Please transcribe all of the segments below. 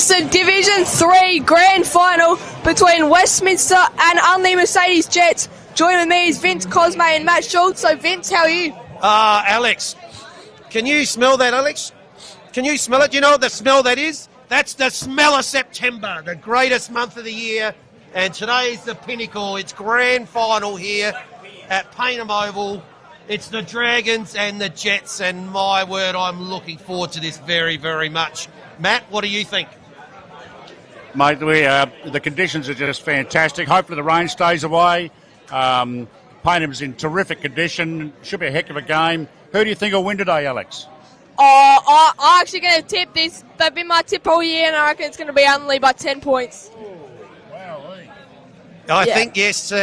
It's the Division 3 Grand Final between Westminster and Unley Mercedes Jets. Joining me is Vince Cosme and Matt Schultz. So, Vince, how are you? Alex, can you smell that, Alex? Can you smell it? Do you know what the smell that is? That's the smell of September, the greatest month of the year. And today's the pinnacle. It's grand final here at Payneham Oval. It's the Dragons and the Jets, and my word, I'm looking forward to this very, very much. Matt, what do you think? Mate, the conditions are just fantastic. Hopefully the rain stays away. Paynham's in terrific condition. Should be a heck of a game. Who do you think will win today, Alex? I'm actually going to tip this. They've been my tip all year, and I reckon it's going to be Unley by 10 points. I think, yes,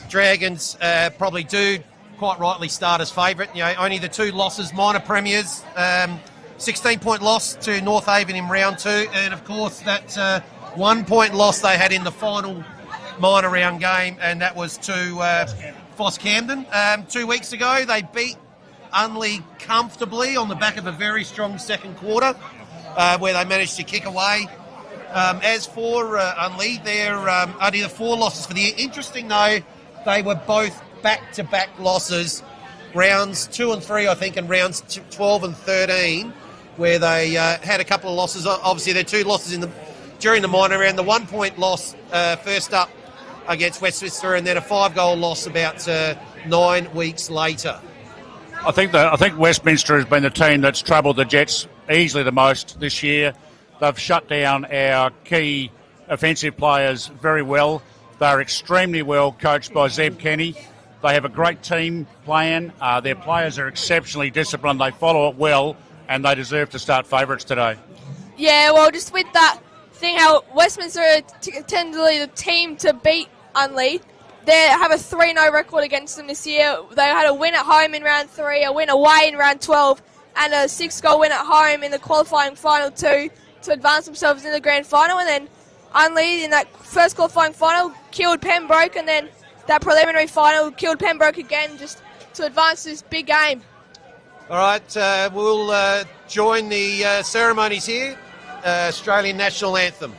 Dragons probably do quite rightly start as favourite. You know, only the two losses, minor premiers, 16-point loss to North Haven in round 2, and of course that 1-point loss they had in the final minor round game, and that was to Foss Camden 2 weeks ago. They beat Unley comfortably on the back of a very strong second quarter, where they managed to kick away. As for Unley, they're only the 4 losses for the year. Interesting though, they were both back-to-back losses, rounds 2 and 3, I think, and rounds 12 and 13, where they had a couple of losses. Obviously, their 2 losses during the minor round. The 1-point loss first up against Westminster, and then a 5-goal loss about 9 weeks later. I think Westminster has been the team that's troubled the Jets easily the most this year. They've shut down our key offensive players very well. They're extremely well coached by Zeb Kenny. They have a great team plan. Their players are exceptionally disciplined. They follow it well, and they deserve to start favourites today. Yeah, well, just with that thing, how Westminster are tentatively the team to beat Unley. They have a 3-0 record against them this year. They had a win at home in round 3, a win away in round 12, and a 6-goal win at home in the qualifying final 2 to advance themselves in the grand final. And then Unley, in that first qualifying final, killed Pembroke, and then that preliminary final killed Pembroke again just to advance this big game. All right, we'll join the ceremonies here. Australian National Anthem.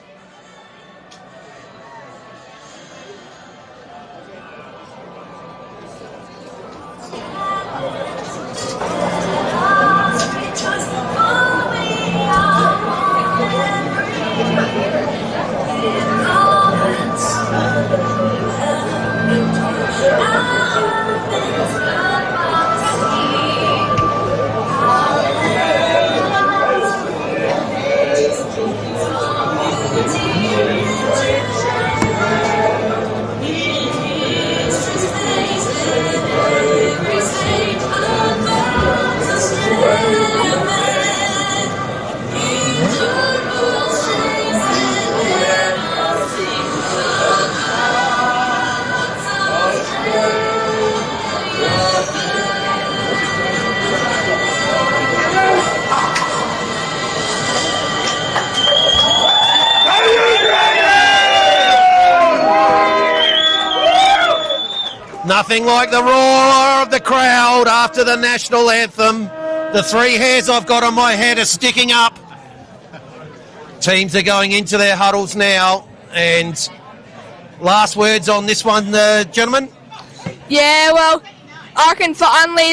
Nothing like the roar of the crowd after the national anthem. The 3 hairs I've got on my head are sticking up. Teams are going into their huddles now. And last words on this one, gentlemen? Yeah, well, I reckon for Unley,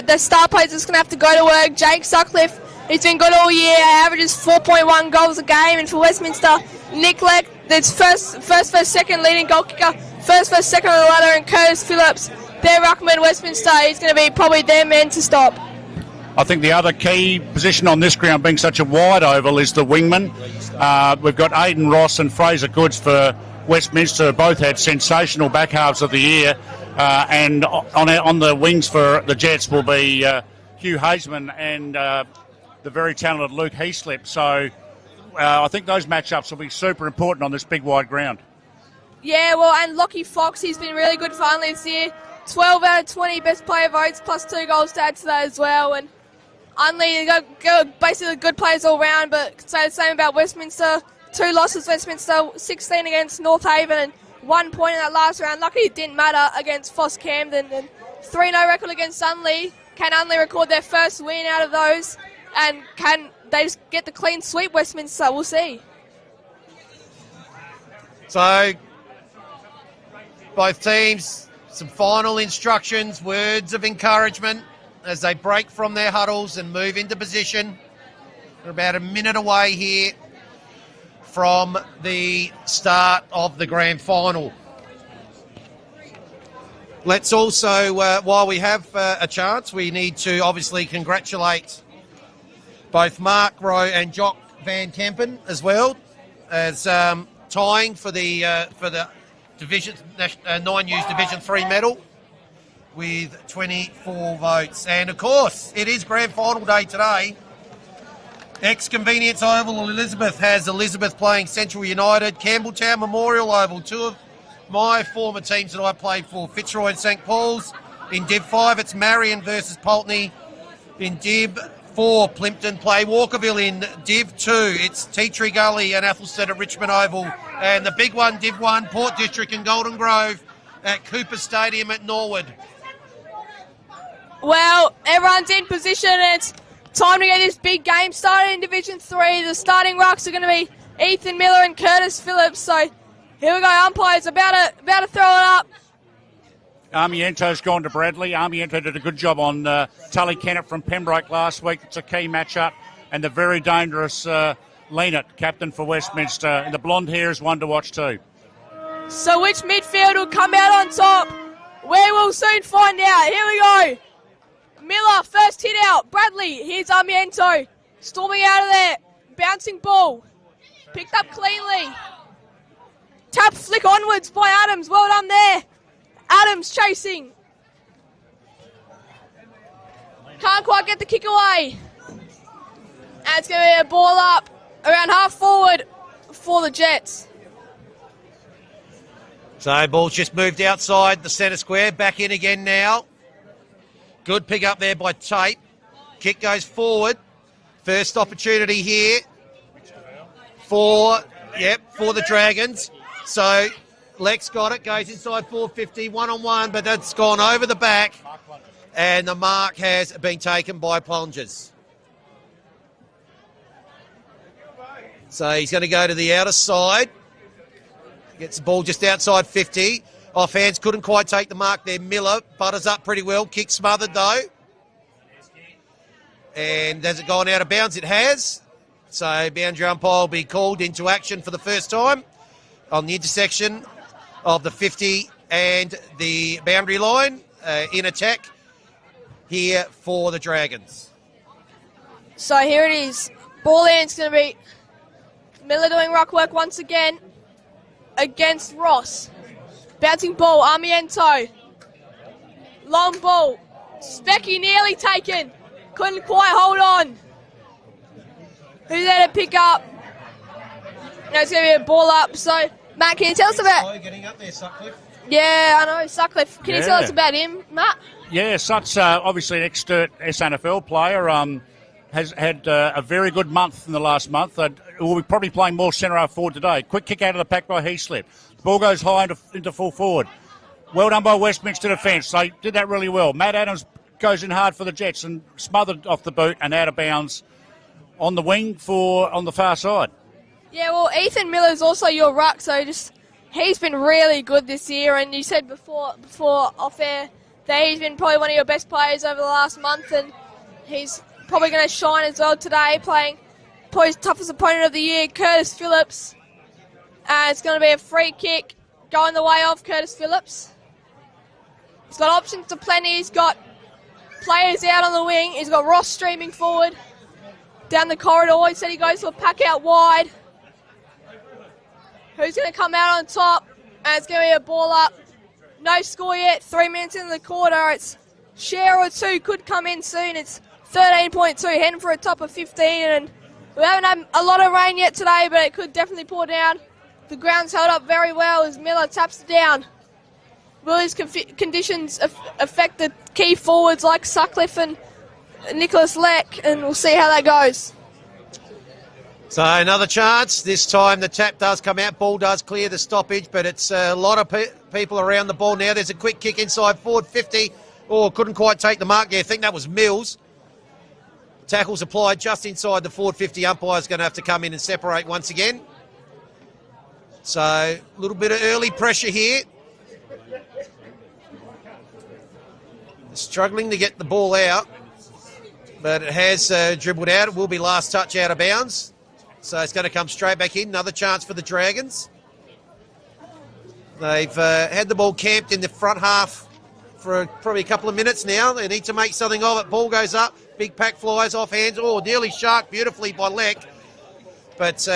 the star players are just going to have to go to work. Jake Sutcliffe, he's been good all year, averages 4.1 goals a game. And for Westminster, Nick Leck, that's first, second leading goal kicker, first, second on the ladder, and Curtis Phillips, their ruckman, Westminster, is going to be probably their man to stop. I think the other key position on this ground, being such a wide oval, is the wingman. We've got Aidan Ross and Fraser Goods for Westminster, both had sensational back halves of the year. And on the wings for the Jets will be Hugh Hazeman and the very talented Luke Heaslip. So I think those matchups will be super important on this big wide ground. Yeah, well, and Lockie Fox, he's been really good for Unley this year. 12 out of 20 best player votes, plus 2 goals to add to that as well. And Unley, they got basically good players all round, but say the same about Westminster. 2 losses, Westminster, 16 against North Haven, and 1 point in that last round. Lucky it didn't matter against Foss Camden. And 3-0 record against Unley. Can Unley record their first win out of those? And can they just get the clean sweep, Westminster? We'll see. So, both teams, some final instructions, words of encouragement as they break from their huddles and move into position. We're about a minute away here from the start of the grand final. Let's also, while we have a chance, we need to obviously congratulate both Mark Rowe and Jock Van Kempen as well as tying for the Division 9 News Division 3 medal with 24 votes. And of course, it is grand final day today. Ex-Convenience Oval Elizabeth has Elizabeth playing Central United. Campbelltown Memorial Oval, two of my former teams that I played for, Fitzroy and St Paul's. In Div 5, it's Marion versus Pulteney. In Div 4, Plimpton play Walkerville. In Div 2, it's Tea Tree Gully and Athelston at Richmond Oval. And the big one, Div 1, Port District and Golden Grove at Cooper Stadium at Norwood. Well, everyone's in position and it's time to get this big game started in Division 3. The starting rucks are going to be Ethan Miller and Curtis Phillips. So here we go, umpires about to throw it up. Armiento's gone to Bradley. Armiento did a good job on Tully Kennett from Pembroke last week. It's a key matchup. And the very dangerous Leanett, captain for Westminster. And the blonde hair is one to watch too. So which midfield will come out on top? We will soon find out. Here we go. Miller, first hit out. Bradley, here's Armiento. Storming out of there. Bouncing ball. Picked up cleanly. Tap flick onwards by Adams. Well done there. Adams chasing. Can't quite get the kick away. And it's going to be a ball up around half forward for the Jets. So ball's just moved outside the centre square. Back in again now. Good pick up there by Tate. Kick goes forward. First opportunity here for the Dragons. So Lex got it, goes inside 450, one-on-one, but that's gone over the back. And the mark has been taken by Plungers. So he's going to go to the outer side. Gets the ball just outside 50. Offhands couldn't quite take the mark there. Miller butters up pretty well. Kick smothered though. And has it gone out of bounds? It has. So boundary umpire will be called into action for the first time on the intersection of the 50 and the boundary line in attack here for the Dragons. So here it is. Ball in, it's going to be Miller doing ruck work once again against Ross. Bouncing ball, Armiento. Long ball. Specky nearly taken. Couldn't quite hold on. Who's there to pick up? No, it's going to be a ball up. So, Matt, can you tell us about... Getting up there, Sutcliffe. Yeah, I know, Sutcliffe. Can you tell us about him, Matt? Yeah, Sut's obviously an ex-Sturt SNFL player. Has had a very good month in the last month. We'll be probably playing more centre half forward today. Quick kick out of the pack by Heaslip. The ball goes high into full forward. Well done by Westminster defence. They did that really well. Matt Adams goes in hard for the Jets and smothered off the boot and out of bounds on the wing on the far side. Yeah, well, Ethan Miller's also your ruck, so he's been really good this year. And you said before off air that he's been probably one of your best players over the last month, and he's probably going to shine as well today, playing probably his toughest opponent of the year, Curtis Phillips. It's going to be a free kick going the way of Curtis Phillips. He's got options to plenty. He's got players out on the wing. He's got Ross streaming forward down the corridor. He said he goes to a pack out wide. Who's going to come out on top? And it's going to be a ball up. No score yet. 3 minutes into the quarter. It's share or two could come in soon. It's 13.2, heading for a top of 15. And we haven't had a lot of rain yet today, but it could definitely pour down. The ground's held up very well as Miller taps it down. Will these conditions affect the key forwards like Sutcliffe and Nicholas Leck? And we'll see how that goes. So another chance. This time the tap does come out. Ball does clear the stoppage, but it's a lot of people around the ball now. There's a quick kick inside forward 50. Oh, couldn't quite take the mark there. I think that was Mills. Tackles applied just inside the forward 50. Umpire's going to have to come in and separate once again. So a little bit of early pressure here. Struggling to get the ball out, but it has dribbled out. It will be last touch out of bounds. So it's going to come straight back in. Another chance for the Dragons. They've had the ball camped in the front half for probably a couple of minutes now. They need to make something of it. Ball goes up. Big pack flies off hands. Oh, nearly sharked beautifully by Leck. But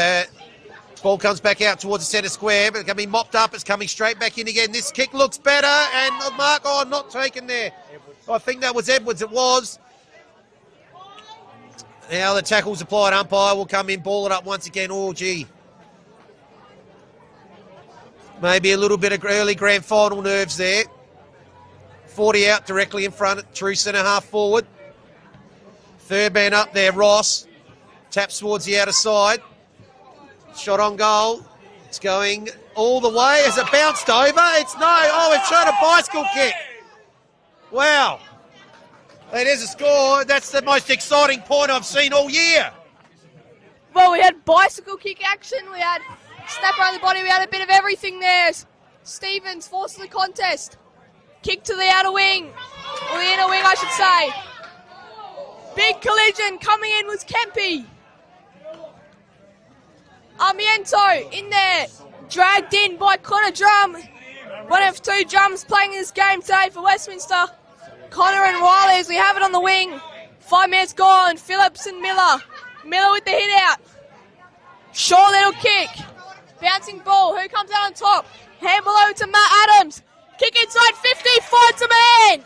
ball comes back out towards the centre square, but it's going to be mopped up. It's coming straight back in again. This kick looks better, and the mark, not taken there. I think that was Edwards. It was. Now the tackle's applied. Umpire will come in, ball it up once again. Oh, gee. Maybe a little bit of early grand final nerves there. 40 out directly in front, true centre half forward. Third man up there, Ross. Taps towards the outer side. Shot on goal. It's going all the way. Has it bounced over? It's no. Oh, it's shot a bicycle kick. Wow. It is a score. That's the most exciting point I've seen all year. Well, we had bicycle kick action. We had snap around the body. We had a bit of everything there. Stevens forces the contest. Kick to the outer wing. Or the inner wing, I should say. Big collision. Coming in was Kempe. Armiento in there. Dragged in by Connor Drum. One of two drums playing this game today for Westminster. Connor and Riley as we have it on the wing. 5 minutes gone. Phillips and Miller. Miller with the hit out. Short little kick. Bouncing ball. Who comes out on top? Handball over to Matt Adams. Kick inside 50. Finds a man.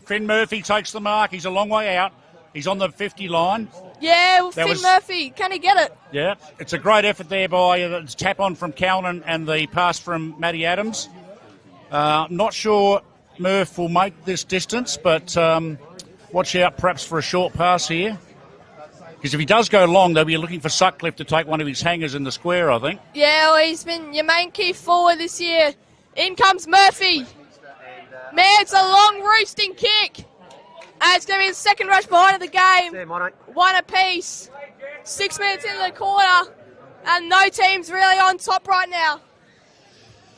Finn Murphy takes the mark. He's a long way out. He's on the 50 line. Yeah, well, Finn Murphy. Can he get it? Yeah, it's a great effort there by the tap on from Callan and the pass from Matty Adams. Not sure Murph will make this distance, but watch out perhaps for a short pass here. Because if he does go long, they'll be looking for Sutcliffe to take one of his hangers in the square, I think. Yeah, well, he's been your main key forward this year. In comes Murphy. Man, it's a long roosting kick. And it's going to be the second rush behind of the game. One apiece. 6 minutes into the quarter. And no team's really on top right now.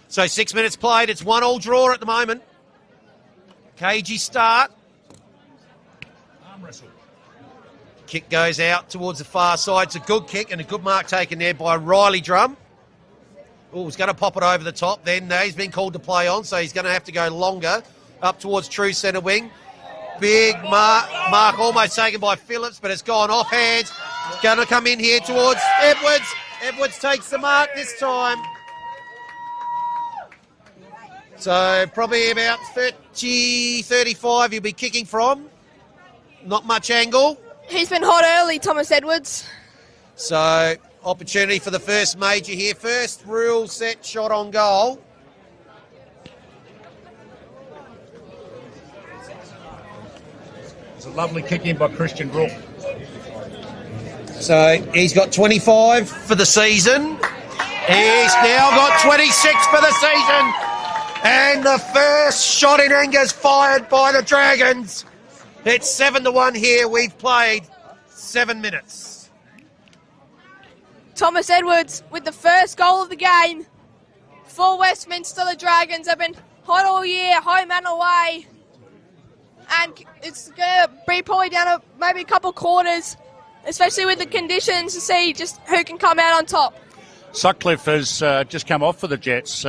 So 6 minutes played. It's 1-1 draw at the moment. Cagey start. Arm wrestle. Kick goes out towards the far side. It's a good kick and a good mark taken there by Riley Drum. Oh, he's going to pop it over the top then. He's been called to play on, so he's going to have to go longer up towards true centre wing. Big mark almost taken by Phillips, but it's gone off hands. It's going to come in here towards Edwards. Edwards takes the mark this time. So probably about 30, 35 he'll be kicking from. Not much angle. He's been hot early, Thomas Edwards. So opportunity for the first major here. First rule set shot on goal. It's a lovely kick in by Christian Brook. So he's got 25 for the season. He's now got 26 for the season. And the first shot in anger's fired by the Dragons. It's 7-1 here. We've played 7 minutes. Thomas Edwards with the first goal of the game for Westminster. The Dragons have been hot all year, home and away. And it's going to be probably down to maybe a couple quarters, especially with the conditions, to see just who can come out on top. Sutcliffe has just come off for the Jets,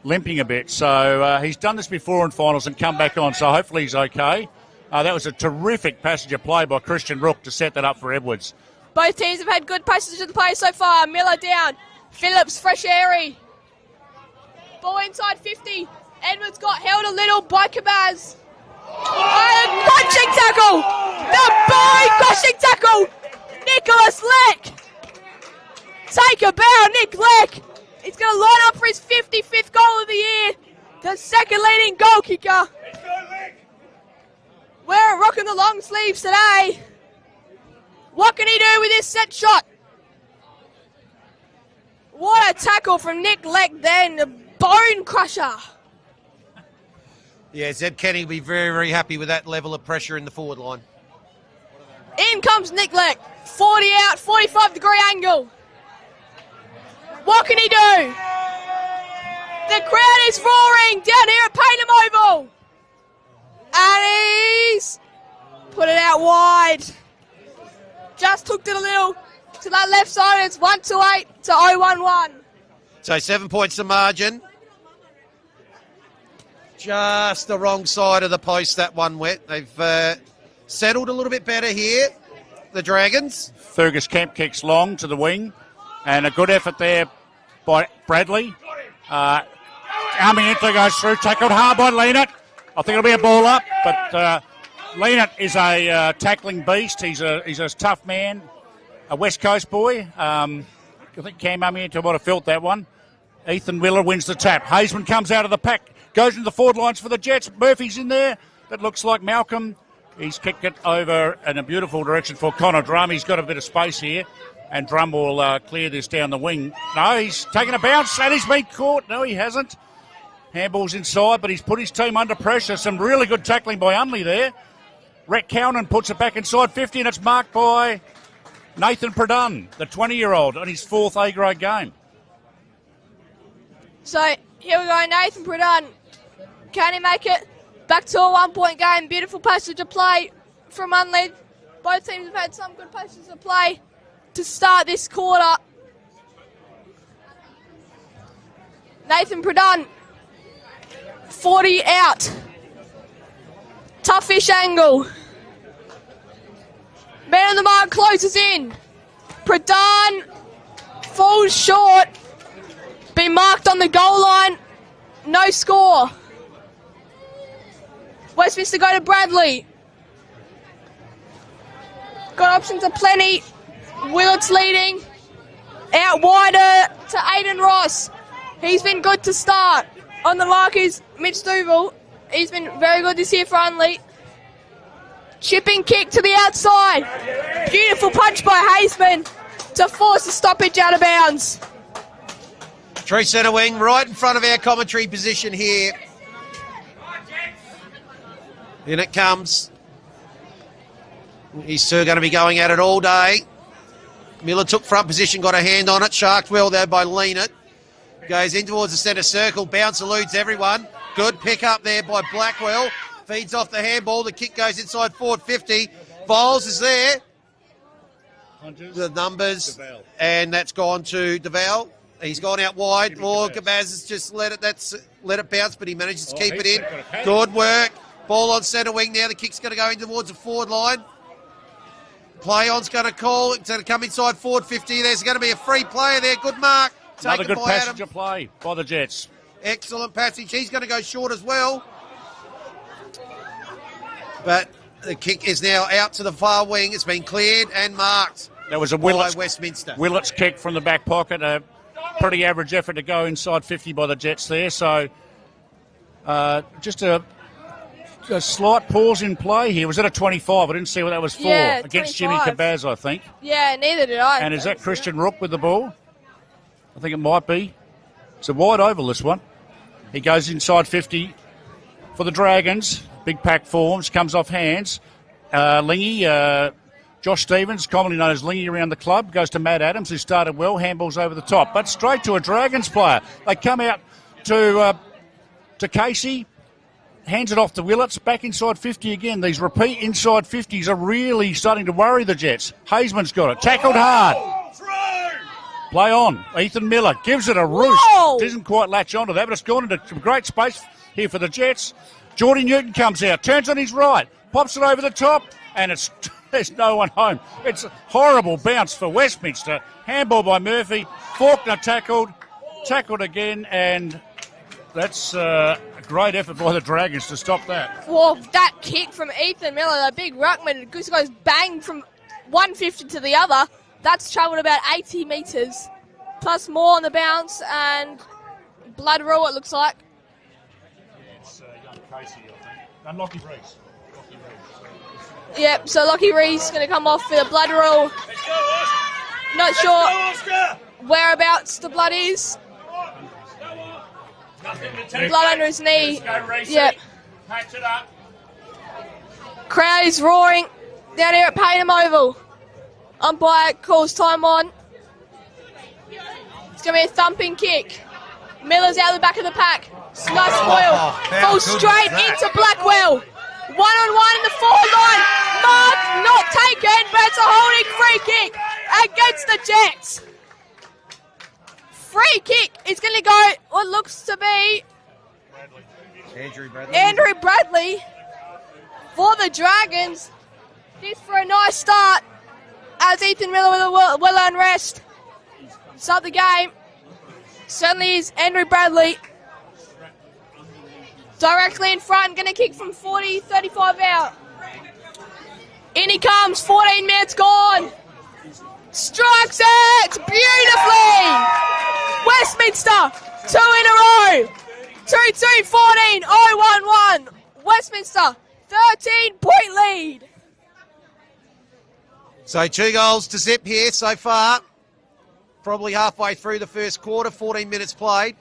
limping a bit. So he's done this before in finals and come back on, so hopefully he's okay. That was a terrific passage of play by Christian Brook to set that up for Edwards. Both teams have had good passages of the play so far. Miller down. Phillips, fresh airy. Ball inside 50. Edwards got held a little by Kabaz. Oh, crunching tackle! The boy crushing tackle! Nicholas Leck! Take a bow, Nick Leck! He's going to line up for his 55th goal of the year. The second leading goal kicker. We're rocking the long sleeves today. What can he do with this set shot? What a tackle from Nick Leck then, the bone crusher. Yeah, Zeb Kenny will be very, very happy with that level of pressure in the forward line. In comes Nick Leck. 40 out, 45-degree angle. What can he do? The crowd is roaring down here at Payneham Oval. And he's put it out wide. Just hooked it a little to that left side. It's 1-8 to 0-1-1. So 7 points to margin. Just the wrong side of the post, that one went. They've settled a little bit better here, the Dragons. Fergus Kemp kicks long to the wing, and a good effort there by Bradley. Armiento goes through, tackled hard by Leonard. I think it'll be a ball up, but Leonard is a tackling beast. He's a tough man, a West Coast boy. I think Cam Armiento might have felt that one. Ethan Miller wins the tap. Hazeman comes out of the pack, goes into the forward lines for the Jets. Murphy's in there. That looks like Malcolm. He's kicked it over in a beautiful direction for Connor Drum. He's got a bit of space here, and Drum will clear this down the wing. No, he's taken a bounce, and he's been caught. No, he hasn't. Handball's inside, but he's put his team under pressure. Some really good tackling by Unley there. Rhett Cownan puts it back inside 50, and it's marked by Nathan Pradun, the 20-year-old, on his 4th A-grade game. So here we go, Nathan Pradun. Can he make it back to a 1-point game? Beautiful passage of play from Unley. Both teams have had some good passages of play to start this quarter. Nathan Pradun, 40 out. Toughish angle. Man on the mark closes in. Pradun falls short. Been marked on the goal line. No score. Westminster go to Bradley. Got options aplenty. Willett's leading. Out wider to Aiden Ross. He's been good to start. On the mark is Mitch Duval. He's been very good this year for Unley. Chipping kick to the outside. Beautiful punch by Hazeman to force a stoppage out of bounds. True centre wing, right in front of our commentary position here. In it comes. He's still going to be going at it all day. Miller took front position, got a hand on it. Sharked well there by Leonard. Goes in towards the centre circle. Bounce eludes everyone. Good pick up there by Blackwell. Feeds off the handball. The kick goes inside forward 50. Viles is there. Hunters, the numbers. DeVal. And that's gone to DeVal. He's gone out wide. Gabaz has just let it bounce, but he manages to keep it in. Good work. Ball on centre wing now. The kick's going to go in towards the forward line. Play on's going to call. It's going to come inside forward 50. There's going to be a free player there. Good mark. Another good passage of play by the Jets. Excellent passage. He's going to go short as well. But the kick is now out to the far wing. It's been cleared and marked. That was a Westminster. Willett's kick from the back pocket. A pretty average effort to go inside 50 by the Jets there. So just a slight pause in play here. Was that a 25? I didn't see what that was for. Yeah, against 25. Jimmy Cabaz, I think. Yeah, neither did I. And is that Christian Rook with the ball? I think it might be. It's a wide oval, this one. He goes inside 50 for the Dragons. Big pack forms, comes off hands. Lingy, Josh Stevens, commonly known as Lingy around the club, goes to Matt Adams, who started well, handballs over the top. But straight to a Dragons player. They come out to Casey, hands it off to Willets, back inside 50 again. These repeat inside 50s are really starting to worry the Jets. Hazeman's got it, tackled hard. Play on. Ethan Miller gives it a roost. Doesn't quite latch onto that, but it's gone into some great space here for the Jets. Geordie Newton comes out, turns on his right, pops it over the top, and there's no one home. It's a horrible bounce for Westminster. Handball by Murphy. Faulkner tackled again, and that's a great effort by the Dragons to stop that. Well, that kick from Ethan Miller, the big ruckman, just goes bang from 150 to the other. That's travelled about 80 metres, plus more on the bounce, and blood raw it looks like. Yeah, it's young Casey, I think. And Lockie Reese. Yep, so Lockie Reese is going to come off with a blood roll. Not sure whereabouts the blood is. Blood under his knee. Yep. Patch it up. Crowd is roaring. down here at Payneham Oval. Umpire calls time on. It's going to be a thumping kick. Miller's out the back of the pack. Nice foil. Falls straight into Blackwell. 1-on-1 in the forward line. Mark not taken, but it's a holding free kick against the Jets. Free kick is going to go what looks to be Andrew Bradley for the Dragons. This for a nice start as Ethan Miller with a well-earned rest. Start the game. Certainly is Andrew Bradley. Directly in front, going to kick from 40, 35 out. In he comes, 14 minutes gone. Strikes it beautifully. Westminster, 2 in a row. 2-2, 14, 0-1-1. Westminster, 13-point lead. So 2 goals to zip here so far. Probably halfway through the first quarter, 14 minutes played.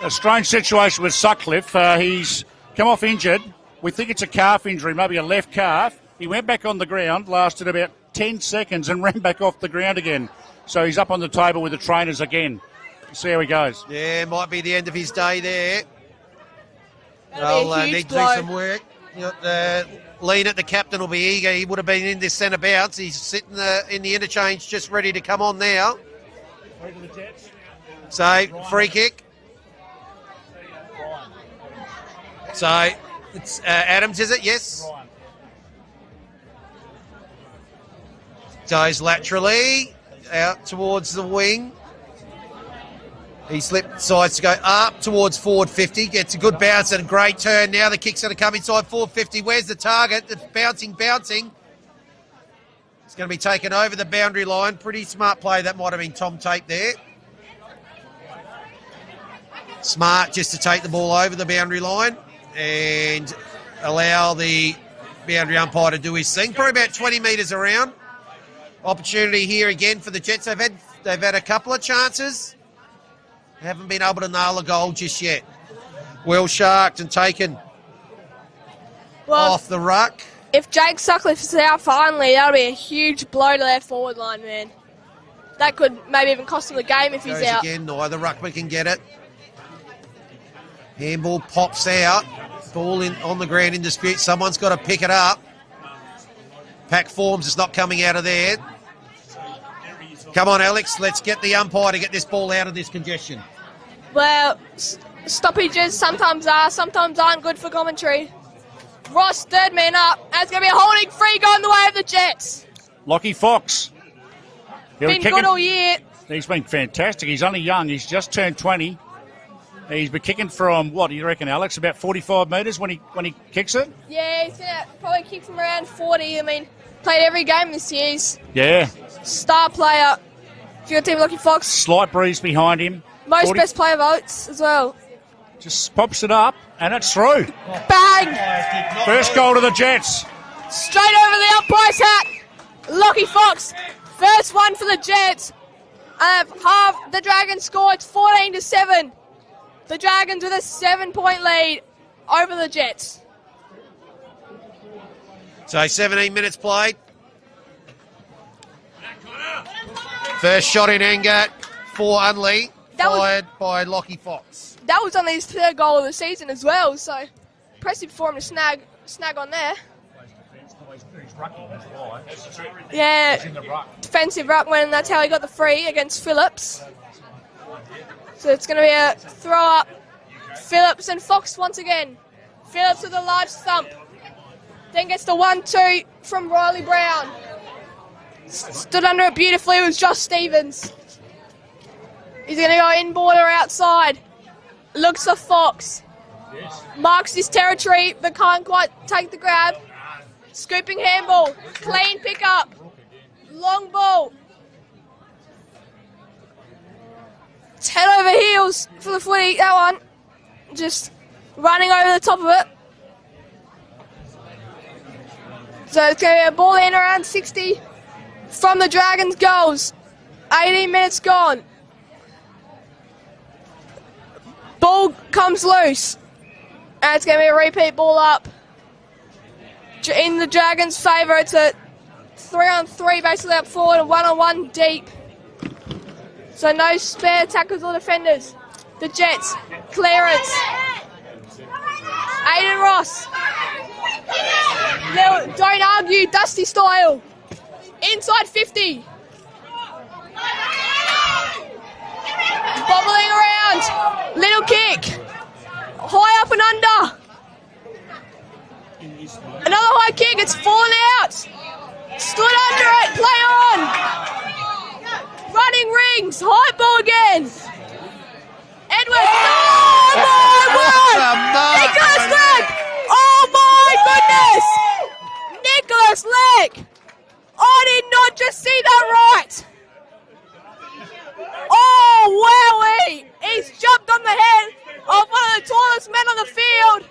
A strange situation with Sutcliffe. He's come off injured. We think it's a calf injury, maybe a left calf. He went back on the ground, lasted about 10 seconds and ran back off the ground again. So he's up on the table with the trainers again. See how he goes. Yeah, might be the end of his day there. That'll They'll need to do some work. You know, Lean at the captain will be eager. He would have been in this centre bounce. He's sitting in the interchange just ready to come on now. So, free kick. So, it's Adams, is it? Yes. Goes laterally out towards the wing. He slipped sides to go up towards forward 50. Gets a good bounce and a great turn. Now the kick's going to come inside forward 50. Where's the target? It's bouncing. It's going to be taken over the boundary line. Pretty smart play. That might have been Tom Tate there. Smart just to take the ball over the boundary line and allow the boundary umpire to do his thing. Probably about 20 metres around. Opportunity here again for the Jets. They've had a couple of chances. Haven't been able to nail a goal just yet. Well sharked and taken off the ruck. If Jake Sutcliffe is out for Unley, that'll be a huge blow to their forward line, man. That could maybe even cost him the game if he's out. Again, neither ruckman can get it. Handball pops out. Ball on the ground in dispute. Someone's got to pick it up. Pack forms, it's not coming out of there. Come on, Alex, let's get the umpire to get this ball out of this congestion. Well, stoppages sometimes are, sometimes aren't good for commentary. Ross, third man up, and it's going to be a holding free going the way of the Jets. Lockie Fox. Been good all year. He's been fantastic. He's only young. He's just turned 20. He's been kicking from, what do you reckon, Alex, about 45 metres when he kicks it? Yeah, he's going to probably kick from around 40. I mean, played every game this year. He's star player for your team, Lockie Fox. Slight breeze behind him. Most best player votes as well. Just pops it up, and it's through. Bang! First goal to the Jets. Straight over the umpire's hat. Lockie Fox, first one for the Jets. Half the Dragons scored 14-7. The Dragons with a 7-point lead over the Jets. So 17 minutes played. First shot in anger for Unley, fired by Lockie Fox. That was only his third goal of the season as well, so impressive for him to snag on there. Yeah, defensive ruckman, and that's how he got the free against Phillips. So it's going to be a throw up. Phillips and Fox once again. Phillips with a large thump. Then gets the 1-2 from Riley Brown. Stood under it beautifully with Josh Stevens. He's going to go inboard or outside. Looks for Fox. Marks his territory but can't quite take the grab. Scooping handball. Clean pickup. Long ball. It's head over heels for the Footy. That one. Just running over the top of it. So it's going to be a ball in around 60 from the Dragons goals. 18 minutes gone. Ball comes loose. And it's going to be a repeat ball up. in the Dragons' favour. It's a 3-on-3, basically up forward, a 1-on-1 deep. So no spare tackles or defenders. The Jets, clearance. Aiden Ross. Don't argue, Dusty style. Inside 50. Bobbling around. Little kick. High up and under. Another high kick, it's fallen out. Stood under it, play on. Running rings, high ball again. Edward, oh my word! Nicholas Leck! Oh my goodness! Nicholas Leck! I did not just see that right. Oh wowee! He's jumped on the head of one of the tallest men on the field.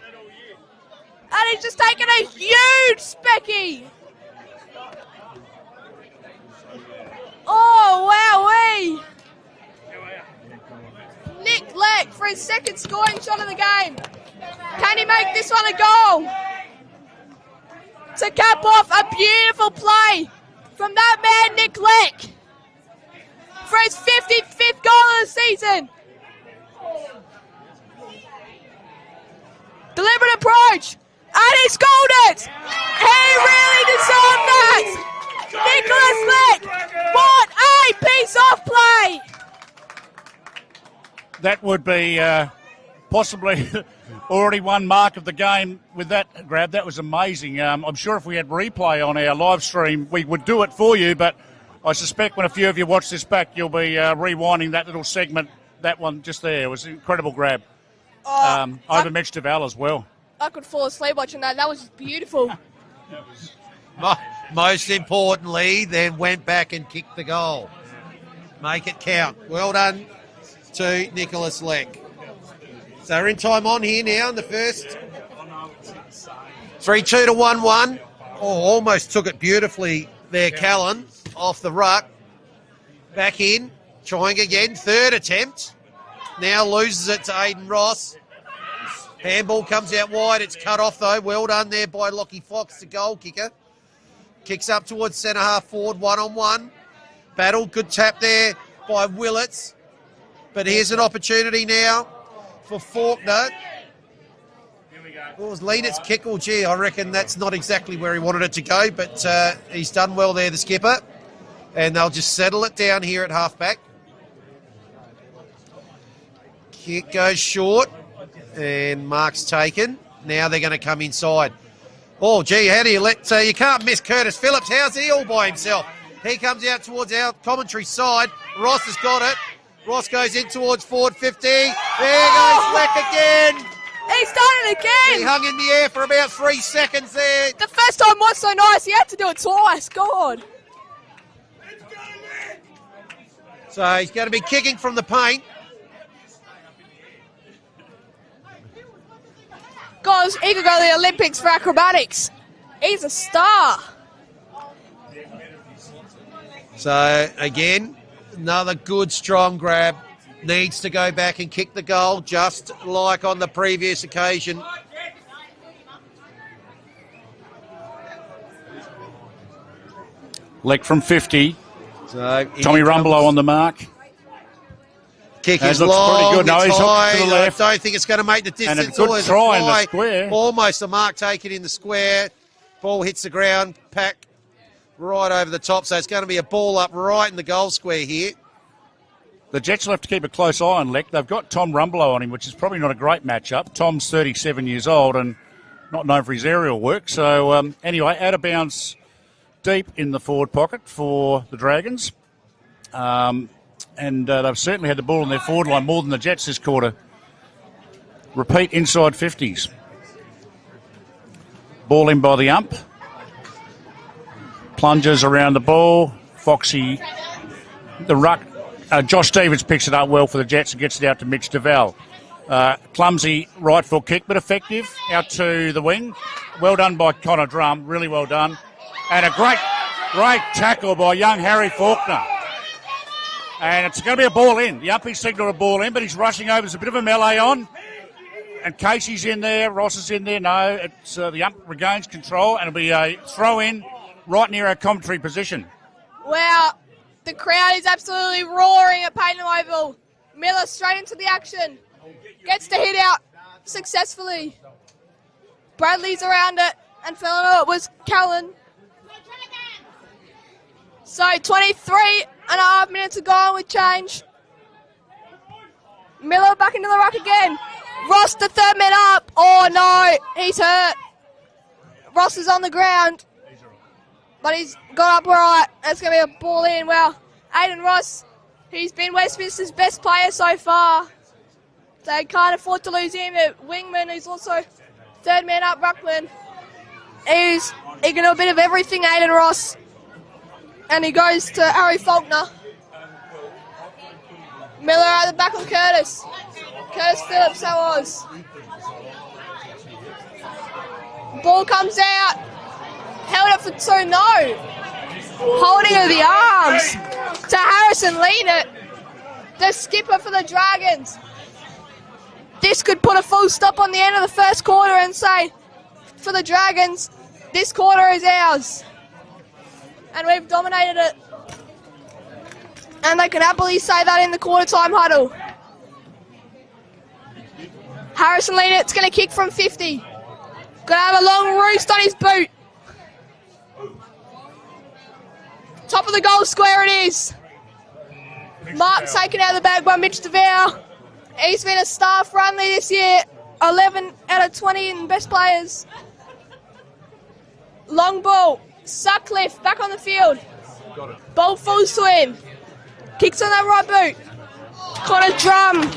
And he's just taken a huge specky. Oh, wowee. Nick Leck for his second scoring shot of the game. Can he make this one a goal? To cap off a beautiful play from that man, Nick Leck. For his 55th goal of the season. Deliberate approach. And he scored it! He really deserved that! Nicholas Leck, what a piece of play! That would be possibly already one mark of the game with that grab. That was amazing. I'm sure if we had replay on our live stream, we would do it for you, but I suspect when a few of you watch this back, you'll be rewinding that little segment, that one just there. It was an incredible grab. Over Mitch Duval as well. I could fall asleep watching that. That was just beautiful. Most importantly, then went back and kicked the goal. Make it count. Well done to Nicholas Leck. So we're in time on here now in the first. 3-2 to 1-1. Oh, almost took it beautifully there, Callan, off the ruck. Back in, trying again, third attempt. Now loses it to Aiden Ross. Handball comes out wide. It's cut off, though. Well done there by Lockie Fox, the goal kicker. Kicks up towards centre half forward, 1-on-1. Battle, good tap there by Willits. But here's an opportunity now for Faulkner. It was Lena's kick. Oh, gee, I reckon that's not exactly where he wanted it to go, but he's done well there, the skipper. And they'll just settle it down here at halfback. Kick goes short. And mark's taken. Now they're going to come inside. Oh, gee, how do you let... you can't miss Curtis Phillips. How's he all by himself? He comes out towards our commentary side. Ross has got it. Ross goes in towards forward 50. There goes Leck again. He's done it again. He hung in the air for about 3 seconds there. The first time was so nice. He had to do it twice. God. So he's going to be kicking from the paint. Guys, he could go to the Olympics for acrobatics. He's a star. So, again, another good, strong grab. Needs to go back and kick the goal, just like on the previous occasion. Leck from 50. So Tommy Rumbelow on the mark. Kick That is looks long, pretty good. No, it's he's hooked high. to the left. I don't think it's going to make the distance. And a good try in the square. Almost a mark taken in the square. Ball hits the ground, pack right over the top. So it's going to be a ball up right in the goal square here. The Jets will have to keep a close eye on Leck. They've got Tom Rumbelow on him, which is probably not a great matchup. Tom's 37 years old and not known for his aerial work. So, anyway, out of bounds deep in the forward pocket for the Dragons. And they've certainly had the ball on their forward line more than the Jets this quarter. Repeat inside 50s. Ball in by the ump. Plunges around the ball. Foxy, the ruck. Josh Stevens picks it up well for the Jets and gets it out to Mitch Duval. Clumsy right foot kick, but effective. Out to the wing. Well done by Connor Drum. Really well done. And a great tackle by young Harry Faulkner. And it's going to be a ball in. The umpy signalled a ball in, but he's rushing over. There's a bit of a melee on. And Casey's in there, Ross is in there. No, it's the ump regains control, and it'll be a throw-in right near our commentary position. Wow, the crowd is absolutely roaring at Payton Oval. Miller straight into the action. Gets the hit out successfully. Bradley's around it, and fell on it was Callan. So 23.5 minutes to go on with change. Miller back into the ruck again. Ross, the third man up. Oh no, he's hurt. Ross is on the ground, but he's got up all right. That's going to be a ball in. Well, Aiden Ross, he's been Westminster's best player so far. They can't afford to lose him. The wingman, who's also third man up, ruckman. He can do a bit of everything, Aiden Ross. And he goes to Harry Faulkner. Miller at the back of Curtis. Curtis Phillips, that was. Ball comes out. Held up for two, no. Holding of the arms to Harrison Leanett, the skipper for the Dragons. This could put a full stop on the end of the first quarter and say, for the Dragons, this quarter is ours. And we've dominated it. And they can happily say that in the quarter time huddle. Harrison Leanett's going to kick from 50. Going to have a long roost on his boot. Top of the goal square it is. Mark taken out of the bag by Mitch DeVow. He's been a star for Unley this year. 11 out of 20 in best players. Long ball. Sutcliffe back on the field. Ball falls to him. Kicks on that right boot. Connor Drum.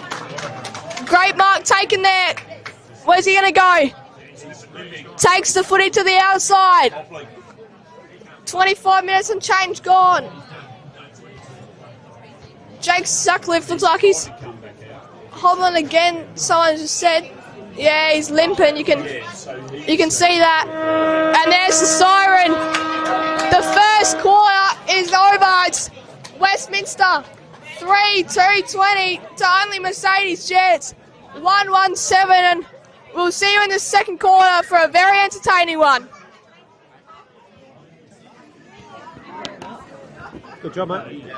Great mark taken there. Where's he going to go? Takes the footy to the outside. 25 minutes and change gone. Jake Sutcliffe looks like he's hobbling again. Someone just said, yeah, he's limping. You can see that. And there's the siren. The first quarter is over. It's Westminster 3-2-20 to Unley Mercedes Jets 1-1-7, and we'll see you in the second quarter for a very entertaining one. Good job, mate.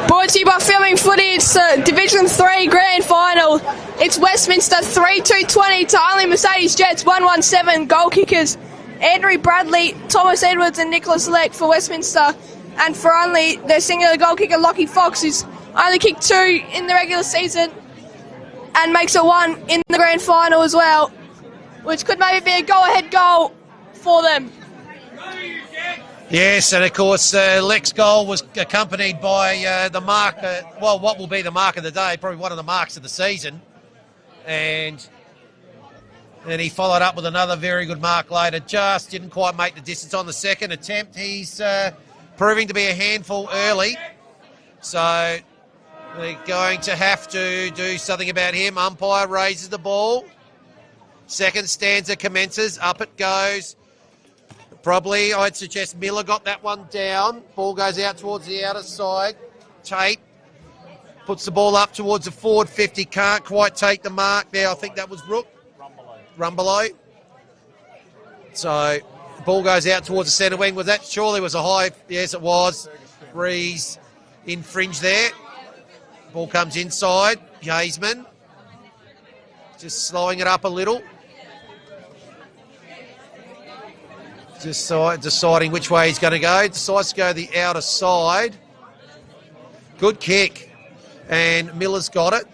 Brought to you by Filming Footy. It's Division 3 Grand Final. It's Westminster 3-2-20 to Unley Mercedes Jets 1-1-7. Goal kickers Andrew Bradley, Thomas Edwards and Nicholas Leck for Westminster. And for Unley, their singular goal kicker Lockie Fox, who's only kicked 2 in the regular season and makes it 1 in the Grand Final as well, which could maybe be a go-ahead goal for them. Yes, and of course, Leck's goal was accompanied by the mark, what will be the mark of the day, probably one of the marks of the season. And then he followed up with another very good mark later. Just didn't quite make the distance on the second attempt. He's proving to be a handful early. So they're going to have to do something about him. Umpire raises the ball. Second stanza commences. Up it goes. Probably, I'd suggest Miller got that one down. Ball goes out towards the outer side. Tate puts the ball up towards the forward 50. Can't quite take the mark there. I think that was Rook. Rumbelow. So, ball goes out towards the centre wing. Was that surely was a high? Yes, it was. Rees infringed there. Ball comes inside. Hazeman just slowing it up a little. Just deciding which way he's going to go. Decides to go the outer side. Good kick. And Miller's got it.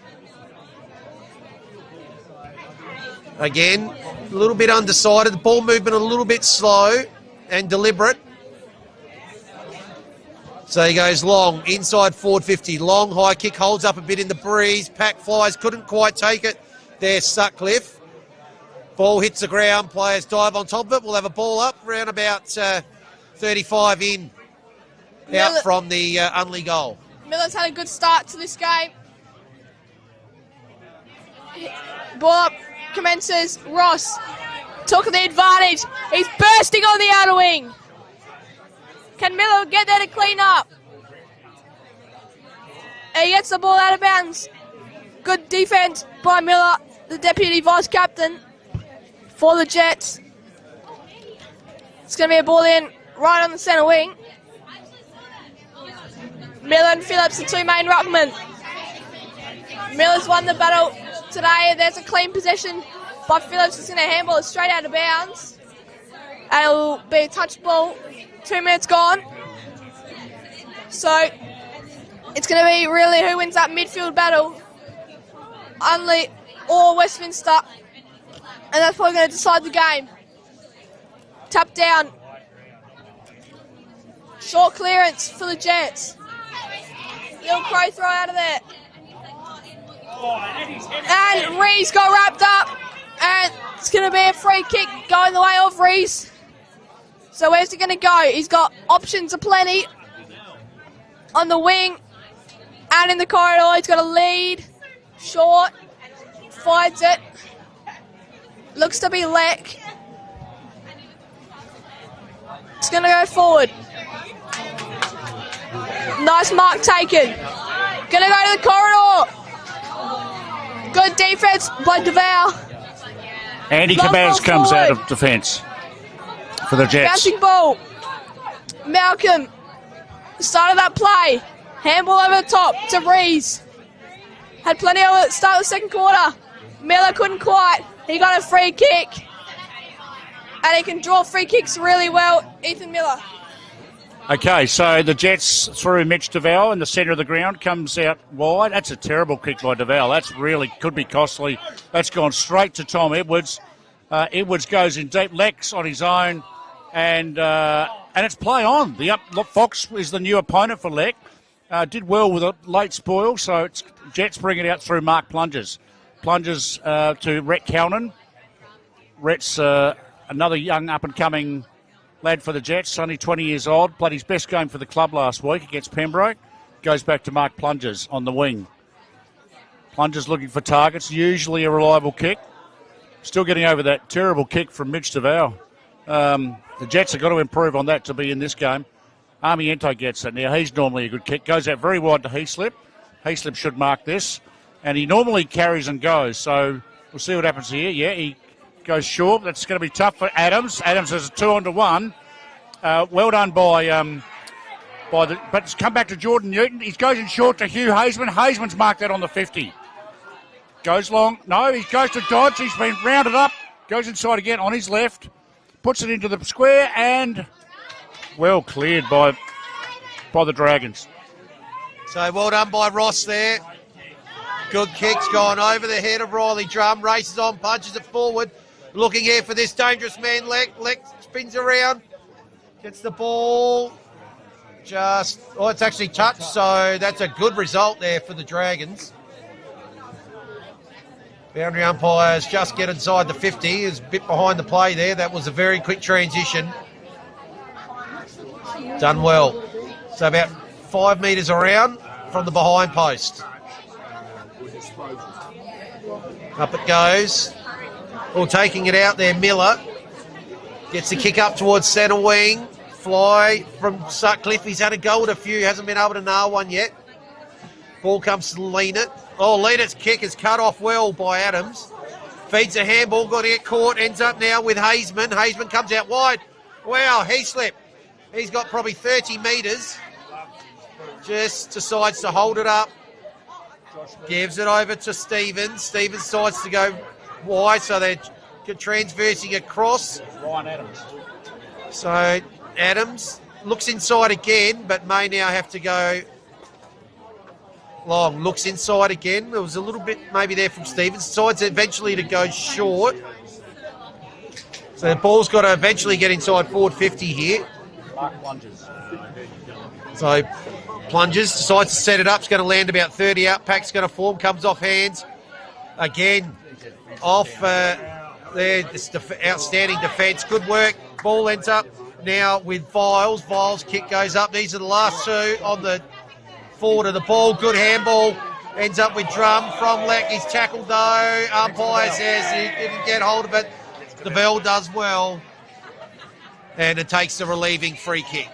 Again, a little bit undecided. The ball movement a little bit slow and deliberate. So he goes long, inside forward 50. Long high kick, holds up a bit in the breeze. Pack flies, couldn't quite take it. There's Sutcliffe. Ball hits the ground, players dive on top of it. We'll have a ball up around about 35 in, out from the Unley goal. Miller's had a good start to this game. Ball up commences. Ross took the advantage. He's bursting on the outer wing. Can Miller get there to clean up? He gets the ball out of bounds. Good defense by Miller, the deputy vice captain for the Jets. It's going to be a ball in right on the centre wing. Miller and Phillips, the two main ruckmen. Miller's won the battle today. There's a clean possession by Phillips. It's going to handball it straight out of bounds. And it'll be a touch ball. 2 minutes gone. So it's going to be really who wins that midfield battle. Unley or Westminster. And that's probably going to decide the game. Tap down. Short clearance for the Jets. Little crow throw out of there. And Rees got wrapped up. And it's going to be a free kick going the way of Rees. So where's he going to go? He's got options aplenty. On the wing. And in the corridor. He's got a lead. Short. Finds it. Looks to be Leck. It's going to go forward. Nice mark taken. Going to go to the corridor. Good defense by DeVal. Andy Cabaz comes out of defence for the Jets. Bouncing ball. Malcolm started that play. Handball over the top to Rees. Had plenty of it start the second quarter. Miller couldn't quite. He got a free kick. And he can draw free kicks really well, Ethan Miller. Okay, so the Jets through Mitch DeVal in the centre of the ground, comes out wide. That's a terrible kick by DeVal. That's really could be costly. That's gone straight to Tom Edwards. Edwards goes in deep. Lex on his own, and it's play on. Fox is the new opponent for Leck. Did well with a late spoil, so it's Jets bring it out through Mark Plungers. Plungers to Rhett Calnan. Rhett's another young up-and-coming lad for the Jets, only 20 years old. Played his best game for the club last week against Pembroke. Goes back to Mark Plungers on the wing. Plungers looking for targets, usually a reliable kick. Still getting over that terrible kick from Mitch DeVal. The Jets have got to improve on that to be in this game. Armiento gets it. Now, he's normally a good kick. Goes out very wide to Heaslip. Heaslip should mark this. And he normally carries and goes, so we'll see what happens here. Yeah, he goes short. That's going to be tough for Adams. Adams has a 2-on-1. Well done by but it's come back to Jordan Newton. He goes in short to Hugh Hazeman. Hazeman's marked that on the 50. Goes long. No, he goes to Dodge. He's been rounded up. Goes inside again on his left. Puts it into the square and well cleared by the Dragons. So well done by Ross there. Good kicks gone over the head of Riley Drum. Races on, punches it forward. Looking here for this dangerous man, Leck. Leck spins around. Gets the ball. It's actually touched, so that's a good result there for the Dragons. Boundary umpires just get inside the 50. Is a bit behind the play there. That was a very quick transition. Done well. So about 5 metres around from the behind post. Up it goes. Taking it out there, Miller. Gets the kick up towards centre wing. Fly from Sutcliffe. He's had a go at a few. Hasn't been able to nail one yet. Ball comes to Leanett. Leanett's kick is cut off well by Adams. Feeds a handball. Got to get caught. Ends up now with Hazeman. Hazeman comes out wide. Wow, he slipped. He's got probably 30 metres. Just decides to hold it up. Gives it over to Stevens. Stevens decides to go wide, so they're transversing across. Ryan Adams. So Adams looks inside again, but may now have to go long. Looks inside again. There was a little bit maybe there from Stevens. Decides eventually to go short. So the ball's got to eventually get inside forward 50 here. Mark plunges. So plunges, decides to set it up. It's going to land about 30 out. Pack's going to form, comes off hands. Again, off there. This outstanding defence. Good work. Ball ends up now with Viles. Viles' kick goes up. These are the last two on the forward of the ball. Good handball. Ends up with Drum from Leck. He's tackled though. Umpire says he didn't get hold of it. DeVille does well. And it takes the relieving free kick.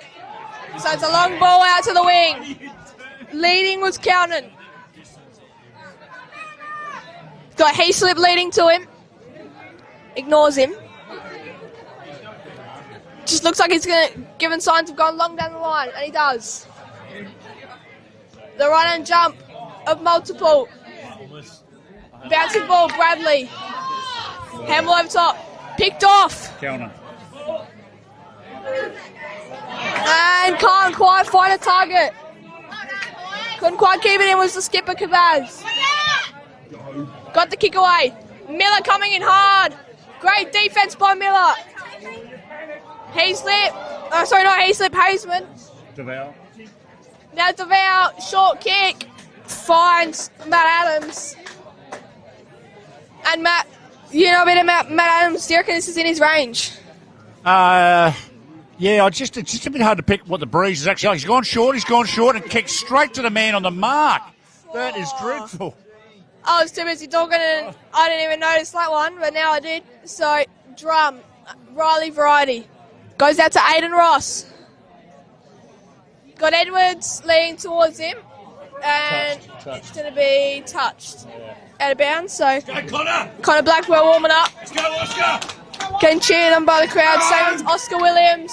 So it's a long ball out to the wing. Leading was Cownan. Got Hayslip leading to him. Ignores him. Just looks like he's given signs of going long down the line, and he does. The run and jump of multiple. Bouncing ball, Bradley. Handball over top. Picked off. Cownan. And can't quite find a target. Couldn't quite keep it in, was the skipper, Kavaz. Got the kick away. Miller coming in hard. Great defense by Miller. Hayslip. Sorry, not Hayslip, Hazeman. DeVille. Now DeVille, short kick. Finds Matt Adams. And Matt, you know a bit about Matt Adams. Do you reckon this is in his range? Yeah, it's just a bit hard to pick what the breeze is actually like. He's gone short and kicked straight to the man on the mark. That is dreadful. I was too busy talking and I didn't even notice that one, but now I did. So, Drum, Riley Variety. Goes out to Aiden Ross. Got Edwards leading towards him. And it's going to be touched. Out of bounds, so Connor Blackwell warming up. Let's go, Oscar! Getting cheered on by the crowd. Same as Oscar Williams.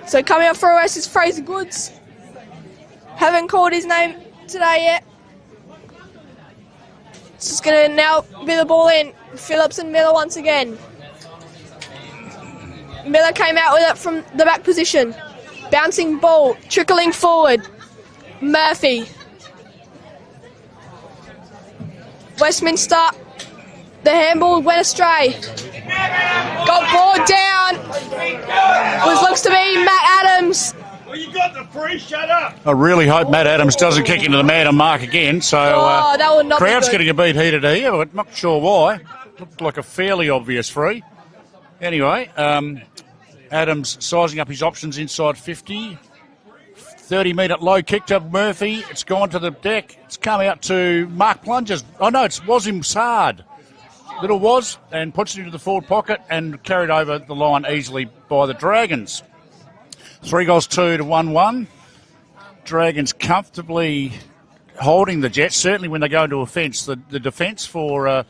So coming up for us is Fraser Goods. Haven't called his name today yet. It's just going to now be the ball in. Phillips and Miller once again. Miller came out with it from the back position. Bouncing ball, trickling forward. Murphy. Westminster. The handball went astray. Got brought down. Looks to be Matt Adams. Well, you got the free, shut up. I really hope Matt Adams doesn't kick into the man and mark again. So that would not crowd's be good. getting a beat heated here, but not sure why. Looked like a fairly obvious free. Anyway, Adams sizing up his options inside 50. 30-metre low kick to Murphy. It's gone to the deck. It's come out to Mark Plungers. Oh, no, it's Wasim Saad. Little was, and puts it into the forward pocket and carried over the line easily by the Dragons. 3-2 to 1-1. Dragons comfortably holding the Jets, certainly when they go into offence. The defence for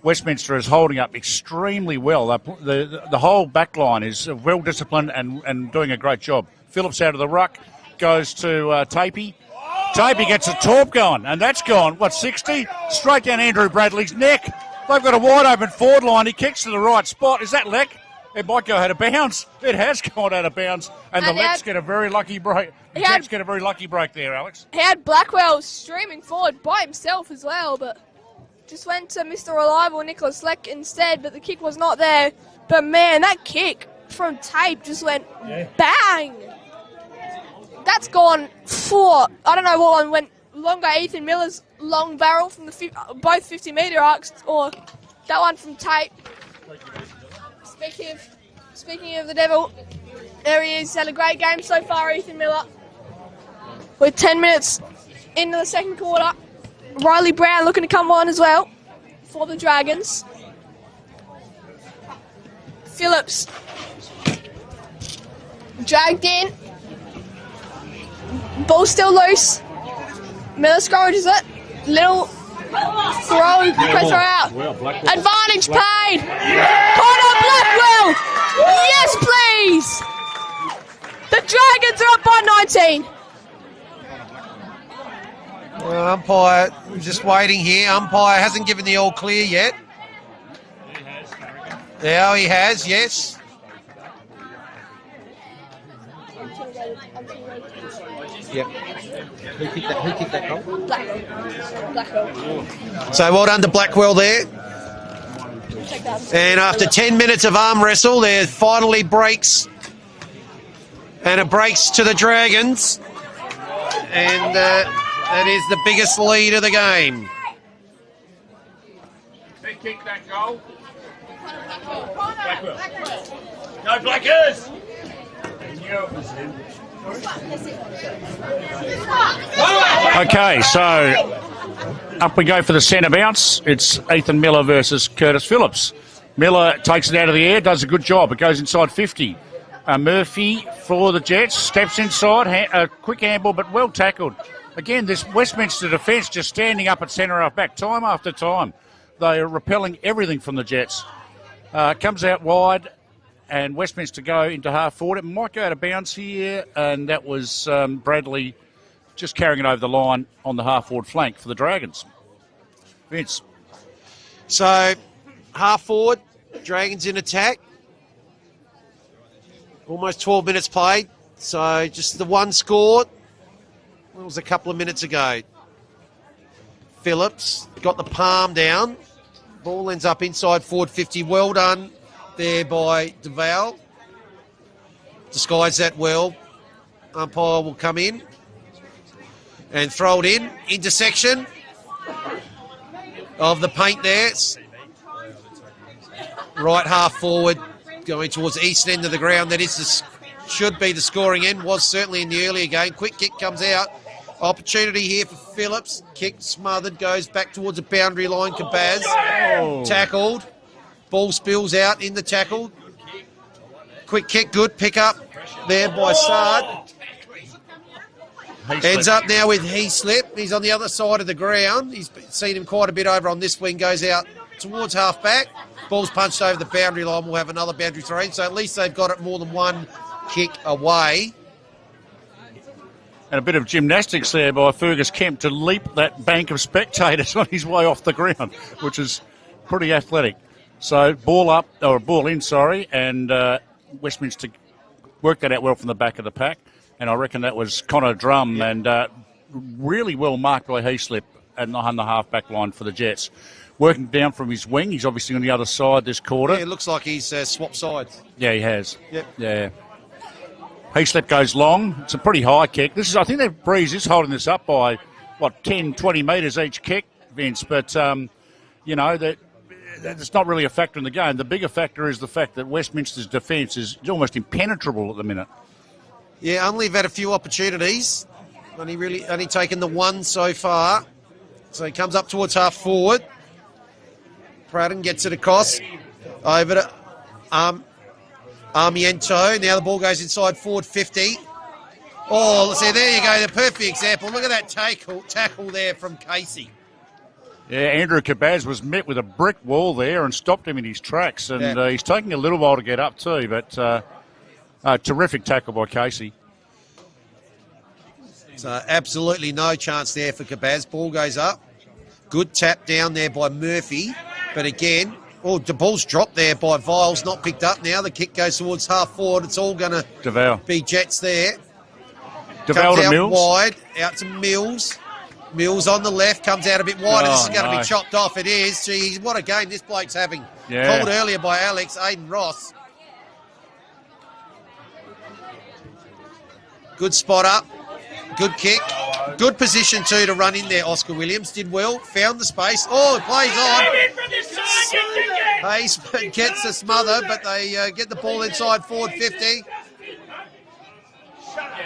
Westminster is holding up extremely well. The whole back line is well disciplined and doing a great job. Phillips out of the ruck, goes to Tapey. Tapey gets a torp going, and that's gone, 60? Straight down Andrew Bradley's neck. They've got a wide open forward line. He kicks to the right spot. Is that Leck? It might go out of bounds. It has gone out of bounds, and the Lecks get a very lucky break. The Jets get a very lucky break there, Alex. He had Blackwell streaming forward by himself as well, but just went to Mr. Reliable Nicholas Leck instead, but the kick was not there. But man, that kick from Tape just went bang. That's gone for, I don't know what one went longer, Ethan Miller's long barrel from the both 50-metre arcs, or that one from Tape. Speaking of the Devil, there he is. Had a great game so far, Ethan Miller. With 10 minutes into the second quarter, Riley Brown looking to come on as well for the Dragons. Phillips dragged in. Ball still loose. Miller scrunches it. Little throw, pressure out. Advantage paid. Connor Blackwell. Yes, please. The Dragons are up by 19. Umpire, just waiting here. Umpire hasn't given the all clear yet. Now he has, yes. Yep. Who kicked that goal? Blackwell. So well done to Blackwell there. And after 10 minutes of arm wrestle, there finally breaks. And it breaks to the Dragons. And that is the biggest lead of the game. Who kicked that goal? Blackwell. Go Blackers! Okay, so up we go for the centre bounce. It's Ethan Miller versus Curtis Phillips. Miller takes it out of the air, does a good job. It goes inside 50. Murphy for the Jets, steps inside, a quick handball, but well tackled. Again, this Westminster defence just standing up at centre half back time after time. They are repelling everything from the Jets. Comes out wide, and Westminster go into half forward. It might go out of bounds here, and that was Bradley just carrying it over the line on the half forward flank for the Dragons. Vince. So, half forward, Dragons in attack. Almost 12 minutes played. So, just the one scored. It was a couple of minutes ago. Phillips got the palm down. Ball ends up inside forward 50. Well done there by DeVal. Disguised that well. Umpire will come in and throw it in. Intersection of the paint there. Right half forward going towards the east end of the ground. That is should be the scoring end. Was certainly in the earlier game. Quick kick comes out. Opportunity here for Phillips. Kick smothered. Goes back towards the boundary line. Kabaz. Tackled. Ball spills out in the tackle. Quick kick. Good pick up there by Sard. Ends up now with Heaslip. He's on the other side of the ground. He's seen him quite a bit over on this wing. Goes out towards half back. Ball's punched over the boundary line. We'll have another boundary throw in. So at least they've got it more than one kick away. And a bit of gymnastics there by Fergus Kemp to leap that bank of spectators on his way off the ground, which is pretty athletic. So ball in, and Westminster worked that out well from the back of the pack. And I reckon that was Connor Drum and really well marked by Heaslip on the half-back line for the Jets. Working down from his wing. He's obviously on the other side this quarter. Yeah, it looks like he's swapped sides. Yeah, he has. Yep. Yeah. Heaslip goes long. It's a pretty high kick. I think the Breeze is holding this up by, 10, 20 metres each kick, Vince. But, that's not really a factor in the game. The bigger factor is the fact that Westminster's defence is almost impenetrable at the minute. Yeah, Unley have had a few opportunities. Only taken the one so far. So he comes up towards half forward. Pradden gets it across. Over to Armiento. Now the ball goes inside forward 50. Oh, see, there you go. The perfect example. Look at that tackle there from Casey. Yeah, Andrew Cabaz was met with a brick wall there and stopped him in his tracks. And he's taking a little while to get up too, but terrific tackle by Casey. So absolutely no chance there for Cabaz. Ball goes up. Good tap down there by Murphy. But again, the ball's dropped there by Viles, not picked up now. The kick goes towards half forward. It's all going to be Jets there. DeVal to out Mills. Wide, out to Mills. Mills on the left, comes out a bit wider. This is going to be chopped off. It is. Geez, what a game this bloke's having. Yeah. Called earlier by Alex, Aiden Ross. Good spot up. Good kick. Good position too to run in there. Oscar Williams did well. Found the space. Oh, it plays on. Hayes gets the smother, but they get the ball inside forward 50.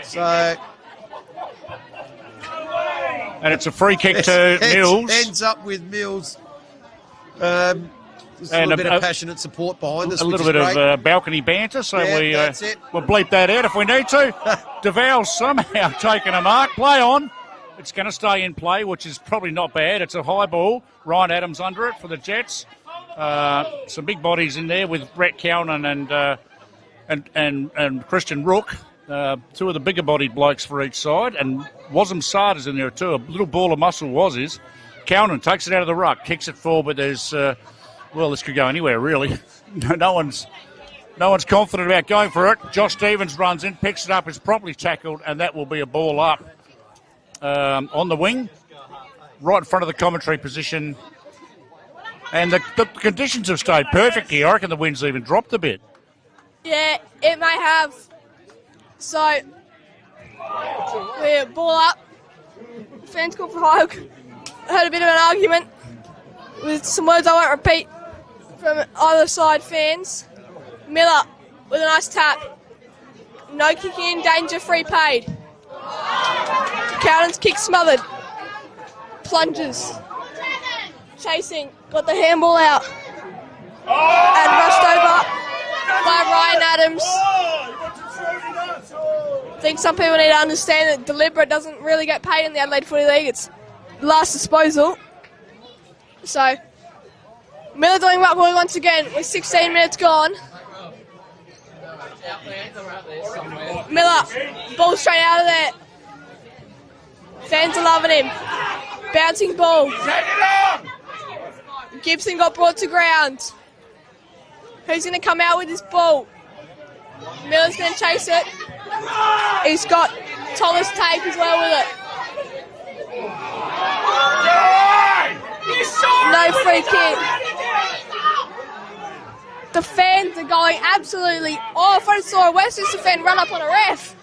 So... And it's a free kick to Mills. Ends up with Mills. There's a little bit of passionate support behind us. A little bit of balcony banter, so we'll bleep that out if we need to. DeVal somehow taking a mark. Play on. It's going to stay in play, which is probably not bad. It's a high ball. Ryan Adams under it for the Jets. Some big bodies in there with Brett Cowan and Christian Rook. Two of the bigger bodied blokes for each side, and Wasm Sardar's in there too. A little ball of muscle was. Cowan takes it out of the ruck, kicks it forward, but there's this could go anywhere really. No one's confident about going for it. Josh Stevens runs in, picks it up, is properly tackled, and that will be a ball up on the wing, right in front of the commentary position. And the conditions have stayed perfect here. I reckon the wind's even dropped a bit. Yeah, it may have. So, we're ball up. Fans called for high. Had a bit of an argument with some words I won't repeat from either side fans. Miller with a nice tap. No kicking in, danger, free paid. Cowden's kick smothered. Plunges. Chasing, got the handball out. And rushed over by Ryan Adams. I think some people need to understand that deliberate doesn't really get paid in the Adelaide Footy League. It's last disposal. So, Miller doing well once again with 16 minutes gone. Miller, ball straight out of there. Fans are loving him. Bouncing ball. Gibson got brought to ground. Who's going to come out with this ball? Miller's going to chase it. He's got Thomas Tape as well with it. No free kick. The fans are going absolutely off. I saw a Westminster fan run up on a ref.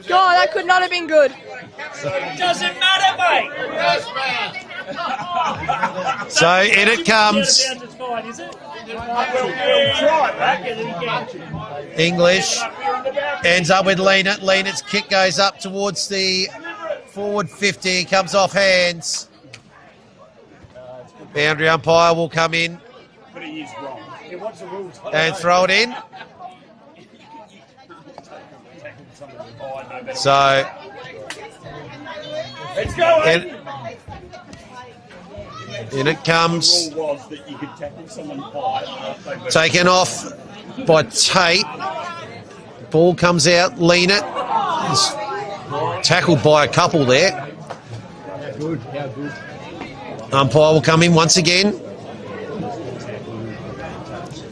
God, that could not have been good. Doesn't matter, mate. So in it comes. English ends up with Leanett. Leanett's kick goes up towards the forward 50. Comes off hands. Boundary umpire will come in and throw it in. So in it comes. Taken off by Tate. Ball comes out. Leanett is tackled by a couple there. Umpire will come in once again.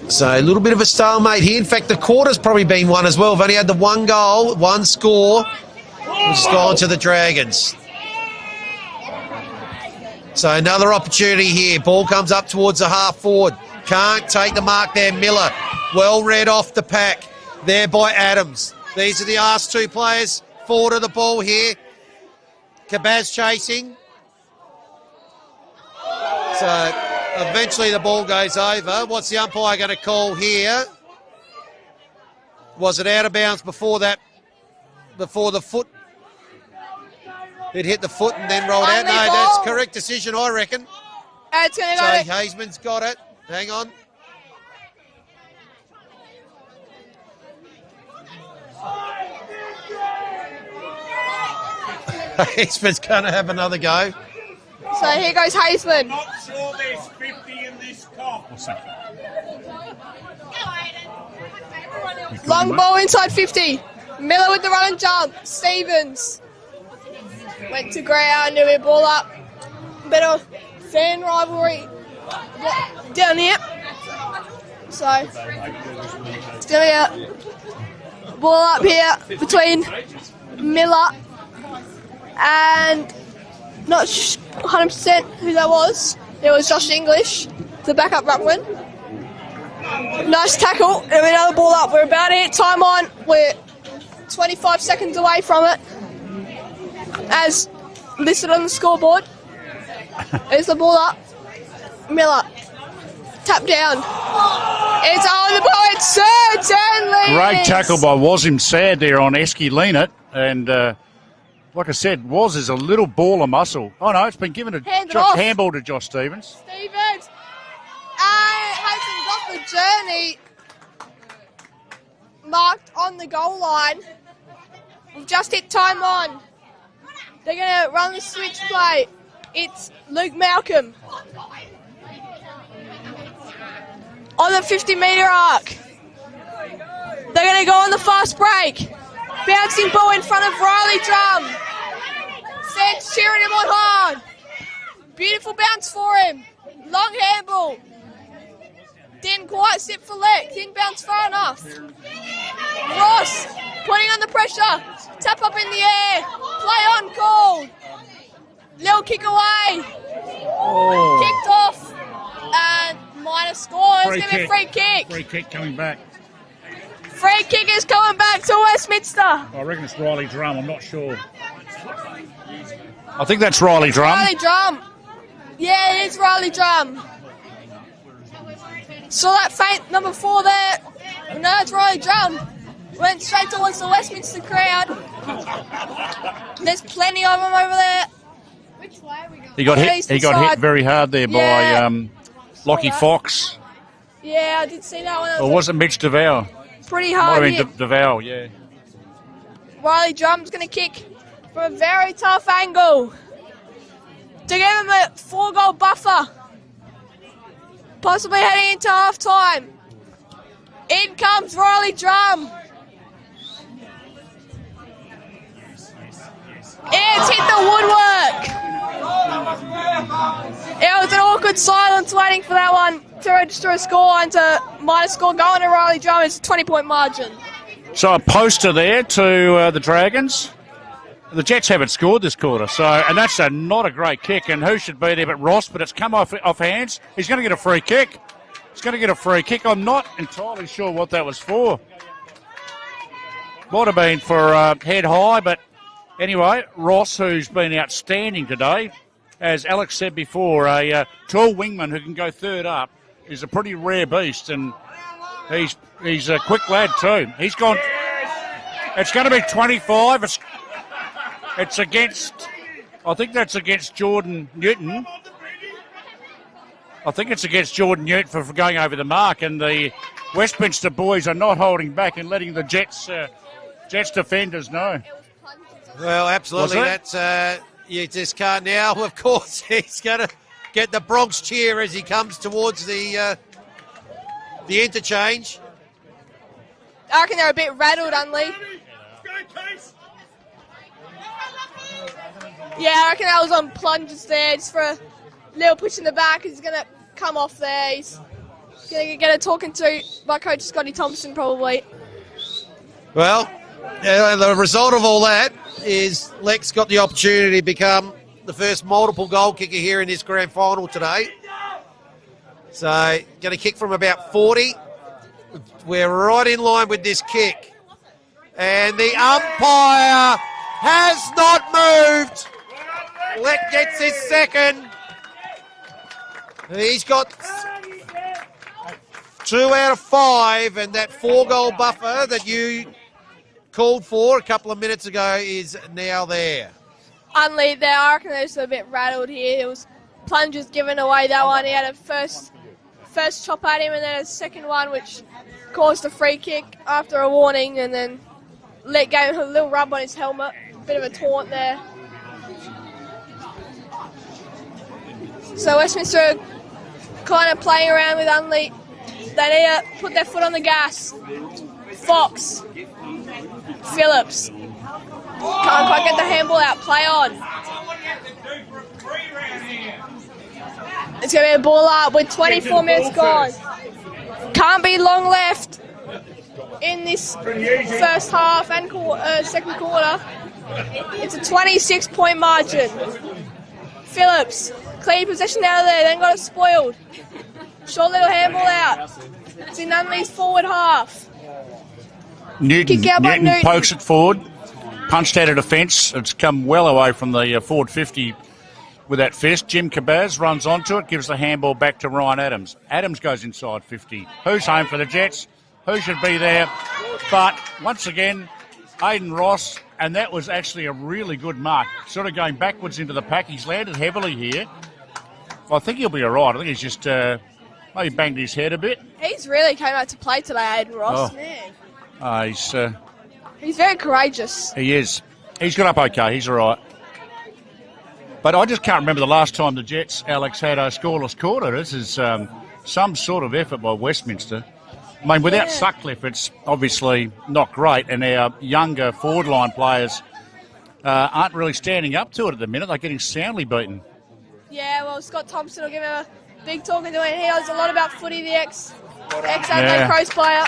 So a little bit of a stalemate here. In fact, the quarter's probably been won as well. We've only had the one goal, one score, which has gone to the Dragons. So another opportunity here. Ball comes up towards the half forward. Can't take the mark there. Miller, well read off the pack there by Adams. These are the last two players forward of the ball here. Cabaz chasing. So eventually the ball goes over. What's the umpire going to call here? Was it out of bounds before that? Before the foot? It hit the foot and then rolled out. No, that's correct decision, I reckon. It's going to So go. Hazeman's got it. Hang on. Hazeman's going to have another go. So here goes Hazeman. Not sure there's 50 in this comp. Long ball inside 50. Miller with the run and jump. Stevens went to ground, new ball up. Bit of fan rivalry down here. So it's going to be a ball up here between Miller and not 100% who that was. It was Josh English, the backup ruckman. Nice tackle, and another ball up. We're about to hit time on. We're 25 seconds away from it, as listed on the scoreboard. There's the ball up. Miller, tap down. It's on the ball. It's certainly Great tackle by Wazim Sad there on Eski Leanit, and like I said, Waz is a little ball of muscle. Oh no, it's been given a handball to Josh Stevens. Stevens. Hasn't got the journey marked on the goal line. We've just hit time on. They're going to run the switch play. It's Luke Malcolm on the 50-metre arc. They're going to go on the fast break. Bouncing ball in front of Riley Drum. Fans cheering him on hard. Beautiful bounce for him. Long handball. Didn't quite sit for leg. Didn't bounce far enough. Ross putting on the pressure. Tap up in the air. Play on called. Little kick away. Kicked off. And minor score. It's going to be a free kick. Free kick coming back. Free kick is coming back to Westminster. I reckon it's Riley Drum. I'm not sure. I think that's Riley Drum. Riley Drum. Yeah, it is Riley Drum. Saw that faint number 4 there. No, it's Riley Drum. Went straight towards the Westminster crowd. There's plenty of them over there. Which way are we going? He got hit. He got hit very hard there by Lockie Fox. Yeah, I did see that one. Or was it Mitch DeVal? Pretty hard Might hit. have been DeVal, yeah. Riley Drum's going to kick from a very tough angle to give him a 4-goal buffer. Possibly heading into half-time. In comes Riley Drum. It's hit the woodwork. It was an awkward silence waiting for that one to register a score, and to minor score going to Riley Drum. It's a 20-point margin. So a poster there to the Dragons. The Jets haven't scored this quarter, and that's not a great kick. And who should be there but Ross? But it's come off hands. He's going to get a free kick. He's going to get a free kick. I'm not entirely sure what that was for. Might have been for head high, but anyway, Ross, who's been outstanding today, as Alex said before, a tall wingman who can go third up is a pretty rare beast, and he's a quick lad too. He's gone. It's going to be 25. It's against, I think that's against Jordan Newton. I think it's against Jordan Newton for going over the mark, and the Westminster boys are not holding back and letting the Jets defenders know. Well, absolutely. That's you just can't now. Of course, he's going to get the Bronx cheer as he comes towards the interchange. I reckon they're a bit rattled, Unley. Yeah, I reckon that was on plunges there, just for a little push in the back. He's going to come off there. He's going to get a talking to by Coach Scotty Thompson, probably. Well, the result of all that is Lex got the opportunity to become the first multiple goal kicker here in this grand final today. So, going to kick from about 40. We're right in line with this kick. And the umpire has not moved. Lex gets his second. He's got 2 out of 5, and that 4-goal buffer that you called for a couple of minutes ago is now there. Unley there, I reckon they're just a bit rattled here. It was plunges given away that one. He had a first chop at him, and then a second one which caused a free kick after a warning, and then gave him a little rub on his helmet. Bit of a taunt there. So Westminster are kind of playing around with Unley. They need to put their foot on the gas. Fox. Phillips. Can't quite get the handball out. Play on. It's going to be a ball up with 24 minutes gone. Can't be long left in this first half and second quarter. It's a 26-point margin. Phillips, clean possession out of there, then got it spoiled. Short little handball out. It's in Unley's forward half. Newton pokes it forward, punched out of defence. It's come well away from the forward 50 with that fist. Jim Cabaz runs onto it, gives the handball back to Ryan Adams. Adams goes inside 50. Who's home for the Jets? Who should be there? But once again, Aidan Ross, and that was actually a really good mark. Sort of going backwards into the pack. He's landed heavily here. Well, I think he'll be all right. I think he's just maybe banged his head a bit. He's really came out to play today, Aidan Ross. Man. He's very courageous. He is. He's got up okay. He's all right. But I just can't remember the last time the Jets, Alex, had a scoreless quarter. This is some sort of effort by Westminster. I mean, without Sutcliffe, it's obviously not great, and our younger forward line players aren't really standing up to it at the minute. They're getting soundly beaten. Yeah, well, Scott Thompson will give him a big talking to him. He knows a lot about footy, the ex-Adelaide Crows player.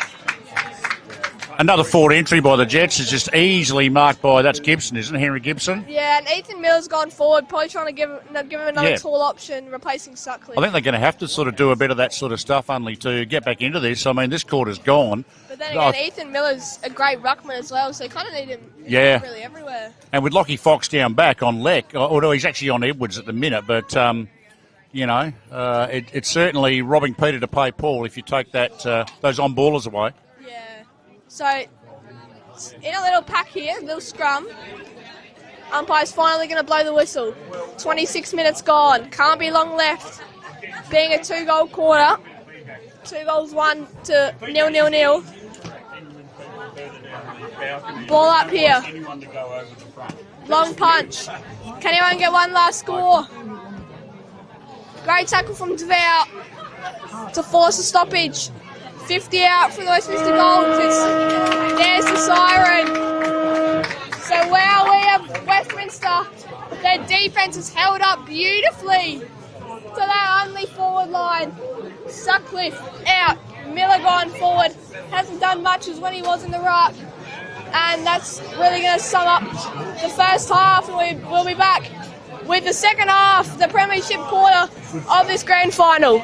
Another forward entry by the Jets is just easily marked by, that's Gibson, isn't it? Henry Gibson? Yeah, and Ethan Miller's gone forward, probably trying to give him another tall option, replacing Sutcliffe. I think they're going to have to sort of do a bit of that sort of stuff, Unley, to get back into this. I mean, this quarter's gone. But then again, Ethan Miller's a great ruckman as well, so you kind of need him really everywhere. And with Lockie Fox down back on Leck, although he's actually on Edwards at the minute, but, it's certainly robbing Peter to pay Paul if you take that those on-ballers away. So, in a little pack here, little scrum. Umpire's finally going to blow the whistle. 26 minutes gone. Can't be long left. Being a 2-goal quarter. 2 goals won to 0-0-0. Ball up here. Long punch. Can anyone get one last score? Great tackle from Devout to force a stoppage. 50 out from the Westminster Goals. There's the siren. So, wow, we have Westminster. Their defence has held up beautifully to that Unley forward line. Sutcliffe out. Miller gone forward. Hasn't done much as when he was in the ruck. And that's really going to sum up the first half. And we'll be back with the second half, the premiership quarter of this grand final.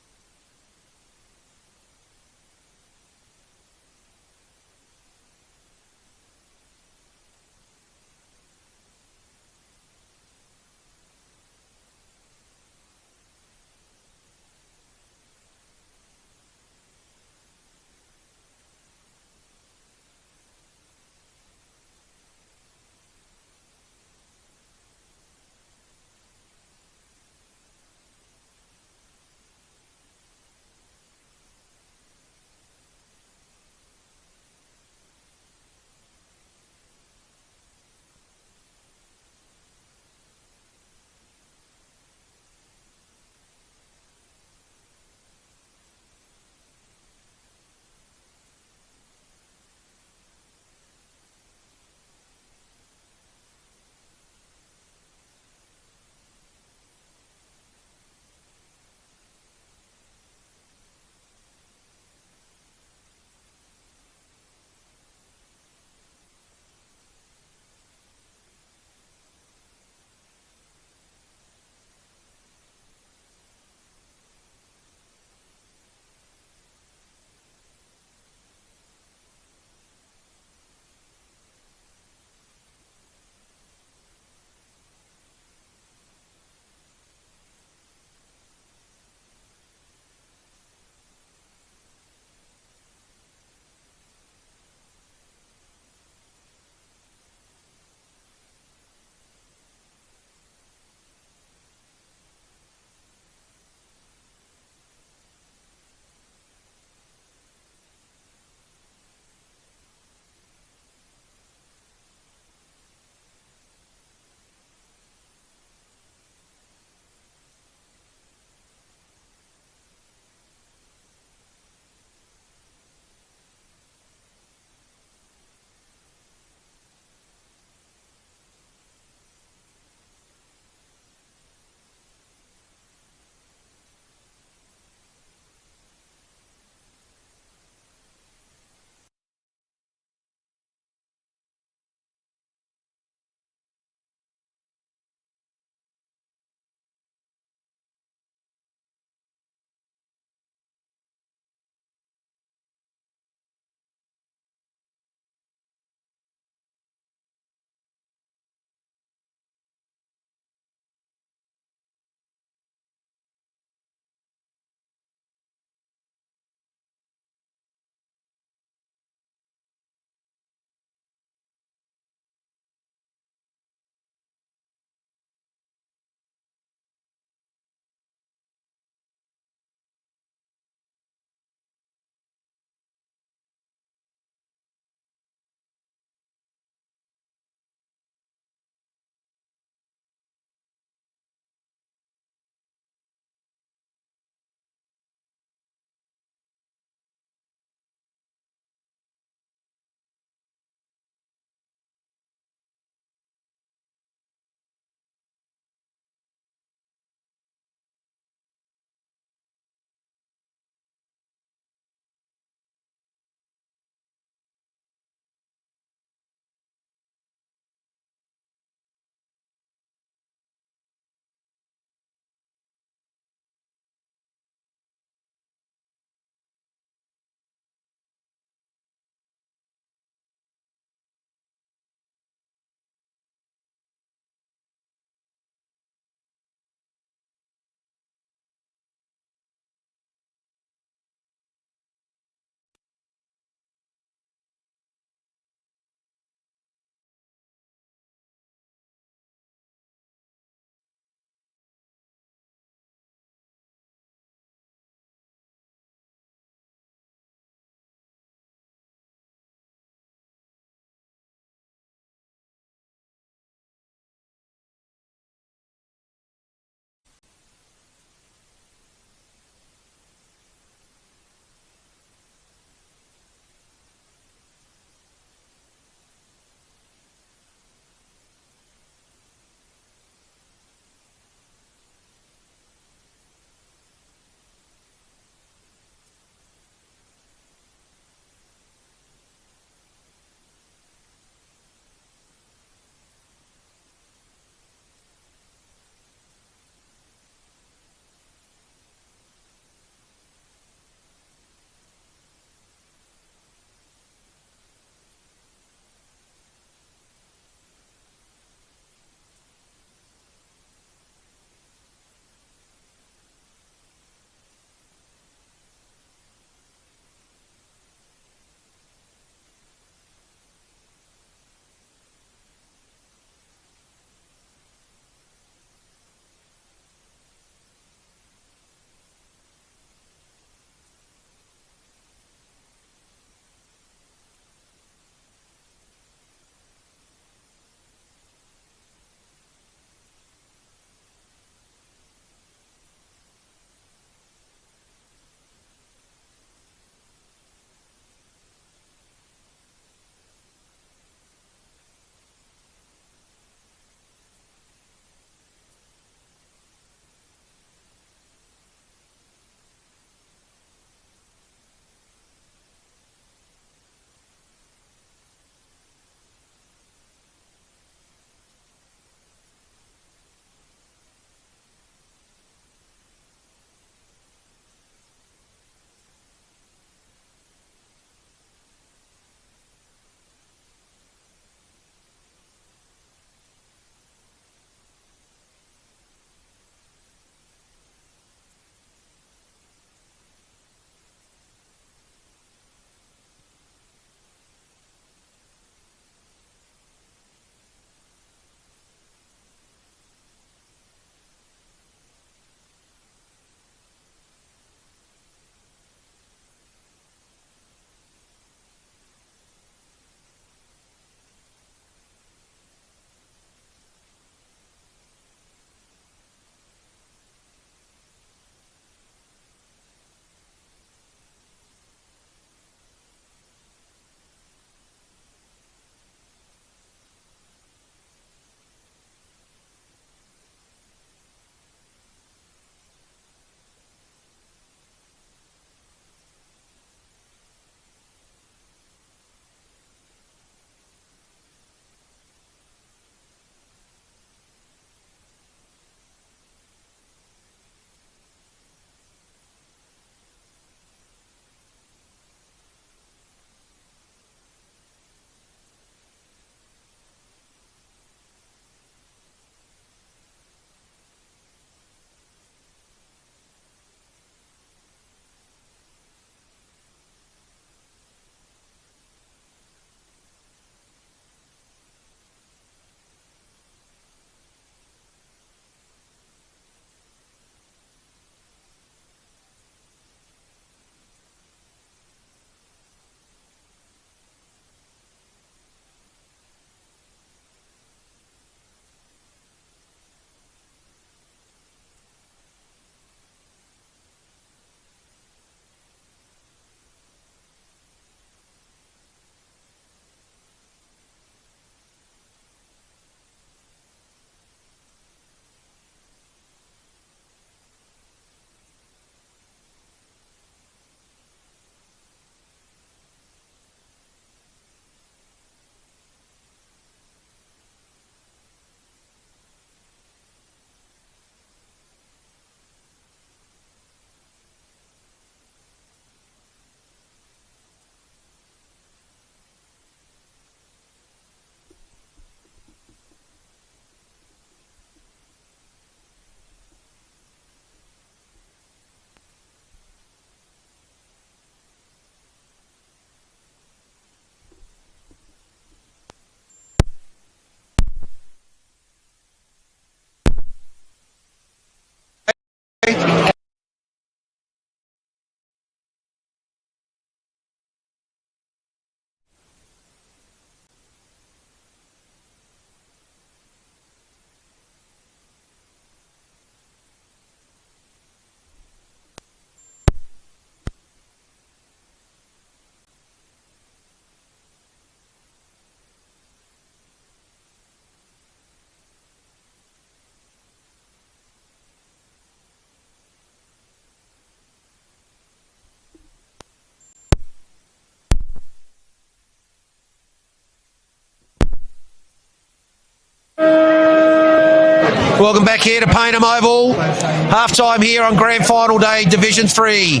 Welcome back here to Payneham Oval. Half-time here on Grand Final Day, Division 3.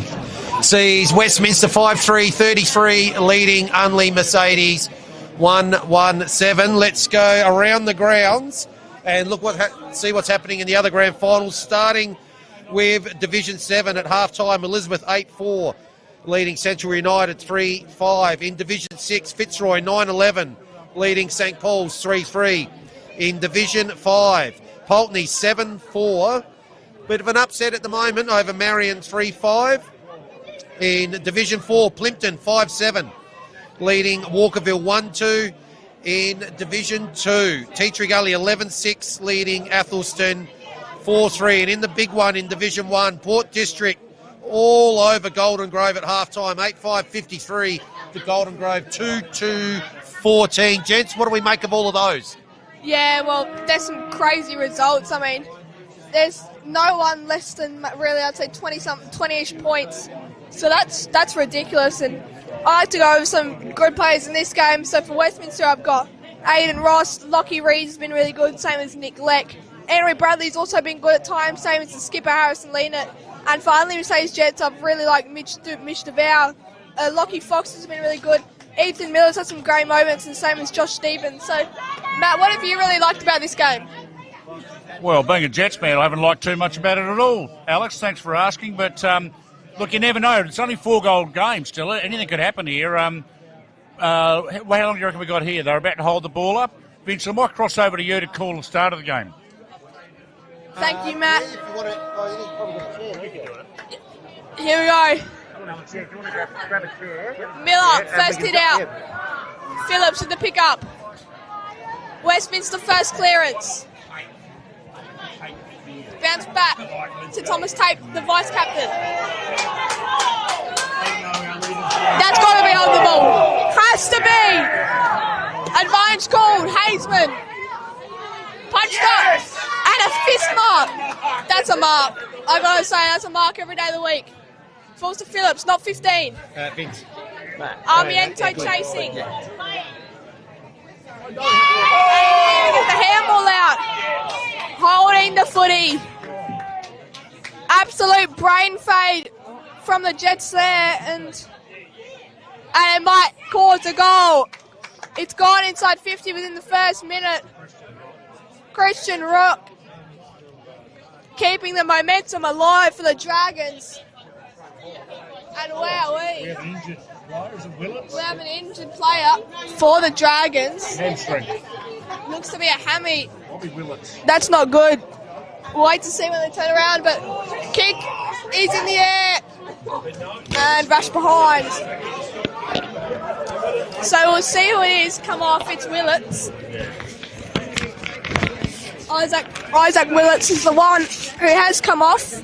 Sees Westminster 5-3-33 leading Unley Mercedes 1-1-7. Let's go around the grounds and look see what's happening in the other grand finals, starting with Division 7 at half-time. Elizabeth 8-4 leading Central United 3-5. In Division 6, Fitzroy 9-11 leading St Paul's 3-3. In Division 5, Pulteney 7-4. Bit of an upset at the moment over Marion 3-5. In Division 4, Plimpton 5-7 leading Walkerville 1-2. In Division 2, Tea Tree Gully 11-6 leading Athelston 4-3. And in the big one in Division 1, Port District all over Golden Grove at halftime, 8-5-53 to Golden Grove 2-2-14. Gents, what do we make of all of those? Yeah, well, there's some crazy results. I mean, there's no one less than really, I'd say 20-ish points. So that's ridiculous. And I like to go over some good players in this game. So for Westminster, I've got Aiden Ross, Lockie Reed's been really good, same as Nick Leck. Henry Bradley's also been good at times, same as the skipper Harrison Leanett. And for Unley Mercedes Jets, I've really liked Mitch DeVow. Lockie Fox has been really good. Ethan Miller's had some great moments, and same as Josh Stevens. So, Matt, what have you really liked about this game? Well, being a Jets fan, I haven't liked too much about it at all. Alex, thanks for asking. But, look, you never know. It's only 4-goal game still. Anything could happen here. How long do you reckon we got here? They're about to hold the ball up. Vince, I might cross over to you to call the start of the game. Thank you, Matt. Here we go. Miller, first hit out. Phillips with the pick-up. Westminster first clearance. Bounce back to Thomas Tate, the vice-captain. That's got to be on the ball. Has to be. Advantage called. Hazeman. Punched up. And a fist mark. That's a mark. I got to say, that's a mark every day of the week. Falls to Phillips, not 15. Vince. Armiento chasing. Get the handball out. Holding the footy. Absolute brain fade from the Jets there, and it might cause a goal. It's gone inside 50 within the first minute. Christian Rook keeping the momentum alive for the Dragons. And we have an injured player. Is it Willits? We have an injured player for the Dragons. Hamstring. Looks to be a hammy. Bobby Willits. That's not good. We'll wait to see when they turn around, but kick is in the air. And bash behind. So we'll see who it is come off. It's Willits. Isaac Willits is the one who has come off,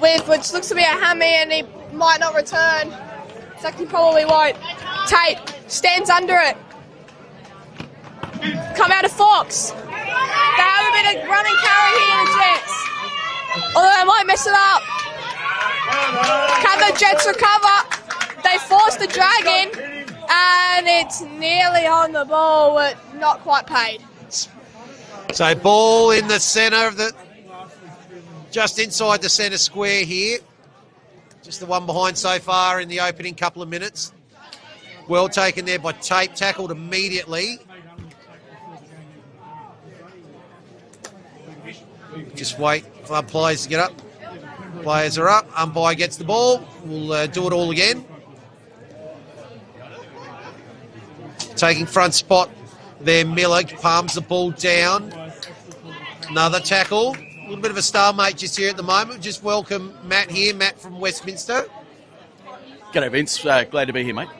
with which looks to be a hammy, and he might not return. In fact, he probably won't. Tate stands under it. Come out of Fox. They have a bit of run and carry here, the Jets. Although they might mess it up. Can the Jets recover? They force the drag in, and it's nearly on the ball, but not quite paid. So ball in the centre of just inside the centre square here. Just the one behind so far in the opening couple of minutes. Well taken there by Tate, tackled immediately. Just wait for our players to get up. Players are up. Umpire gets the ball. We'll do it all again. Taking front spot there, Miller palms the ball down. Another tackle. A little bit of a stalemate just here at the moment. Just welcome Matt here, Matt from Westminster. G'day, Vince. Glad to be here, mate.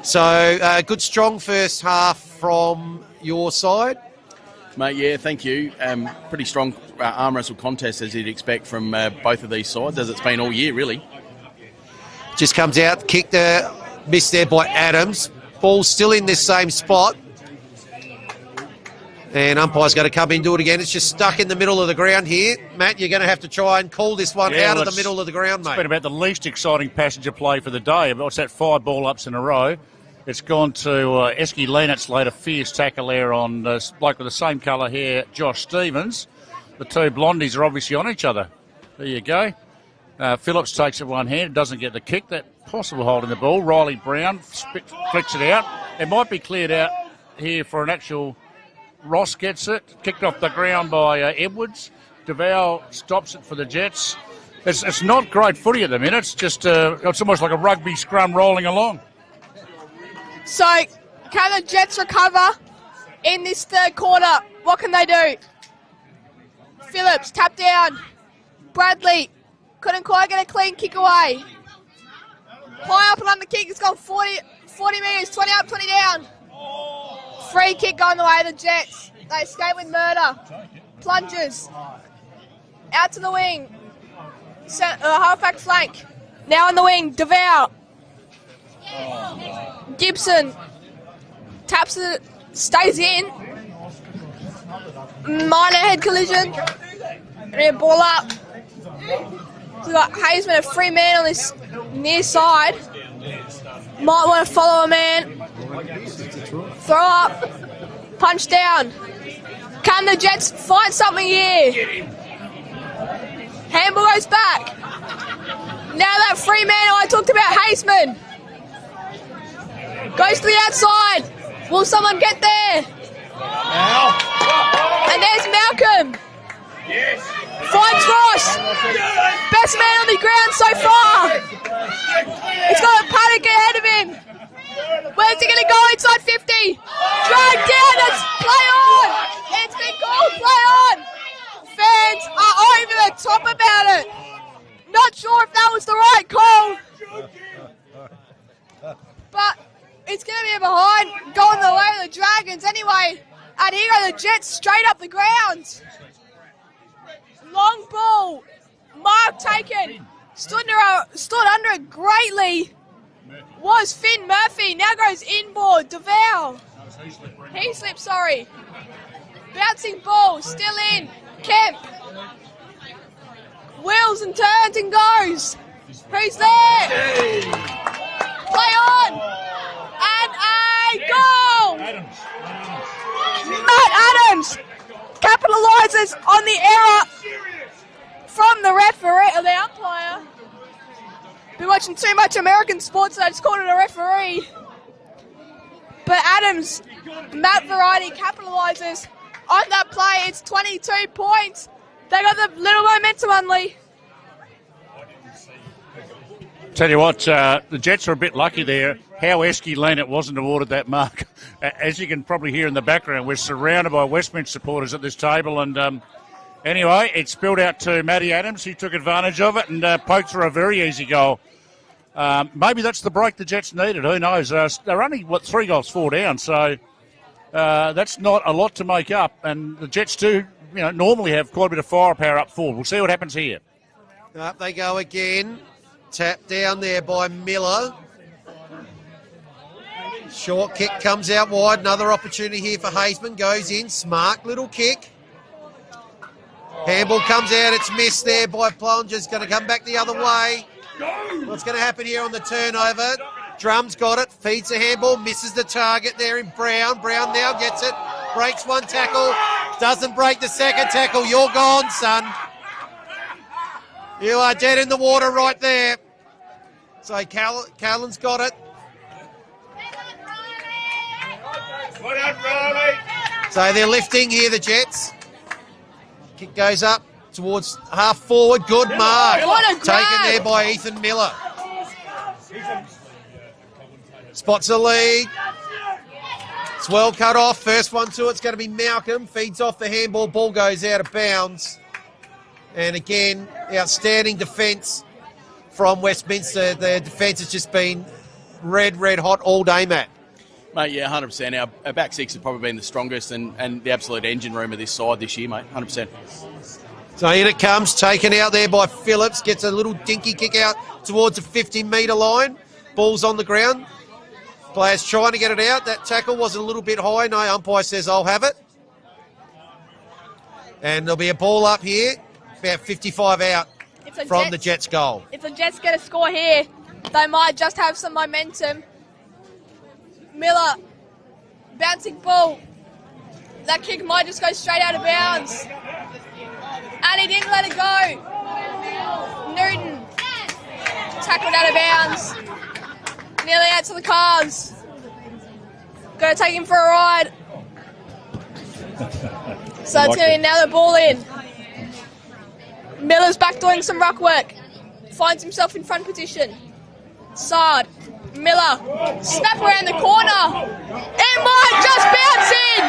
So, good strong first half from your side. Mate, yeah, thank you. Pretty strong arm wrestle contest, as you'd expect from both of these sides, as it's been all year, really. Just comes out, kicked missed there by Adams. Ball still in this same spot. And umpire's going to come in and do it again. It's just stuck in the middle of the ground here. Matt, you're going to have to try and call this one out of the middle of the ground, mate. It's been about the least exciting passenger play for the day. What's that, 5 ball-ups in a row? It's gone to Esky Lenaert's laid a fierce tackle there on bloke with the same colour hair, Josh Stevens. the two blondies are obviously on each other. There you go. Phillips takes it one hand, doesn't get the kick. That possible holding the ball. Riley Brown flicks it out. It might be cleared out here for an actual... Ross gets it. Kicked off the ground by Edwards. DeVal stops it for the Jets. It's not great footy at the minute. It's just it's almost like a rugby scrum rolling along. So, can the Jets recover in this third quarter? What can they do? Phillips, tap down. Bradley couldn't quite get a clean kick away. High up and under kick. It's gone 40 metres, 20 up, 20 down. Free kick going the way of the Jets. They escape with murder. Plunges. Out to the wing. Halfback flank. Now on the wing. DeVal. Gibson. Taps it. Stays in. Minor head collision. And ball up. We've got Hazeman, a free man on this near side. Might want to follow a man. Throw up. Punch down. Can the Jets find something here? Handball goes back. Now that free man I talked about, Hazeman. Goes to the outside. Will someone get there? And there's Malcolm. Finds Ross. Best man on the ground so far. He's got a paddock ahead of him. Where's he going to go? Inside 50. Dragged down. That's play on. It's been called play on. Fans are over the top about it. Not sure if that was the right call. But it's going to be a behind going the way of the Dragons anyway. And here go the Jets straight up the ground. Long ball. Mark taken. Stood under it greatly. Was Finn Murphy. Now goes inboard. DeVal. He slipped, sorry. Bouncing ball. Still in. Kemp. Wheels and turns and goes. Who's there? Play on. And a goal. Matt Adams capitalises on the error from the referee or the umpire. Been watching too much American sports, so I just called it a referee. But Adams, Matt Variety capitalises on that play. It's 22 points. They got the little momentum, Unley. Tell you what, the Jets are a bit lucky there. How Esky-Leonard wasn't awarded that mark. As you can probably hear in the background, we're surrounded by Westminster supporters at this table. And anyway, it spilled out to Matty Adams. He took advantage of it and poked for a very easy goal. Maybe that's the break the Jets needed. Who knows? They're only, 3 goals, 4 down. So that's not a lot to make up. And the Jets do, normally have quite a bit of firepower up forward. We'll see what happens here. Up they go again. Tap down there by Miller. Short kick comes out wide. Another opportunity here for Hazeman. Goes in. Smart little kick. Handball comes out. It's missed there by Plunger's. Going to come back the other way. What's going to happen here on the turnover? Drum's got it. Feeds the handball. Misses the target there in Brown. Brown now gets it. Breaks one tackle. Doesn't break the second tackle. You're gone, son. You are dead in the water right there. So Callan's got it. So they're lifting here, the Jets. Kick goes up towards half forward. Good mark. What a grab. Taken there by Ethan Miller. Spots a lead. It's well cut off. First one to it's going to be Malcolm. Feeds off the handball. Ball goes out of bounds. And again, outstanding defence from Westminster. Their defence has just been red hot all day, Matt. Mate, yeah, 100%. Our back six has probably been the strongest and the absolute engine room of this side this year, mate. 100%. So in it comes, taken out there by Phillips. Gets a little dinky kick out towards the 50-metre line. Ball's on the ground. Players trying to get it out. That tackle was a little bit high. No, umpire says I'll have it. And there'll be a ball up here. About 55 out from the Jets' goal. If the Jets get a score here, they might just have some momentum. Miller, bouncing ball. That kick might just go straight out of bounds. And he didn't let it go. Newton tackled out of bounds. Nearly out to the cars. Going to take him for a ride. So it's going to be another ball in. Miller's back doing some ruck work. Finds himself in front position. Sard. Miller. Snap around the corner. It might just bounce in.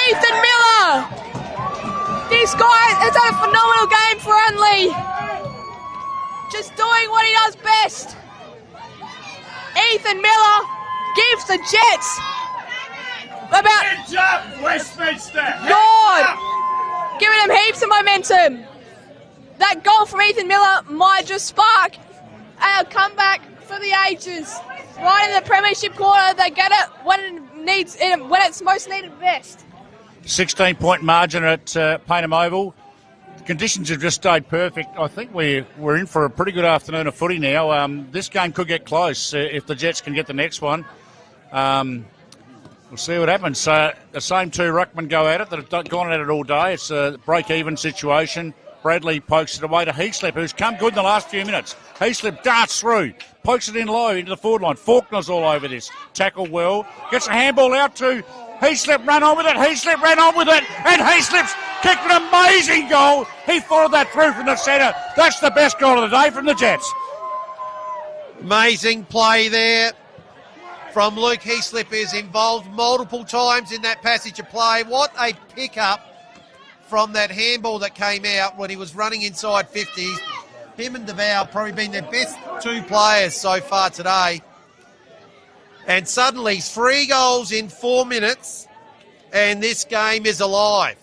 Ethan Miller. This guy has had a phenomenal game for Unley. Just doing what he does best. Ethan Miller gives the Jets about... Hands up, Westminster! God! Giving them heaps of momentum. That goal from Ethan Miller might just spark a comeback for the ages. Right in the premiership quarter, they get it when it's most needed best. 16-point margin at Payneham Oval. The conditions have just stayed perfect. I think we're in for a pretty good afternoon of footy now. This game could get close if the Jets can get the next one. We'll see what happens. So the same two ruckmen go at it that have gone at it all day. It's a break-even situation. Bradley pokes it away to Heaslip, who's come good in the last few minutes. Heaslip darts through, pokes it in low into the forward line. Faulkner's all over this. Tackle well. Gets a handball out to Heaslip, run on with it. Heaslip ran on with it. And Heaslip's kicked an amazing goal. He followed that through from the centre. That's the best goal of the day from the Jets. Amazing play there from Luke Heaslip, who's involved multiple times in that passage of play. What a pickup from that handball that came out when he was running inside 50s. Him and DeVal probably been their best two players so far today. And suddenly 3 goals in 4 minutes and this game is alive.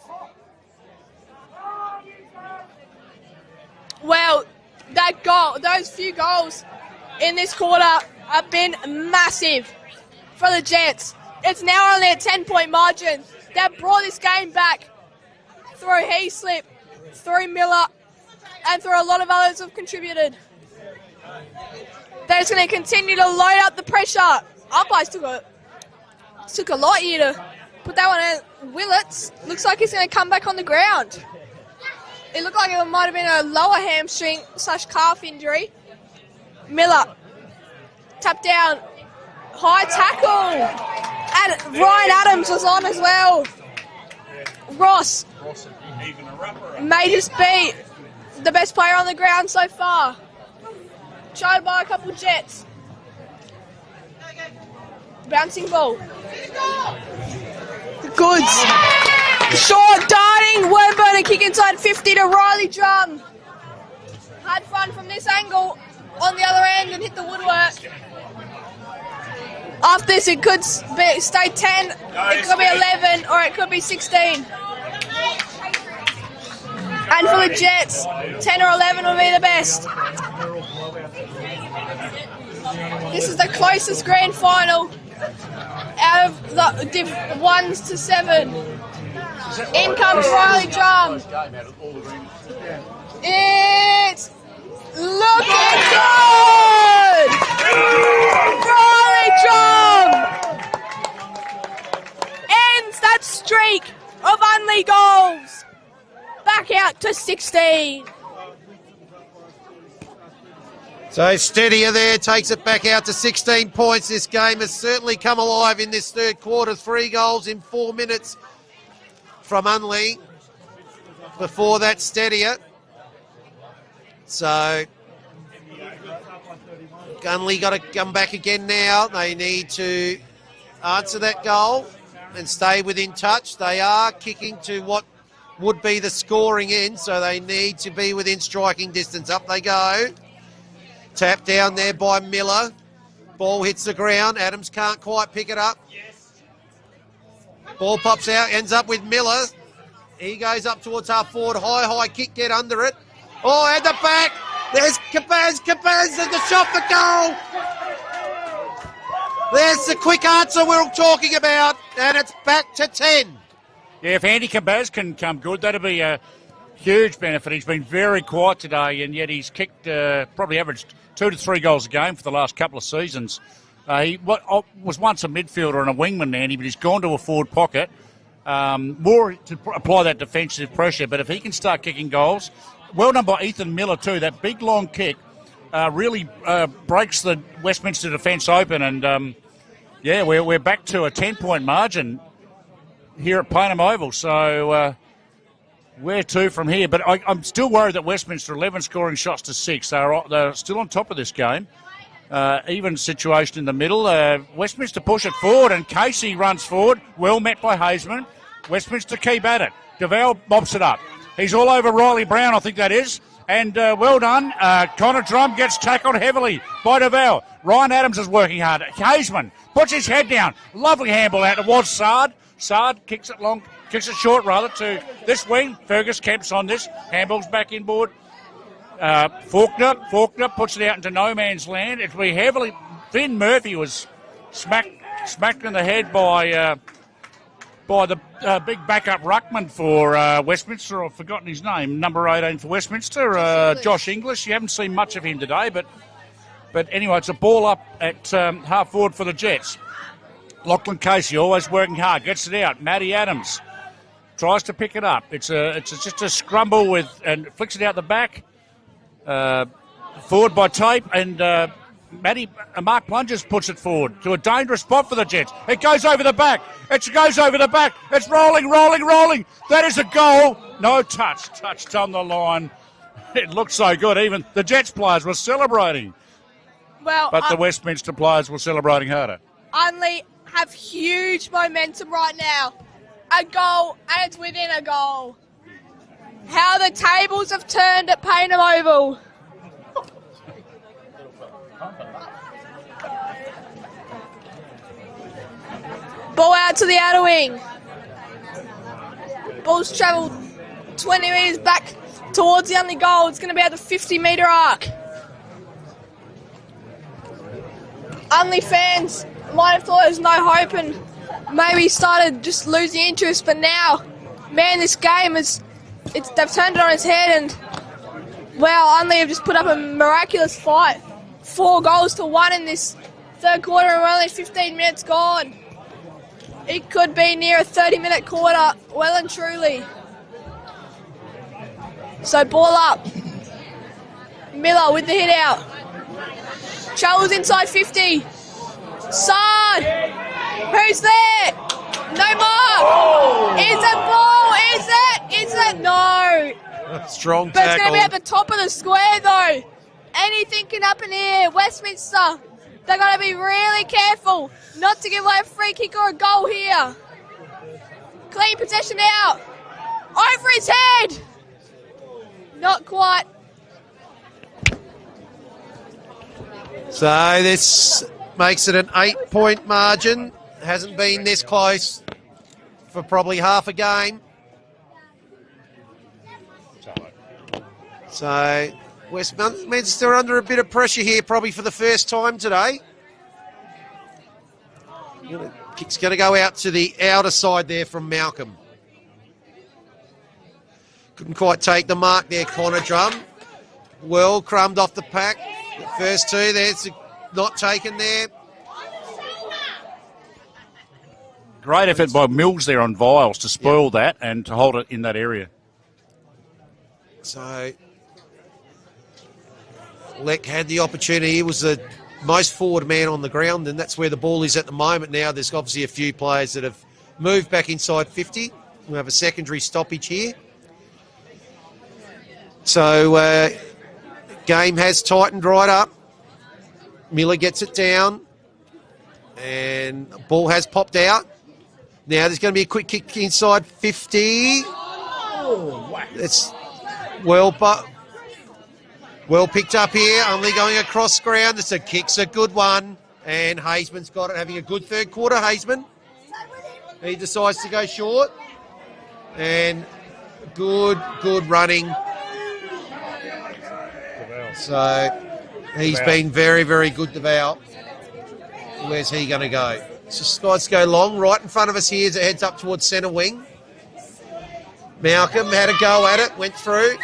Well, that goal, those few goals in this quarter have been massive for the Jets. It's now only a 10-point margin. They've brought this game back through Heaslip, through Miller, and through a lot of others who have contributed. They're just going to continue to load up the pressure. Umpires took a lot here to put that one in. Willits looks like he's going to come back on the ground. It looked like it might have been a lower hamstring / calf injury. Miller, tap down, high tackle, and Ryan Adams was on as well. Ross may just be the best player on the ground so far. Tried by a couple Jets. Bouncing ball. Goods. Short darting. Wormburn and kick inside 50 to Riley Drum. Had fun from this angle on the other end and hit the woodwork. After this, it could stay 10, it could be 11, or it could be 16. And for the Jets, 10 or 11 will be the best. This is the closest grand final out of the Div 1s to 7. In comes Riley Drum. It's looking good! Riley Drum ends that streak of Unley goals. Back out to 16. So Steadier there takes it back out to 16 points. This game has certainly come alive in this third quarter. 3 goals in 4 minutes from Unley. Before that, Steadier. So Unley got to come back again now. They need to answer that goal and stay within touch. They are kicking to what would be the scoring end, so they need to be within striking distance. Up they go. Tap down there by Miller. Ball hits the ground. Adams can't quite pick it up. Ball pops out, ends up with Miller. He goes up towards half forward. High kick, get under it. Oh, and the back. There's Cabaz. Cabaz, there's the shot for goal. There's the quick answer we're talking about, and it's back to 10. Yeah, if Andy Cabaz can come good, that'll be a huge benefit. He's been very quiet today, and yet he's kicked probably averaged 2 to 3 goals a game for the last couple of seasons. He was once a midfielder and a wingman, Andy, but he's gone to a forward pocket, more to apply that defensive pressure. But if he can start kicking goals, well done by Ethan Miller too. That big long kick really breaks the Westminster defence open, and we're back to a 10-point margin here at Payneham Oval. So where to from here? But I'm still worried that Westminster 11 scoring shots to 6. They're still on top of this game. Even situation in the middle. Westminster push it forward, and Casey runs forward. Well met by Hazeman. Westminster keep at it. DeVal mops it up. He's all over Riley Brown, I think that is. And well done. Connor Drum gets tackled heavily by DeVal. Ryan Adams is working hard. Hazeman puts his head down. Lovely handball out towards Sard. Sard kicks it short to this wing. Fergus Kemp's on this. Handball's back inboard. Faulkner puts it out into no man's land. It'll be heavily. Finn Murphy was smacked in the head by the big backup ruckman for Westminster. I've forgotten his name. Number 18 for Westminster, Josh English. You haven't seen much of him today, but anyway, it's a ball up at half forward for the Jets. Lachlan Casey always working hard, gets it out. Matty Adams tries to pick it up. It's just a scrumble and flicks it out the back. Forward by Tape, and Mark Plungers puts it forward to a dangerous spot for the Jets. It goes over the back. It's rolling. That is a goal. No touch. Touched on the line. It looked so good. Even the Jets players were celebrating. But the Westminster players were celebrating harder. Unley have huge momentum right now. A goal, and it's within a goal. How the tables have turned at Payneham Oval. Ball out to the outer wing. Ball's travelled 20 metres back towards the Unley goal. It's going to be at the 50-metre arc. Unley fans might have thought there's no hope and maybe started just losing interest, but now, man, this game they've turned it on its head, and Unley have just put up a miraculous fight. 4 goals to 1 in this third quarter, and we're only 15 minutes gone. It could be near a 30-minute quarter, well and truly. So ball up. Miller with the hit out. Travels inside 50. Sard. Who's there? No more. Is it ball? Is it? No. Strong but tackle. It's going to be at the top of the square, though. Anything can happen here. Westminster, they've got to be really careful not to give away a free kick or a goal here. Clean possession out. Over his head. Not quite. So this makes it an 8-point margin. Hasn't been this close for probably half a game. So Westminster under a bit of pressure here, probably for the first time today. Kick's going to go out to the outer side there from Malcolm. Couldn't quite take the mark there, Connor Drum. Well crumbed off the pack. The first two there's not taken there. Great effort by Mills there on Viles to spoil that and to hold it in that area. So Leck had the opportunity. He was the most forward man on the ground, and that's where the ball is at the moment now. There's obviously a few players that have moved back inside 50. We have a secondary stoppage here. So game has tightened right up. Miller gets it down, and the ball has popped out. Now there's going to be a quick kick inside 50. It's well picked up here. Only going across ground. It's a kick's a good one, and Hazeman's got it. Having a good third quarter, Hazeman. He decides to go short, and good running. So he's been very, very good, DeVal. Where's he going to go? So Scott's go long. Right in front of us here as it heads up towards centre wing. Malcolm had a go at it, went through,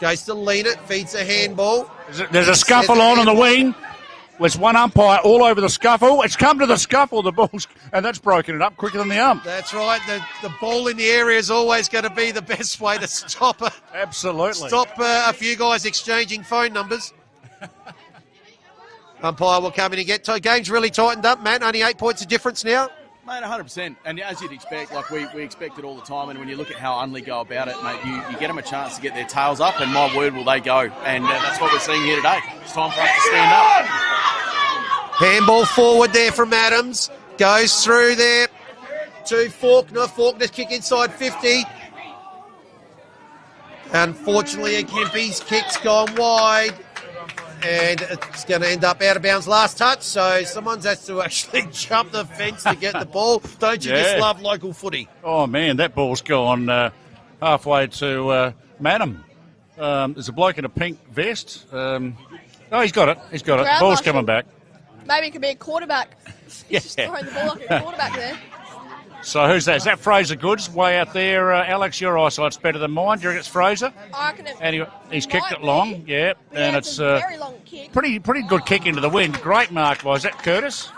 goes to lean it, feeds a handball. There's a scuffle on the wing. There's one umpire all over the scuffle. It's come to the scuffle, the ball's, and that's broken it up quicker than the ump. That's right. The ball in the area is always going to be the best way to stop it. Absolutely. Stop a few guys exchanging phone numbers. Umpire will come in and get to. Game's really tightened up, Matt. Only 8 points of difference now. Mate, 100%. And as you'd expect, like we expect it all the time. And when you look at how Unley go about it, mate, you get them a chance to get their tails up, and my word, will they go. And that's what we're seeing here today. It's time for us to stand up. Handball forward there from Adams. Goes through there to Faulkner. Faulkner's kick inside 50. Unfortunately, a Kempy's kick's gone wide. And it's going to end up out of bounds last touch. So someone's has to actually jump the fence to get the ball. Don't you just love local footy? Oh, man, that ball's gone halfway to Madam. There's a bloke in a pink vest. Oh, he's got it. He's got it. Ball's coming back. Maybe it could be a quarterback. He's just throwing the ball like a quarterback there. So who's that? Is that Fraser Goods way out there? Alex, your eyesight's better than mine. Do you reckon it's Fraser? I reckon it and he's kicked it long, yeah. And it's a very long kick. Pretty good kick into the wind. Great mark. Was that Curtis?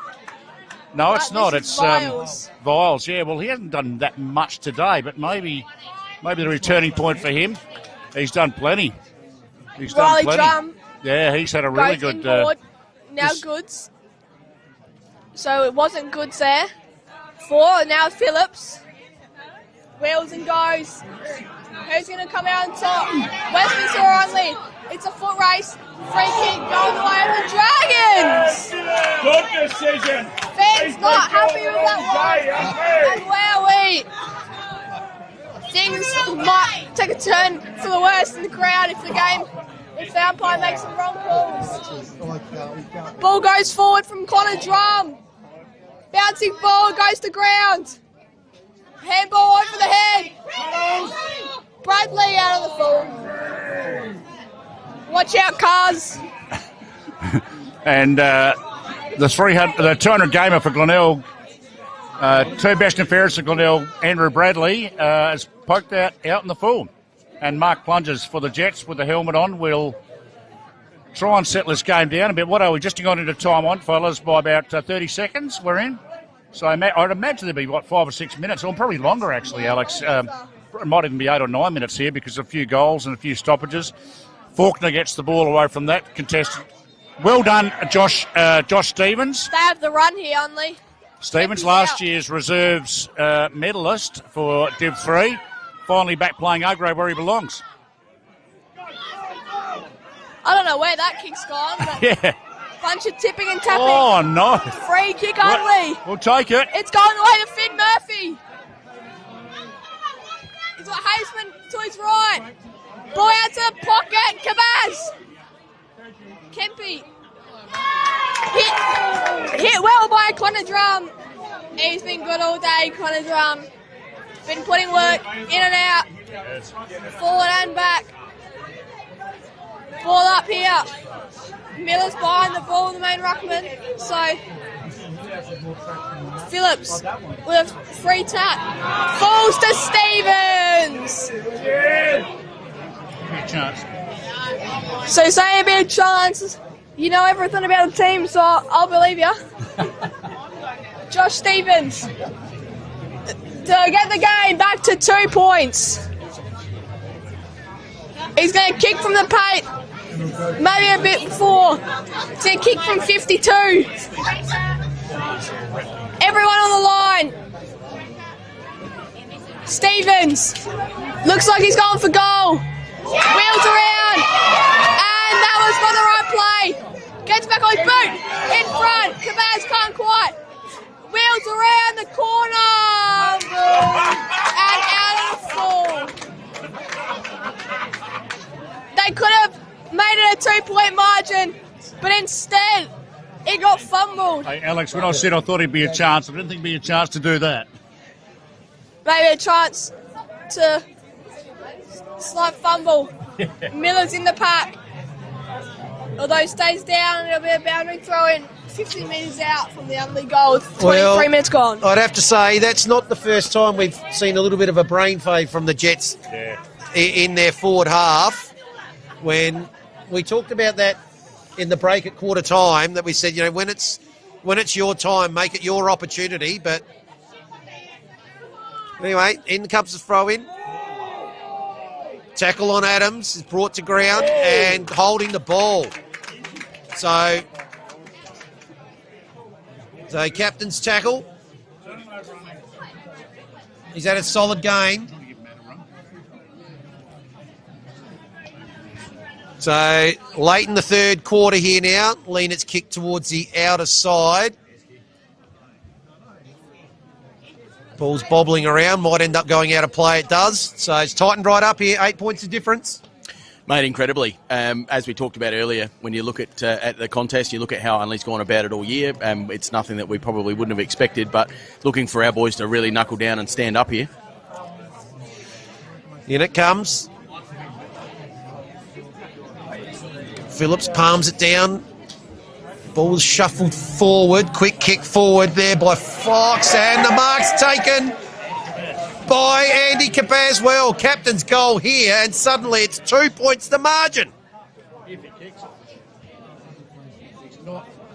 No, it's not. It's Viles. Viles, yeah. Well, he hasn't done that much today, but maybe the returning point for him. He's done plenty. He's done plenty. Drum. Yeah, he's had a really Goes good... inboard. Now Goods. So it wasn't Goods there. 4, now Phillips. Wheels and goes. Who's going to come out on top? Westminster or Unley? It's a foot race. Free kick going the way of the Dragons. Good decision. Fans not happy with that one. And things might take a turn for the worse in the crowd if the umpire makes some wrong calls. Ball goes forward from Connor Drum. Bouncing ball goes to ground. Handball over the head. Bradley out of the full. Watch out, cars. And the 200 gamer for Glenelg, two best interference for Glenelg, Andrew Bradley, is poked out in the full. And Mark Plungers for the Jets with the helmet on will try and settle this game down a bit. What are we just got into time on, fellas, by about 30 seconds we're in. So I'd imagine there'd be, 5 or 6 minutes, or probably longer actually, Alex. It might even be 8 or 9 minutes here because of a few goals and a few stoppages. Faulkner gets the ball away from that contestant. Well done, Josh Stevens. They have the run here, Unley. Stevens, last year's reserves medalist for Div 3. Finally back playing A-grade where he belongs. I don't know where that kick's gone, but Yeah. bunch of tipping and tapping. Oh, no. Free kick, Unley. We'll take it. It's going the way to Finn Murphy. He's got Haseman to his right. Ball out to the pocket. Kabaz. Kempy. Hit well by Connor Drum. He's been good all day, Connor Drum. Been putting work in and out. Forward and back. Ball up here. Miller's behind the ball, the main ruckman. So Phillips with a free tap. Falls to Stevens. Chance. So say a bit of chance. You know everything about the team, so I'll believe you. Josh Stevens to get the game back to 2 points. He's going to kick from the paint. Maybe a bit before. He's going to kick from 52. Everyone on the line. Stevens. Looks like he's going for goal. Wheels around. And that was for the right play. Gets back on his boot. In front. Kabaz can't quite. Wheels around the corner. And out of the full. They could have made it a 2-point margin, but instead it got fumbled. Hey, Alex, when I said I thought he'd be a chance, I didn't think it'd be a chance to do that. Maybe a chance to slight fumble. Miller's in the pack. Although stays down, it'll be a boundary throw in 50 metres out from the Unley goal with 23 minutes gone. I'd have to say that's not the first time we've seen a little bit of a brain fade from the Jets in their forward half. When we talked about that in the break at quarter time that we said, you know, when it's your time, make it your opportunity. But anyway, in comes the throw in. Tackle on Adams is brought to ground and holding the ball. So captain's tackle. He's had a solid game. So late in the third quarter here now. Leonard's kick towards the outer side. Ball's bobbling around, might end up going out of play, it does. So it's tightened right up here, 8 points of difference. Mate, incredibly. As we talked about earlier, when you look at the contest, you look at how Unley's gone about it all year. It's nothing that we probably wouldn't have expected, but looking for our boys to really knuckle down and stand up here. In it comes. Phillips palms it down. Ball's shuffled forward. Quick kick forward there by Fox. And the mark's taken by Andy Cabaz. Well, captain's goal here. And suddenly it's 2 points the margin. If he kicks it,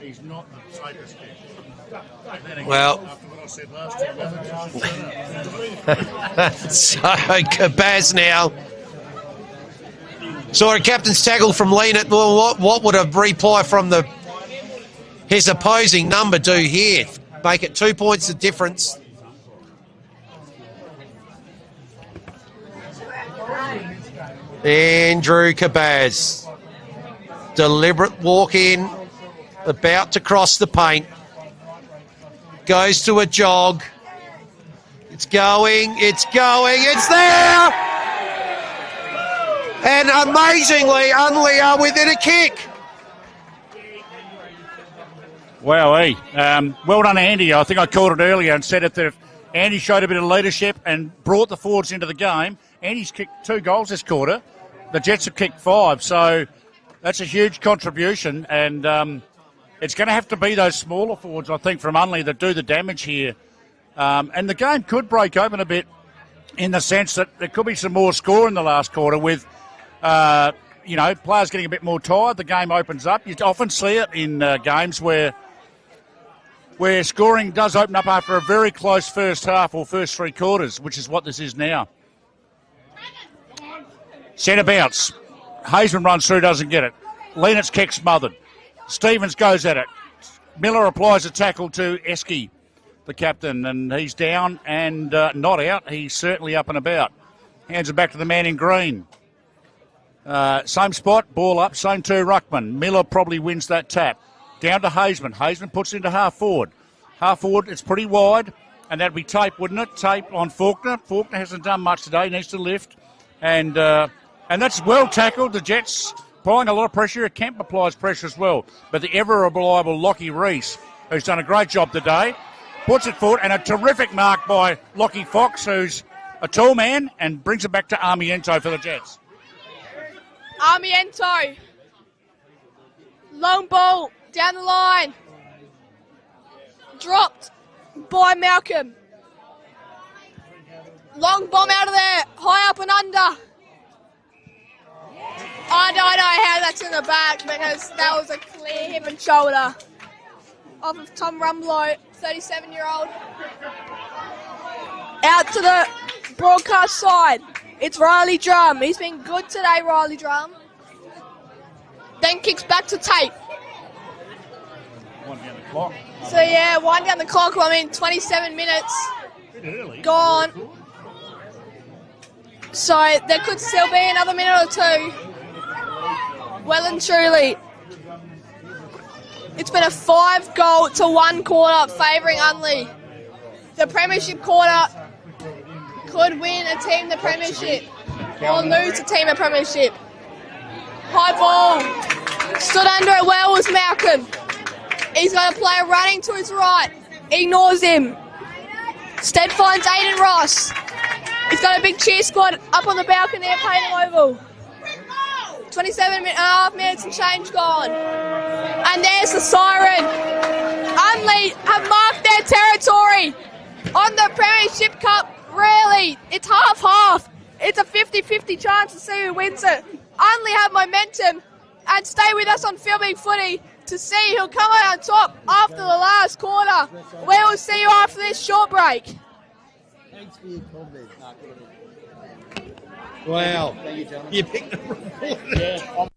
he's not the safest kick. Well, After what I said last time, so Cabaz now. Saw a captain's tackle from Leonard. Well, what would a reply from his opposing number do here? Make it 2 points of difference. Andrew Cabaz. Deliberate walk in. About to cross the paint. Goes to a jog. It's going. It's there! And amazingly, Unley are within a kick. Wowee. Well done, Andy. I think I called it earlier and said that if Andy showed a bit of leadership and brought the forwards into the game, Andy's kicked 2 goals this quarter. The Jets have kicked 5, so that's a huge contribution. And it's going to have to be those smaller forwards, I think, from Unley that do the damage here. And the game could break open a bit in the sense that there could be some more score in the last quarter with, players getting a bit more tired. The game opens up. You often see it in games where scoring does open up after a very close first half or first 3 quarters, which is what this is now. Centre bounce. Hazeman runs through, doesn't get it. Leonard's kick smothered. Stevens goes at it. Miller applies a tackle to Esky, the captain, and he's down and not out. He's certainly up and about. Hands it back to the man in green. Same spot, ball up, same 2 ruckman. Miller probably wins that tap. Down to Hazeman. Hazeman puts it into half forward. Half forward, it's pretty wide, and that'd be tape, wouldn't it? Tape on Faulkner. Faulkner hasn't done much today, needs to lift. And that's well tackled. The Jets applying a lot of pressure. Kemp applies pressure as well. But the ever-reliable Lockie Reese, who's done a great job today, puts it forward, and a terrific mark by Lockie Fox, who's a tall man, and brings it back to Armiento for the Jets. Armiento. Long ball down the line. Dropped by Malcolm. Long bomb out of there. High up and under. I don't know how that's in the back because that was a clear hip and shoulder off of Tom Rumlow, 37-year-old. Out to the broadcast side. It's Riley Drum. He's been good today, Riley Drum. Then kicks back to Tate. One down the clock. So, yeah, wind down the clock. 27 minutes gone. So, there could still be another minute or 2. Well and truly. It's been a 5-goal-to-1 quarter favouring Unley. The premiership quarter could win a team the premiership or lose a team a premiership. High ball. Stood under it well was Malcolm. He's got a player running to his right. Ignores him. Stead finds Aiden Ross. He's got a big cheer squad up on the balcony at Payne Oval. 27.5 minutes and change gone. And there's the siren. Unley have marked their territory on the Premiership Cup. Really, it's half-half. It's a 50-50 chance to see who wins it. Unley have momentum. and stay with us on Filming Footy to see who'll come out on top after the last quarter. We will see you after this short break. Thanks for your comment. Wow. You picked the report.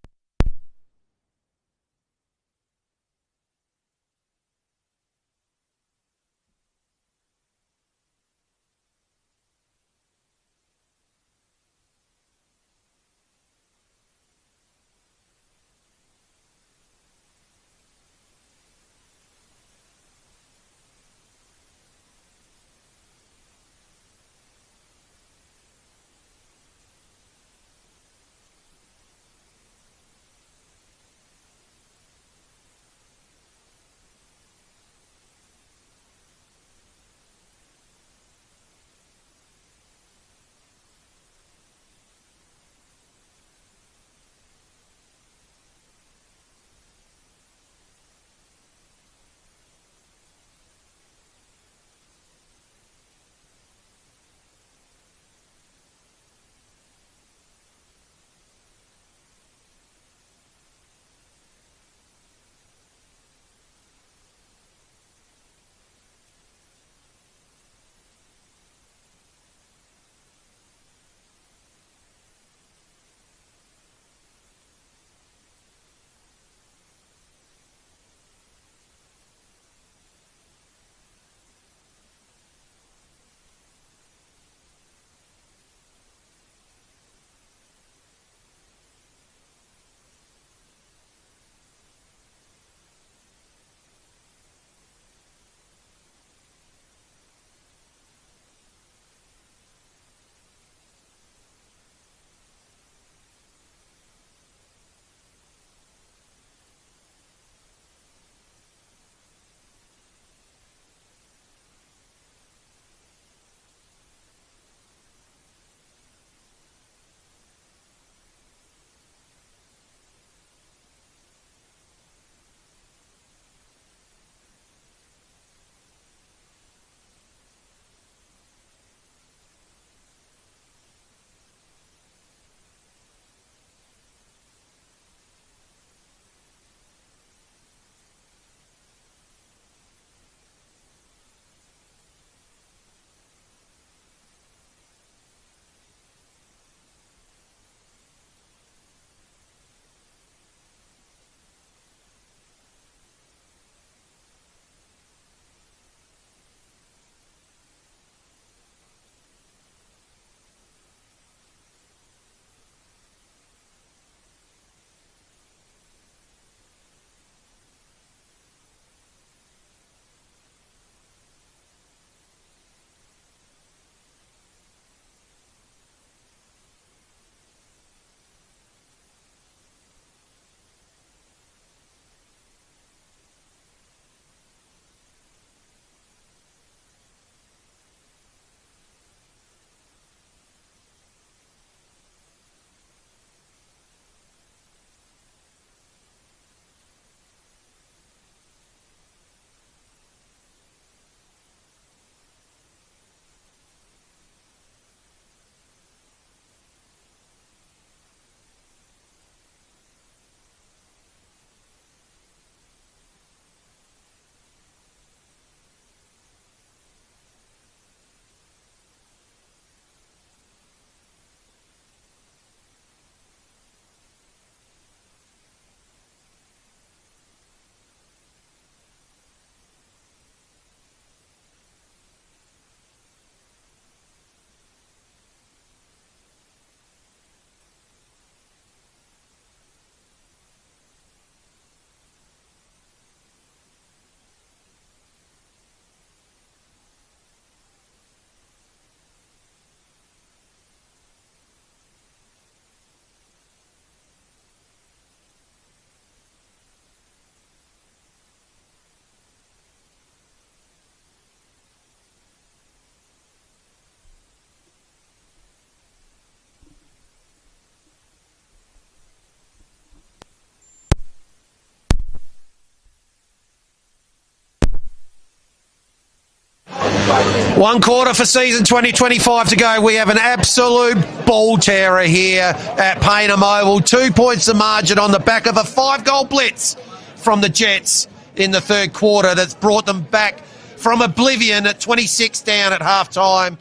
One quarter for season 2025 to go. We have an absolute ball terror here at Payneham Oval. 2 points the margin on the back of a 5-goal blitz from the Jets in the third quarter that's brought them back from oblivion at 26 down at half-time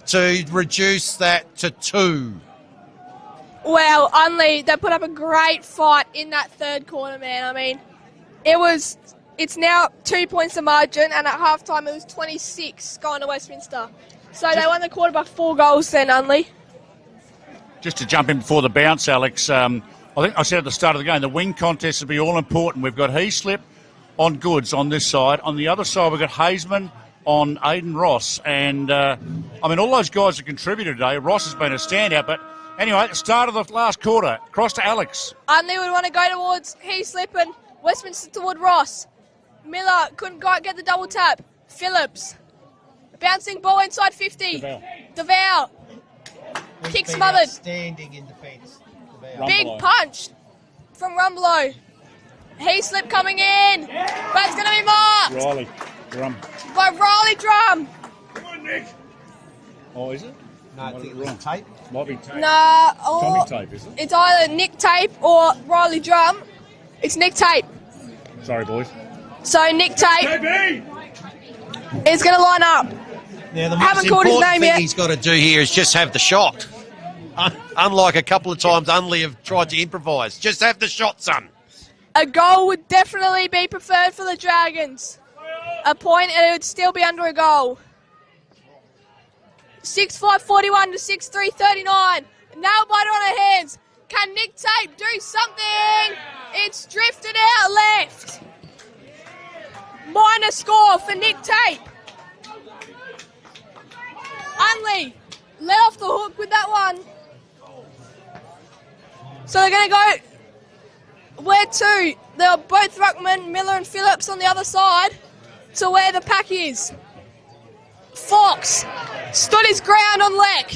to reduce that to 2. Well, Unley, they put up a great fight in that third quarter, man. I mean, it's now 2 points the margin, and at halftime it was 26 going to Westminster. So they won the quarter by 4 goals then, Unley. Just to jump in before the bounce, Alex, I think I said at the start of the game, the wing contest will be all important. We've got Heaslip on Goods on this side. On the other side, we've got Hazeman on Aiden Ross. And, all those guys have contributed today. Ross has been a standout, but anyway, at the start of the last quarter, across to Alex. Unley would want to go towards Heaslip and Westminster toward Ross. Miller couldn't get the double tap. Phillips. Bouncing ball inside 50. DeVal. Kick smothered. Standing in defence. Big punch from Rumbelow. Heaslip coming in. But it's going to be marked. Riley. Drum. By Riley Drum. Come on, Nick. Oh, is it? No, I think it was tape. Might be tape. Nah. Tommy Tape, is it? It's either Nick Tape or Riley Drum. It's Nick Tape. Sorry, boys. So Nick Tape KB. is going to line up. Now, the Haven't most called his important name thing yet. he's got to do here is just have the shot. Unlike a couple of times Unley have tried to improvise. Just have the shot, son. A goal would definitely be preferred for the Dragons. A point and it would still be under a goal. 6-5-41 to 6-3-39. Nail biter on her hands. Can Nick Tape do something? It's drifted out left. Minor score for Nick Tape. Unley let off the hook with that one. So they're going to go where to? They're both Ruckman, Miller and Phillips on the other side to where the pack is. Fox stood his ground on Leck.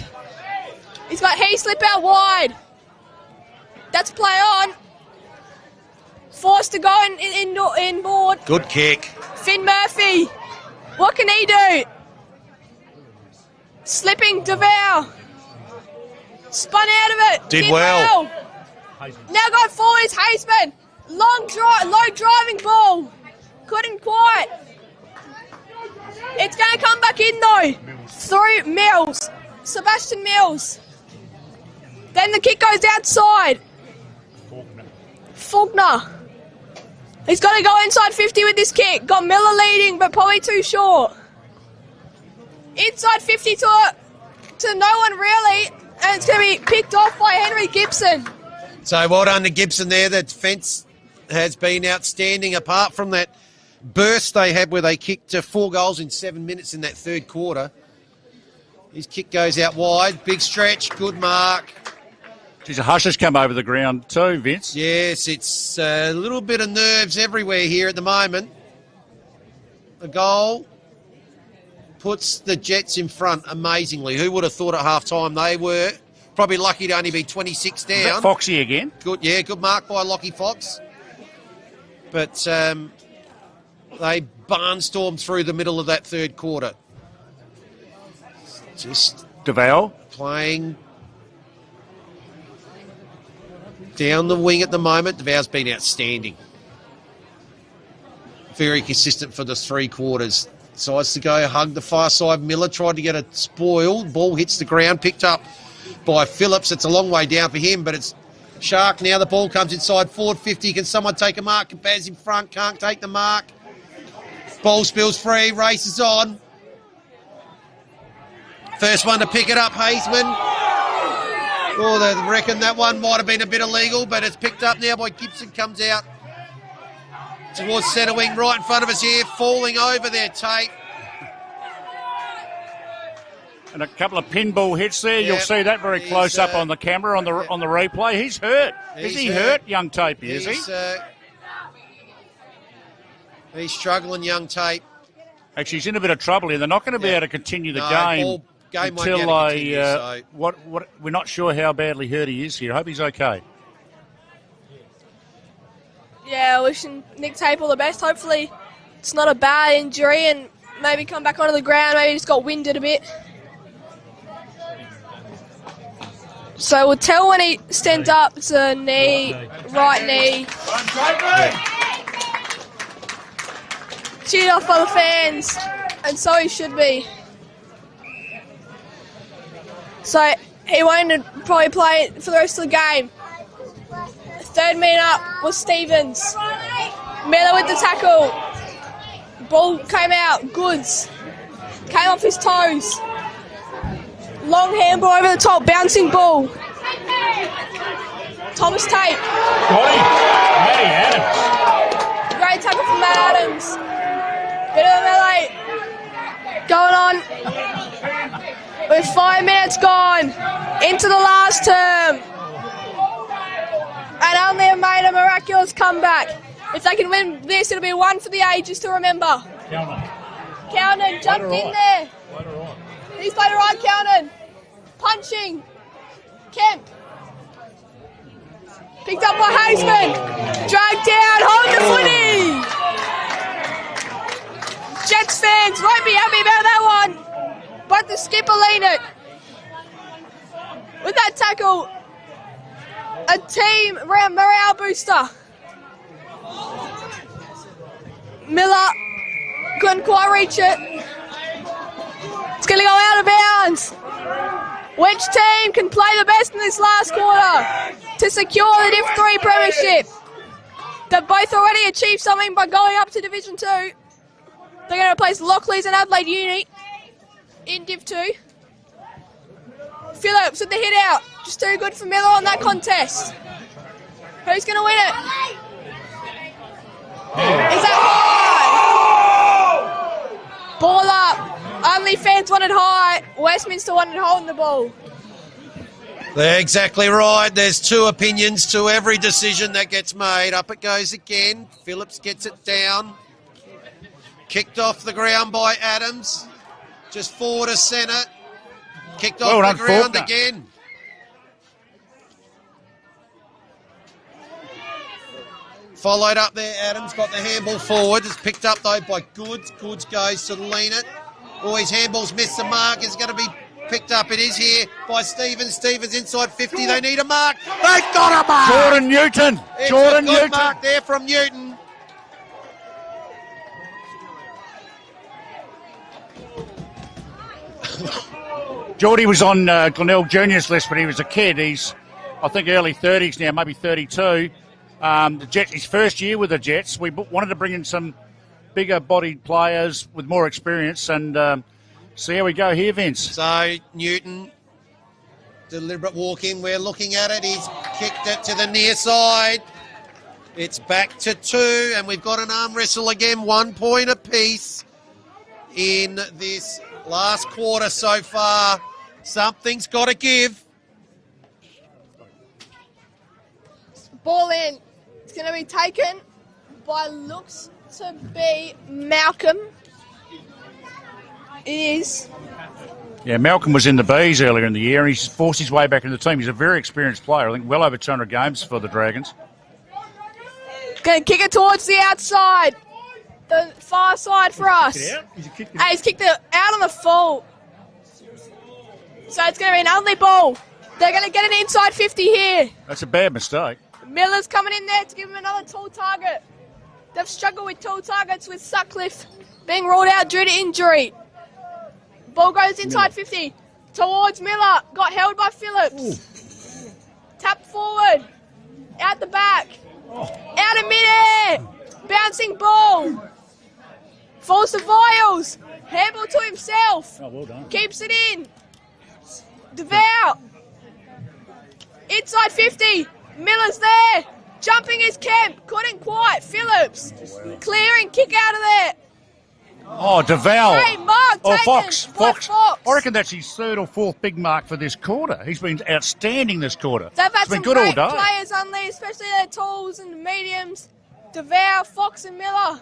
He's got Heaslip out wide. That's play on. Forced to go in board. Good kick. Finn Murphy. What can he do? Slipping DeVal. Spun out of it. Did well. Now going forwards, Hazeman. Low driving ball. Couldn't quite. It's going to come back in though. Through Mills. Sebastian Mills. Then the kick goes outside. Faulkner. He's got to go inside 50 with this kick. Got Miller leading, but probably too short. Inside 50 to no one really, and it's going to be picked off by Henry Gibson. So well done to Gibson there. The defence has been outstanding apart from that burst they had where they kicked 4 goals in 7 minutes in that third quarter. His kick goes out wide. Big stretch. Good mark. Geez, a hush has come over the ground too, Vince. Yes, it's a little bit of nerves everywhere here at the moment. The goal puts the Jets in front amazingly. Who would have thought at half-time they were probably lucky to only be 26 down. Is that Foxy again? Good, yeah, good mark by Lockie Fox. But they barnstormed through the middle of that third quarter. Just DeVal playing down the wing at the moment. DeVal's been outstanding. Very consistent for the 3 quarters. Decides to go hug the far side. Miller tried to get a spoil. Ball hits the ground, picked up by Phillips. It's a long way down for him, but it's Shark now. The ball comes inside forward 50. Can someone take a mark? Baz in front, can't take the mark. Ball spills free, races on. First one to pick it up, Hazeman. Oh, they reckon that one might have been a bit illegal, but it's picked up now by Gibson. Comes out towards centre wing, right in front of us here, falling over there, Tate. And a couple of pinball hits there. Yep. You'll see that very close up on the camera on the replay. He's hurt. Is he hurt, young Tape? Is he? He's struggling, young Tape. Actually, he's in a bit of trouble here. They're not going to be able to continue the game until they. We're not sure how badly hurt he is here. I hope he's okay. Yeah, wishing Nick Tape all the best. Hopefully it's not a bad injury and maybe come back onto the ground. Maybe just got winded a bit. So we'll tell when he stands up. It's a knee, right knee. Cheered off by the fans, and so he should be. So he won't probably play for the rest of the game. Third man up was Stevens. Miller with the tackle. Ball came out. Goods. Came off his toes. Long handball over the top. Bouncing ball. Thomas Tate. Great tackle from Matt Adams. Bit of a melee going on. With 5 minutes gone into the last term. And Unley have made a miraculous comeback. If they can win this, it'll be one for the ages to remember. Counted, jumped in there. He's played it right, Counted. Punching. Kemp. Picked up by Haseman. Dragged down, hold the footy. Jets fans won't be happy about that one. But the skipper leaned it. With that tackle, a team morale booster. Miller couldn't quite reach it. It's going to go out of bounds. Which team can play the best in this last quarter to secure the Div 3 premiership? They've both already achieved something by going up to Division 2. They're going to replace Lockleys and Adelaide Uni in Div 2. Phillips with the hit out. Just too good for Miller on that contest. Who's going to win it? Is that high? Ball up. Unley fans wanted high. Westminster wanted holding the ball. They're exactly right. There's two opinions to every decision that gets made. Up it goes again. Phillips gets it down. Kicked off the ground by Adams. Just forward to centre. Kicked off the ground again. Followed up there, Adams got the handball forward. It's picked up though by Goods. Goods goes to lean it. Oh, his handball's missed the mark. It's going to be picked up. It is here by Stevens. Stevens inside 50. They need a mark. They've got a mark. Jordan Newton. It's Jordan a good Newton. mark there from Newton. Geordie was on Glenelg Junior's list when he was a kid. He's, I think, early 30s now, maybe 32. The Jets, his first year with the Jets. We wanted to bring in some bigger-bodied players with more experience and see how we go here, Vince. So, Newton, deliberate walk in. We're looking at it. He's kicked it to the near side. It's back to 2, and we've got an arm wrestle again. 1 point apiece in this last quarter so far. Something's got to give. Ball in. It's going to be taken by looks to be Malcolm. It is. Yeah, Malcolm was in the Bees earlier in the year and he's forced his way back into the team. He's a very experienced player. I think well over 200 games for the Dragons. Going to kick it towards the outside. The far side for us. He's kicked it out on the full. So it's going to be an Unley ball. They're going to get an inside 50 here. That's a bad mistake. Miller's coming in there to give him another tall target. They've struggled with tall targets with Sutcliffe being ruled out due to injury. Ball goes inside 50 towards Miller. Got held by Phillips. Ooh. Tap forward. Out the back. Out of midair. Bouncing ball. Falls to Viles. Handball to himself. Oh, well done. Keeps it in. Devour. Inside 50. Miller's there. Jumping his Kemp. Couldn't quite. Phillips. Clearing. Kick out of there. Oh, Deval. Hey, mark taken. Fox. I reckon that's his third or fourth big mark for this quarter. He's been outstanding this quarter. They've had been some good great all day. players, Unley, especially their talls and mediums. Devour, Fox and Miller.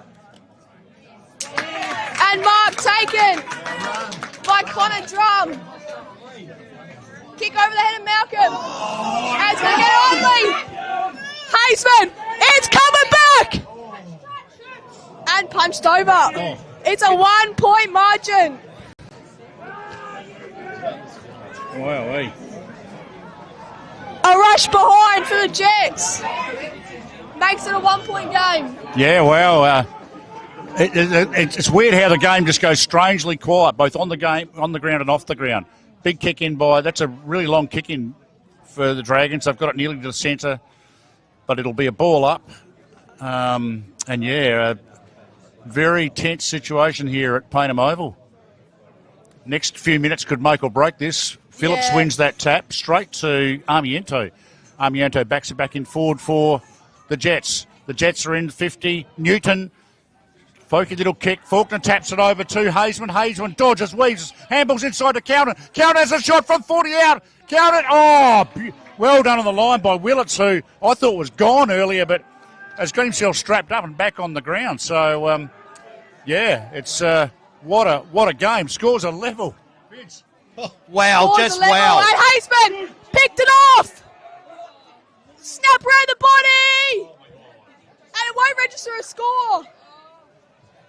And mark taken by Connor Drum. Kick over the head of Malcolm. And it's going to get Unley. Haseman, it's coming back. And punched over. It's a 1 point margin. Wow, A rush behind for the Jets. Makes it a 1 point game. Yeah, well, it's weird how the game just goes strangely quiet, both on the ground and off the ground. Big kick in that's a really long kick in for the Dragons. They've got it nearly to the centre, but it'll be a ball up. And yeah, a very tense situation here at Payneham Oval. Next few minutes could make or break this. Phillips wins that tap straight to Armiento. Armiento backs it back in forward for the Jets. The Jets are in 50. Newton, Folky little kick. Faulkner taps it over to Hazeman. Hazeman dodges, weaves, handballs inside to Counter. Counter has a shot from 40 out. Counter, well done on the line by Willits, who I thought was gone earlier, but has got himself strapped up and back on the ground. So, it's what a game. Scores are level. Wow, Scores just a level. wow. And Hazeman picked it off. Snap around the body. And it won't register a score.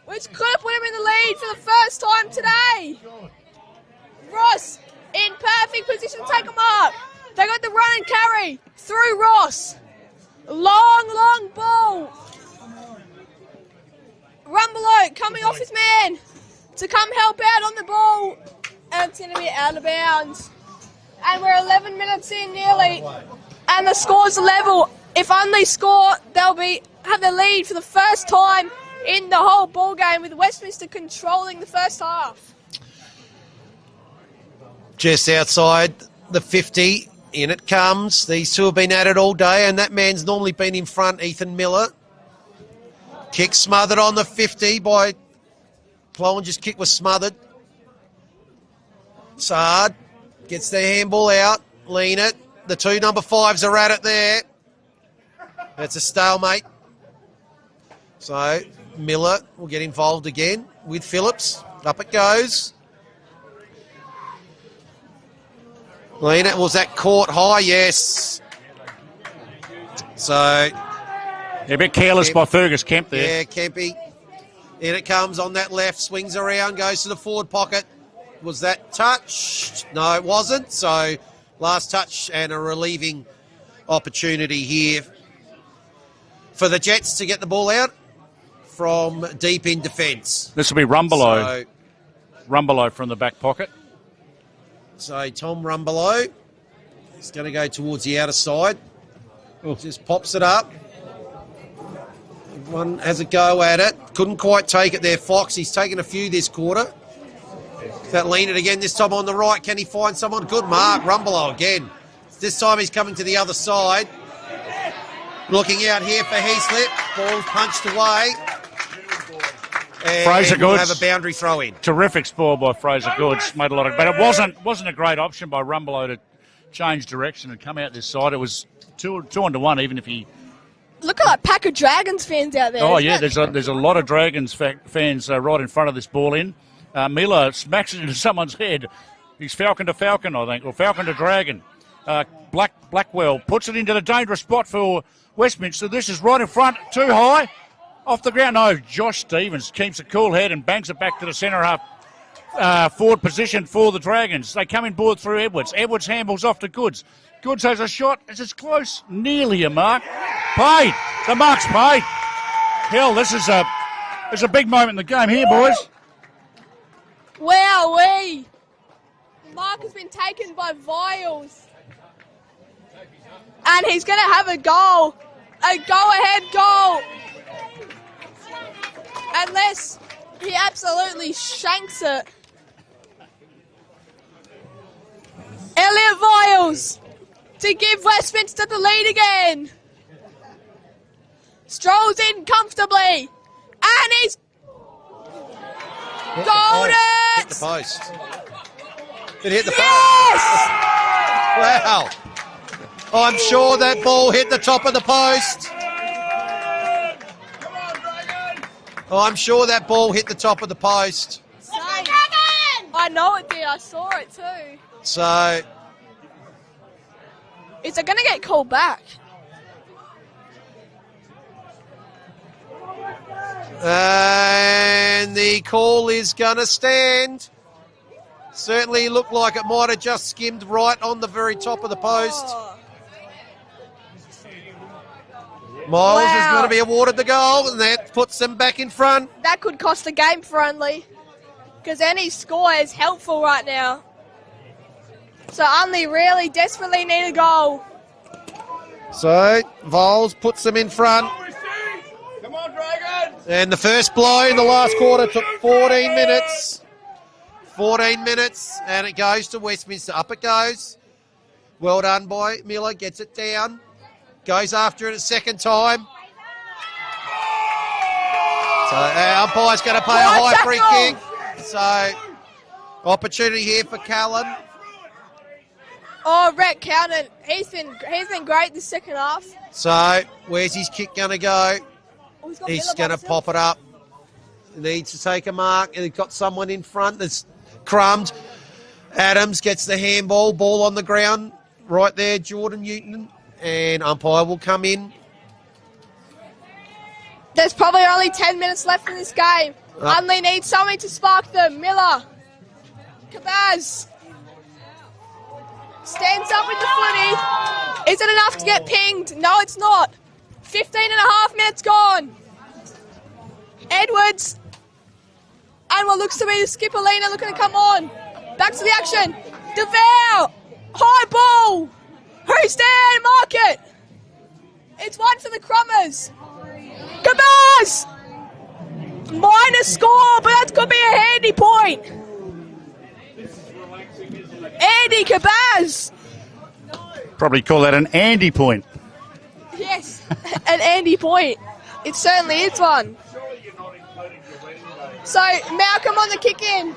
Which could have put him in the lead for the first time today. Ross in perfect position to take him up. They got the run and carry through Ross. Long ball. Rumbelow coming off his man to come help out on the ball. And it's going to be out of bounds. And we're 11 minutes in nearly. And the score's level. If Unley score, they'll have the lead for the first time in the whole ball game, with Westminster controlling the first half. Just outside the 50, in it comes. These two have been at it all day, and that man's normally been in front, Ethan Miller. Kick smothered on the 50 by Clowenger's kick was smothered. Saad gets their handball out, lean it. The two number 5s are at it there. That's a stalemate. So Miller will get involved again with Phillips. Up it goes. Lean it. Was that caught high? Yes. So a bit careless by Fergus Kemp there. Yeah, Kempy. In it comes on that left, swings around, goes to the forward pocket. Was that touched? No, it wasn't. So last touch and a relieving opportunity here for the Jets to get the ball out from deep in defence. This will be Rumbelow. Rumbelow from the back pocket. So Tom Rumbelow is going to go towards the outer side. Just pops it up. One has a go at it. Couldn't quite take it there, Fox. He's taken a few this quarter. That lean it again, this time on the right. Can he find someone? Good mark. Rumbelow again. This time he's coming to the other side. Looking out here for Heaslip. Ball punched away. And Fraser Goods we'll have a boundary throw in. Terrific spoil by Fraser Goods. Made a lot of, but it wasn't a great option by Rumbelow to change direction and come out this side. It was 2-1, even if he. Look at that pack of Dragons fans out there. Oh yeah, there's a lot of Dragons fans right in front of this ball in. Miller smacks it into someone's head. He's Falcon to Falcon, I think, or Falcon to Dragon. Blackwell puts it into the dangerous spot for Westminster. This is right in front, too high. Off the ground, no. Josh Stevens keeps a cool head and bangs it back to the centre half forward position for the Dragons. They come in board through Edwards. Edwards handballs off to Goods. Goods has a shot. It's as close, nearly a mark. Paid. The mark's paid. Hell, this is a big moment in the game here, boys. Wowee. Mark has been taken by Viles. And he's going to have a goal. A go-ahead goal. Unless he absolutely shanks it. Elliot Viles to give Westminster the lead again. Strolls in comfortably. And he's goaled it. Hit the post. It hit the Yes! post. Wow. I'm sure that ball hit the top of the post. I'm sure that ball hit the top of the post. I know it did. I saw it too. So, Is it going to get called back? And the call is going to stand. Certainly looked like it might have just skimmed right on the very top of the post. Oh. Miles is Wow. going to be awarded the goal, and that puts them back in front. That could cost the game for Unley, because any score is helpful right now. So Unley really desperately need a goal. So Vols puts them in front. Come on, Dragons! And the first blow in the last quarter took 14 minutes. 14 minutes, and it goes to Westminster. Up it goes. Well done by Miller. Gets it down. Goes after it a second time. So our umpire's going to play a high free kick. So opportunity here for Callan. Oh, Rhett Counted. He's been great this second half. So where's his kick going to go? Oh, got He's Miller going by to pop it up. Needs to take a mark, and he's got someone in front that's crumbed. Adams gets the handball, ball on the ground. Right there, Jordan Newton, and umpire will come in. There's probably only 10 minutes left in this game. Unley needs something to spark them. Miller. Kabaz. Stands up with the footy. Is it enough to get pinged? No, it's not. 15 and a half minutes gone. Edwards. And what looks to be the skipper, Lena, looking to come on. Back to the action. DeVal. High ball. Who's there? Mark it. It's one for the Crummers. Kabaz. Minor score, but that could be a handy point. Andy Kabaz. Probably call that an Andy point. Yes, an Andy point. It certainly is one. So Malcolm on the kick in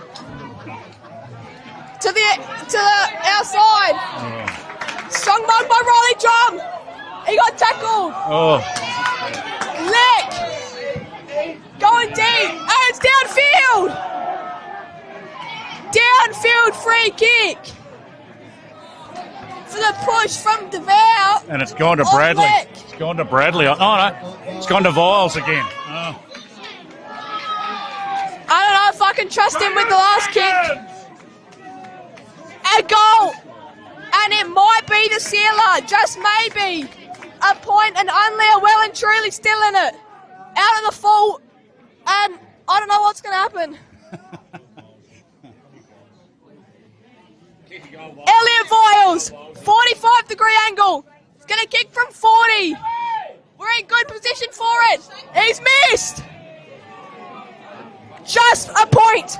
to the outside. Strong mark by Riley Drum. He got tackled. Oh, Leck going deep, and it's downfield. Downfield free kick for the push from DeVal. and it's gone to On Bradley. Leck. It's gone to Bradley. Oh, no. It's gone to Viles again. Oh. I don't know if I can trust him with the last kick. A goal. And it might be the sealer. Just maybe. A point, and Unley are well and truly still in it. Out of the full. And I don't know what's going to happen. Elliot Viles. 45-degree angle. He's going to kick from 40. We're in good position for it. He's missed. Just a point.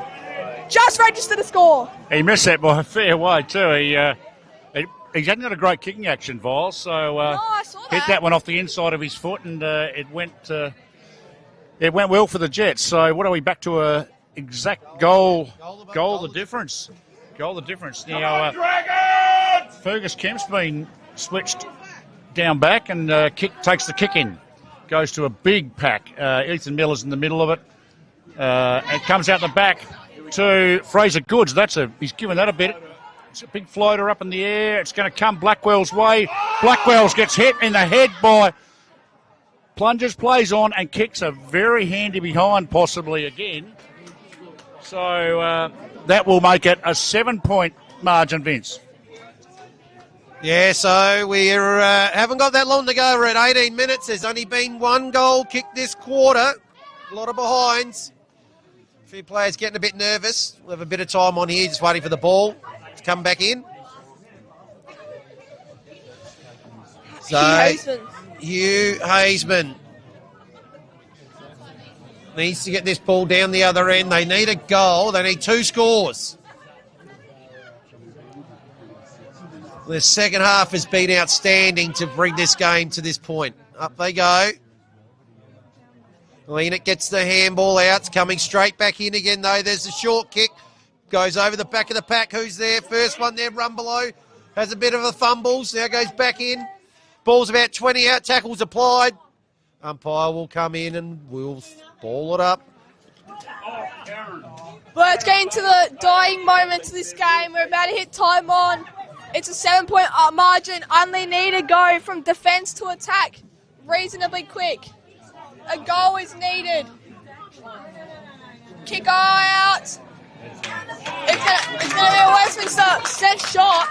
Just registered a score. He missed that by a fair way, too. He hasn't got a great kicking action, Viles, so I saw hit that one off the inside of his foot, and it went well for the Jets. So what are we back to a exact goal the difference? Goal the difference. Now Fergus Kemp's been switched down back, and takes the kick in. Goes to a big pack. Ethan Miller's in the middle of it. It comes out the back to Fraser Goods. He's given that a bit. It's a big floater up in the air. It's going to come Blackwell's way. Blackwell's gets hit in the head by Plungers, plays on and kicks a very handy behind possibly again. So that will make it a 7-point margin, Vince. Yeah, so we haven't got that long to go. We're at 18 minutes. There's only been one goal kicked this quarter. A lot of behinds. A few players getting a bit nervous. We'll have a bit of time on here, just waiting for the ball to come back in. So, Hugh Hazeman needs to get this ball down the other end. They need a goal. They need 2 scores. The second half has been outstanding to bring this game to this point. Up they go. Leanick gets the handball out. It's coming straight back in again, though. There's a short kick. Goes over the back of the pack. Who's there? First one there, Rumbelow. Has a bit of a fumbles. Now goes back in. Ball's about 20 out. Tackles applied. Umpire will come in and we'll ball it up. Well, it's getting to the dying moment of this game. We're about to hit time on. It's a 7-point margin. Unley need to go from defence to attack reasonably quick. A goal is needed. Kick out. It's going to be a Westminster set shot,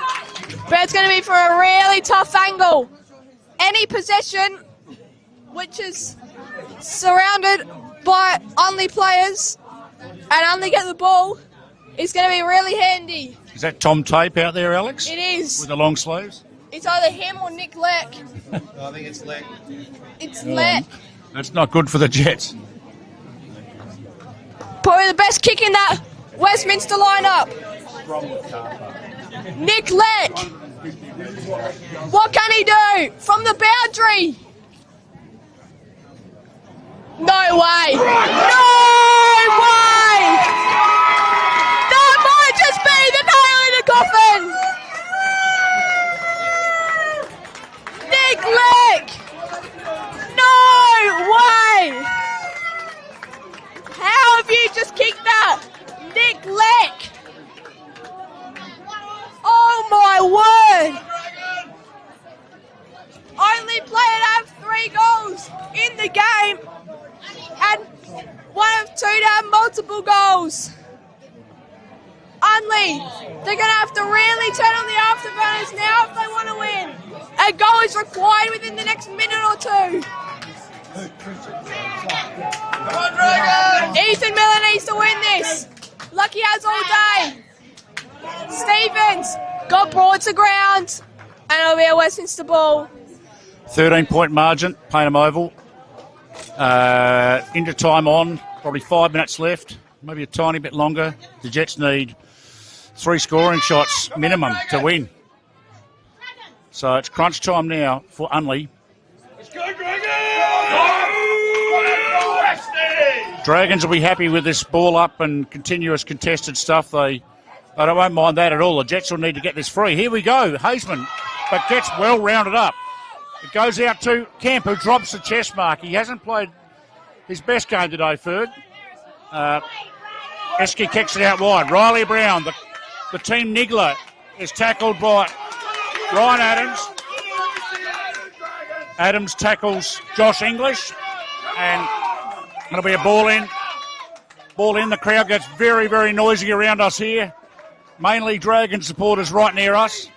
but it's going to be for a really tough angle. Any possession which is surrounded by Unley players and Unley get the ball is going to be really handy. Is that Tom Tape out there, Alex? It is. With the long sleeves? It's either him or Nick Leck. I think it's Leck. It's Leck. That's not good for the Jets. Probably the best kick in that Westminster lineup. Nick Leck. What can he do? From the boundary. No way. No way. That might just be the nail in the coffin. Nick Leck. No way. How have you just kicked that? Nick Leck. Oh my word. Only player to have 3 goals in the game and one of 2 to have multiple goals. Unley, they're going to have to really turn on the afterburners now if they want to win. A goal is required within the next minute or 2. Come on, Dragons! Ethan Miller needs to win this. Lucky has all day. Stevens got brought to ground and it'll be a Westminster ball. 13-point margin, Payneham Oval. Into time on, probably 5 minutes left, maybe a tiny bit longer. The Jets need 3 scoring shots minimum to win. So it's crunch time now for Unley. Let's go, Dragons! Dragons will be happy with this ball up and continuous contested stuff. I won't mind that at all. The Jets will need to get this free. Here we go, Haseman, but gets well rounded up. It goes out to Kemp, who drops the chest mark. He hasn't played his best game today, Ferg. Esky kicks it out wide. Riley Brown, the team niggler, is tackled by Ryan Adams. Adams tackles Josh English, and it'll be a ball in. Ball in. The crowd gets very, very noisy around us here. Mainly Dragon supporters right near us.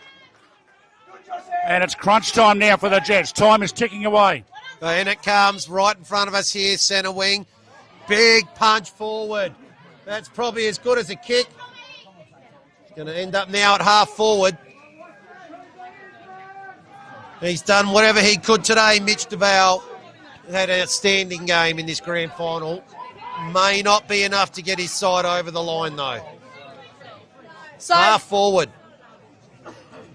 And it's crunch time now for the Jets. Time is ticking away. And it comes right in front of us here, centre wing. Big punch forward. That's probably as good as a kick. Going to end up now at half forward. He's done whatever he could today, Mitch DeVal. Had an outstanding game in this grand final. May not be enough to get his side over the line, though. So half forward.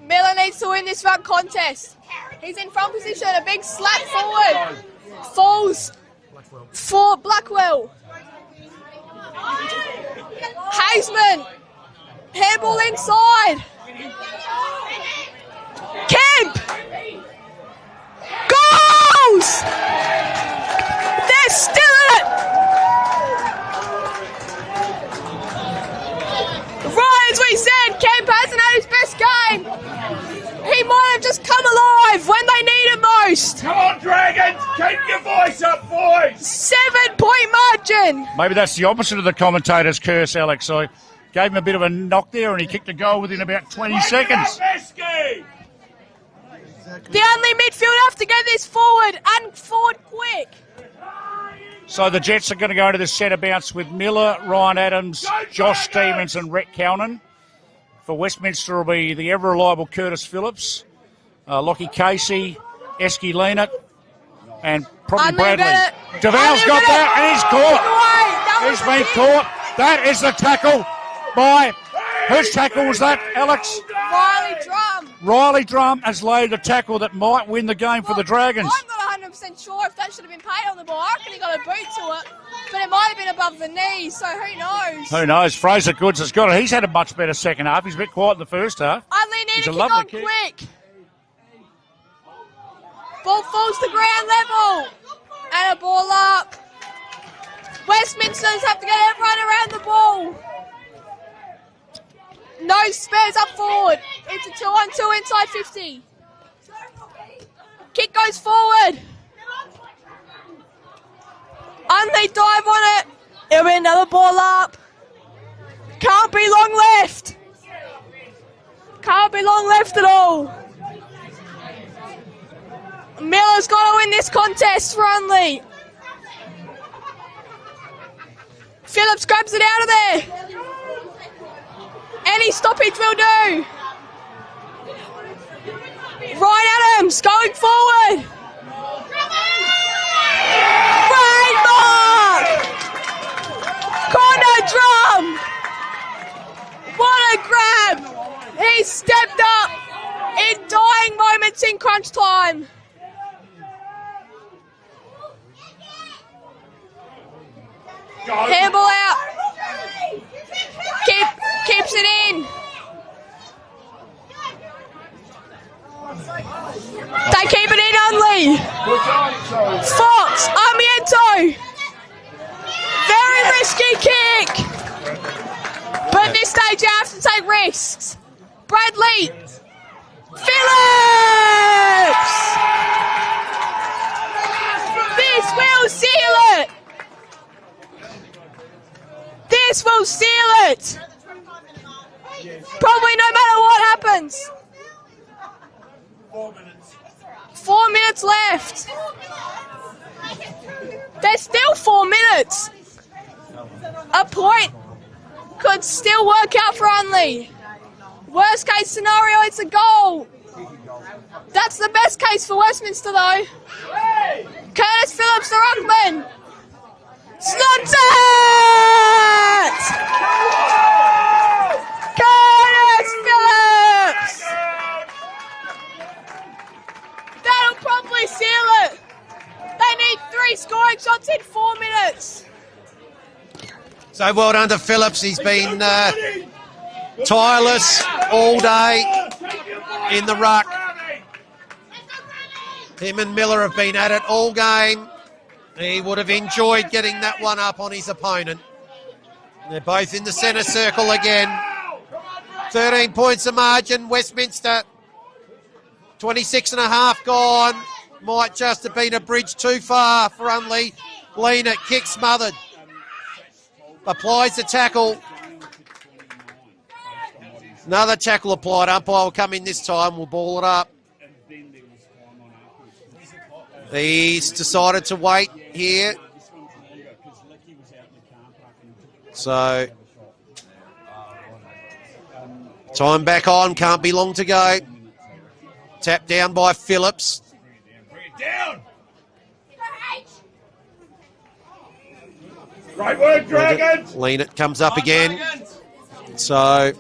Miller needs to win this front contest. He's in front position, a big slap forward. Falls for Blackwell. Haseman. Handball inside. Kemp. Goals! They're still in it. Right as we said, Kemp hasn't had his best game. He might have just come alive when they need him most. Come on, Dragons! Keep your voice up, boys! 7-point margin. Maybe that's the opposite of the commentator's curse, Alex. I gave him a bit of a knock there and he kicked a goal within about 20 seconds. The Unley midfield have to get this forward and forward quick. So the Jets are going to go into the centre bounce with Miller, Ryan Adams, Josh Stevens and Rhett Calnan. For Westminster will be the ever-reliable Curtis Phillips, Lockie Casey, Esky Leonard, and probably Bradley. DeVal's got that, and he's caught. He's been caught. That is the tackle by... Whose tackle was that, Alex? Riley Drum. Riley Drum has laid a tackle that might win the game for the Dragons. I'm not 100% sure if that should have been paid on the ball. I reckon he got a boot to it, but it might have been above the knee, so who knows? Who knows? Fraser Goods has got it. He's had a much better second half. He's a bit quiet in the first half. Unley need He's to a kick lovely on kick. quick. Ball falls to ground level. And a ball up. Westminsters have to get everyone around the ball. No spares up forward. It's a 2-on-2 inside 50. Kick goes forward. Unley dive on it. It'll be another ball up. Can't be long left. Can't be long left at all. Miller's got to win this contest for Unley. Phillips grabs it out of there. Any stoppage will do. Ryan Adams going forward. Great mark! Corner drum! What a grab! He stepped up in dying moments in crunch time. Handball out. Keeps it in. They keep it in, Unley. Fox, Armiento. Very risky kick. But at this stage, you have to take risks. Bradley. Phillips. This will seal it. This will seal it. Probably no matter what happens. 4 minutes. 4 minutes left. There's still 4 minutes. A point could still work out for Unley. Worst case scenario, it's a goal. That's the best case for Westminster though. Curtis Phillips, the ruckman. Slots it! Curtis Phillips! That'll probably seal it. They need 3 scoring shots in 4 minutes. So well done to Phillips. He's been tireless all day in the ruck. Him and Miller have been at it all game. He would have enjoyed getting that one up on his opponent. They're both in the centre circle again. 13 points of margin. Westminster, 26 and a half gone. Might just have been a bridge too far for Unley. Lean it, kick smothered. Applies the tackle. Another tackle applied. Umpire will come in this time. We'll ball it up. He's decided to wait here. So, time back on. Can't be long to go. Tapped down by Phillips. Bring it down. Great work, Dragons. Lean it comes up again. So,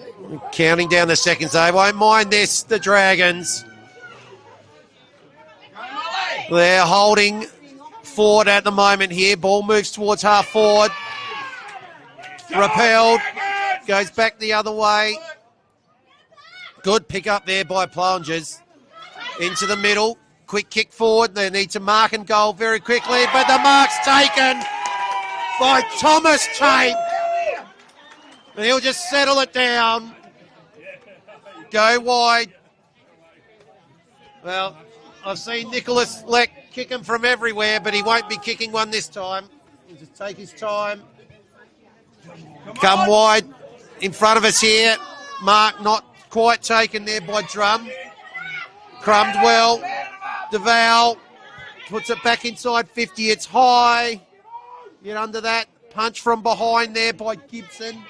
counting down the seconds. They won't mind this, the Dragons. They're holding forward at the moment here. Ball moves towards half forward. Repelled. Goes back the other way. Good pick up there by Plungers. Into the middle. Quick kick forward. They need to mark and goal very quickly. But the mark's taken by Thomas Tate. And he'll just settle it down. Go wide. Well, I've seen Nicholas Leck kick him from everywhere, but he won't be kicking one this time. He'll just take his time. Come wide in front of us here. Mark not quite taken there by Drum. Crumbed well. DeVal puts it back inside 50. It's high. Get under that. Punch from behind there by Gibson.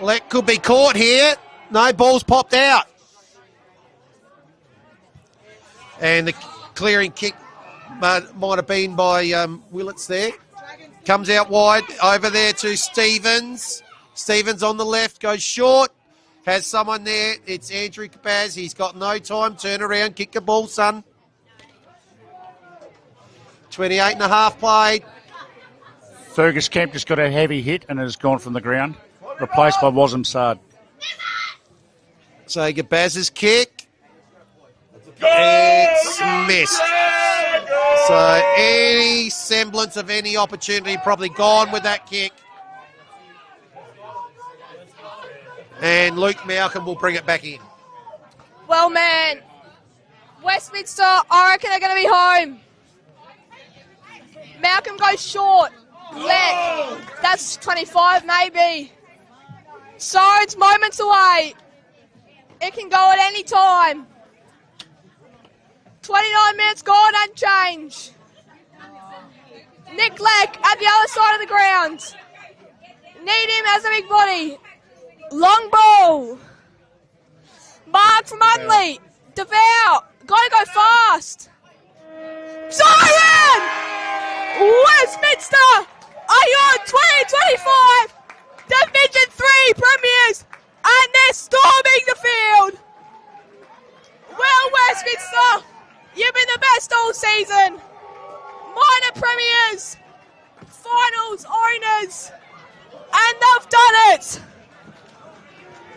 Leck could be caught here. No, ball's popped out. And the clearing kick might have been by Willits there. Comes out wide, over there to Stevens. Stevens on the left, goes short. Has someone there. It's Andrew Kabaz. He's got no time. Turn around, kick the ball, son. 28 and a half played. Fergus Kemp just got a heavy hit and has gone from the ground. Replaced by Wasm Sard. So Kabaz's kick. It's missed. So any semblance of any opportunity probably gone with that kick. And Luke Malcolm will bring it back in. Well, man, Westminster, I reckon they're going to be home. Malcolm goes short. That's 25 maybe. So it's moments away. It can go at any time. 29 minutes gone and change. Nick Leck at the other side of the ground. Need him as a big body. Long ball. Mark from Unley. Devout. Gotta go fast. Siren! Westminster are your 2025 Division 3 premiers, and they're storming the field. Well, Westminster, you've been the best all season. Minor premiers, finals owners, and they've done it.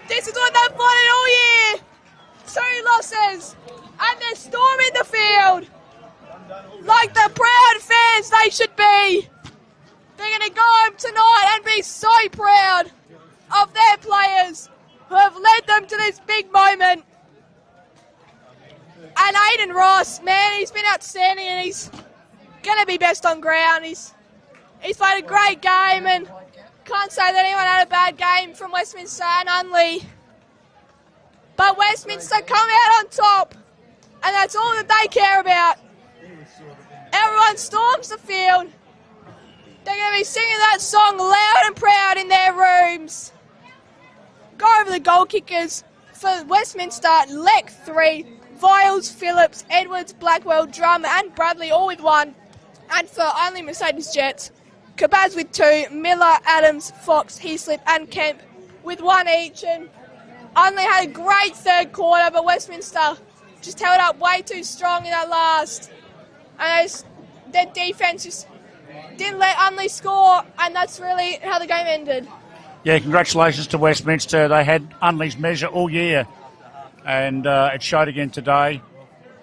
This is what they've wanted all year. 2 losses, and they're storming the field like the proud fans they should be. They're going to go home tonight and be so proud of their players who have led them to this big moment. And Aiden Ross, man, he's been outstanding, and he's going to be best on ground. He's played a great game, and can't say that anyone had a bad game from Westminster and Unley. But Westminster come out on top, and that's all that they care about. Everyone storms the field. They're going to be singing that song loud and proud in their rooms. Go over the goal kickers for Westminster. Leck 3, Viles, Phillips, Edwards, Blackwell, Drum and Bradley all with 1. And for Unley Mercedes Jets, Cabaz with 2, Miller, Adams, Fox, Heaslip and Kemp with 1 each. And Unley had a great third quarter, but Westminster just held up way too strong in that last. And their defence just didn't let Unley score, and that's really how the game ended. Yeah, congratulations to Westminster. They had Unley's measure all year, and it showed again today.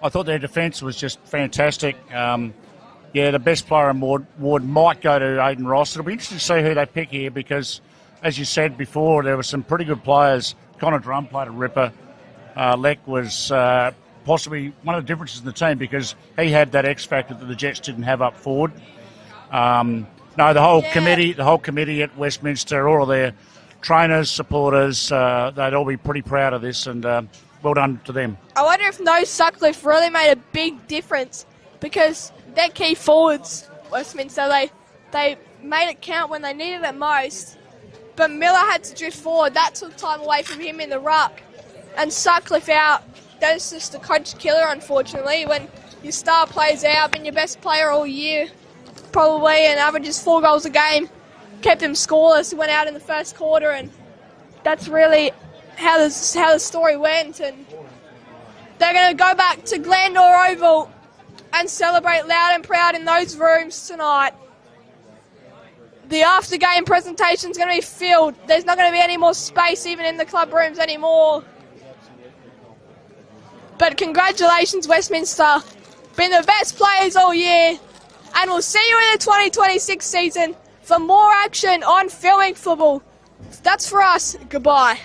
I thought their defence was just fantastic. The best player in Ward might go to Aiden Ross. It'll be interesting to see who they pick here because, as you said before, there were some pretty good players. Connor Drum played a ripper. Leck was possibly one of the differences in the team because he had that X factor that the Jets didn't have up forward. The whole committee at Westminster, all of their trainers, supporters, they'd all be pretty proud of this, and well done to them. I wonder if no Sutcliffe really made a big difference because their key forwards, Westminster, they made it count when they needed it most. But Miller had to drift forward. That took time away from him in the ruck. And Sutcliffe out. That's just a coach killer, unfortunately. When your star plays out, been your best player all year, probably, and averages 4 goals a game, kept him scoreless. He went out in the first quarter, and that's really how the story went. And they're going to go back to Glandore Oval and celebrate loud and proud in those rooms tonight. The after-game presentation is going to be filled. There's not going to be any more space even in the club rooms anymore. But congratulations, Westminster. Been the best players all year. And we'll see you in the 2026 season for more action on filming football. That's for us. Goodbye.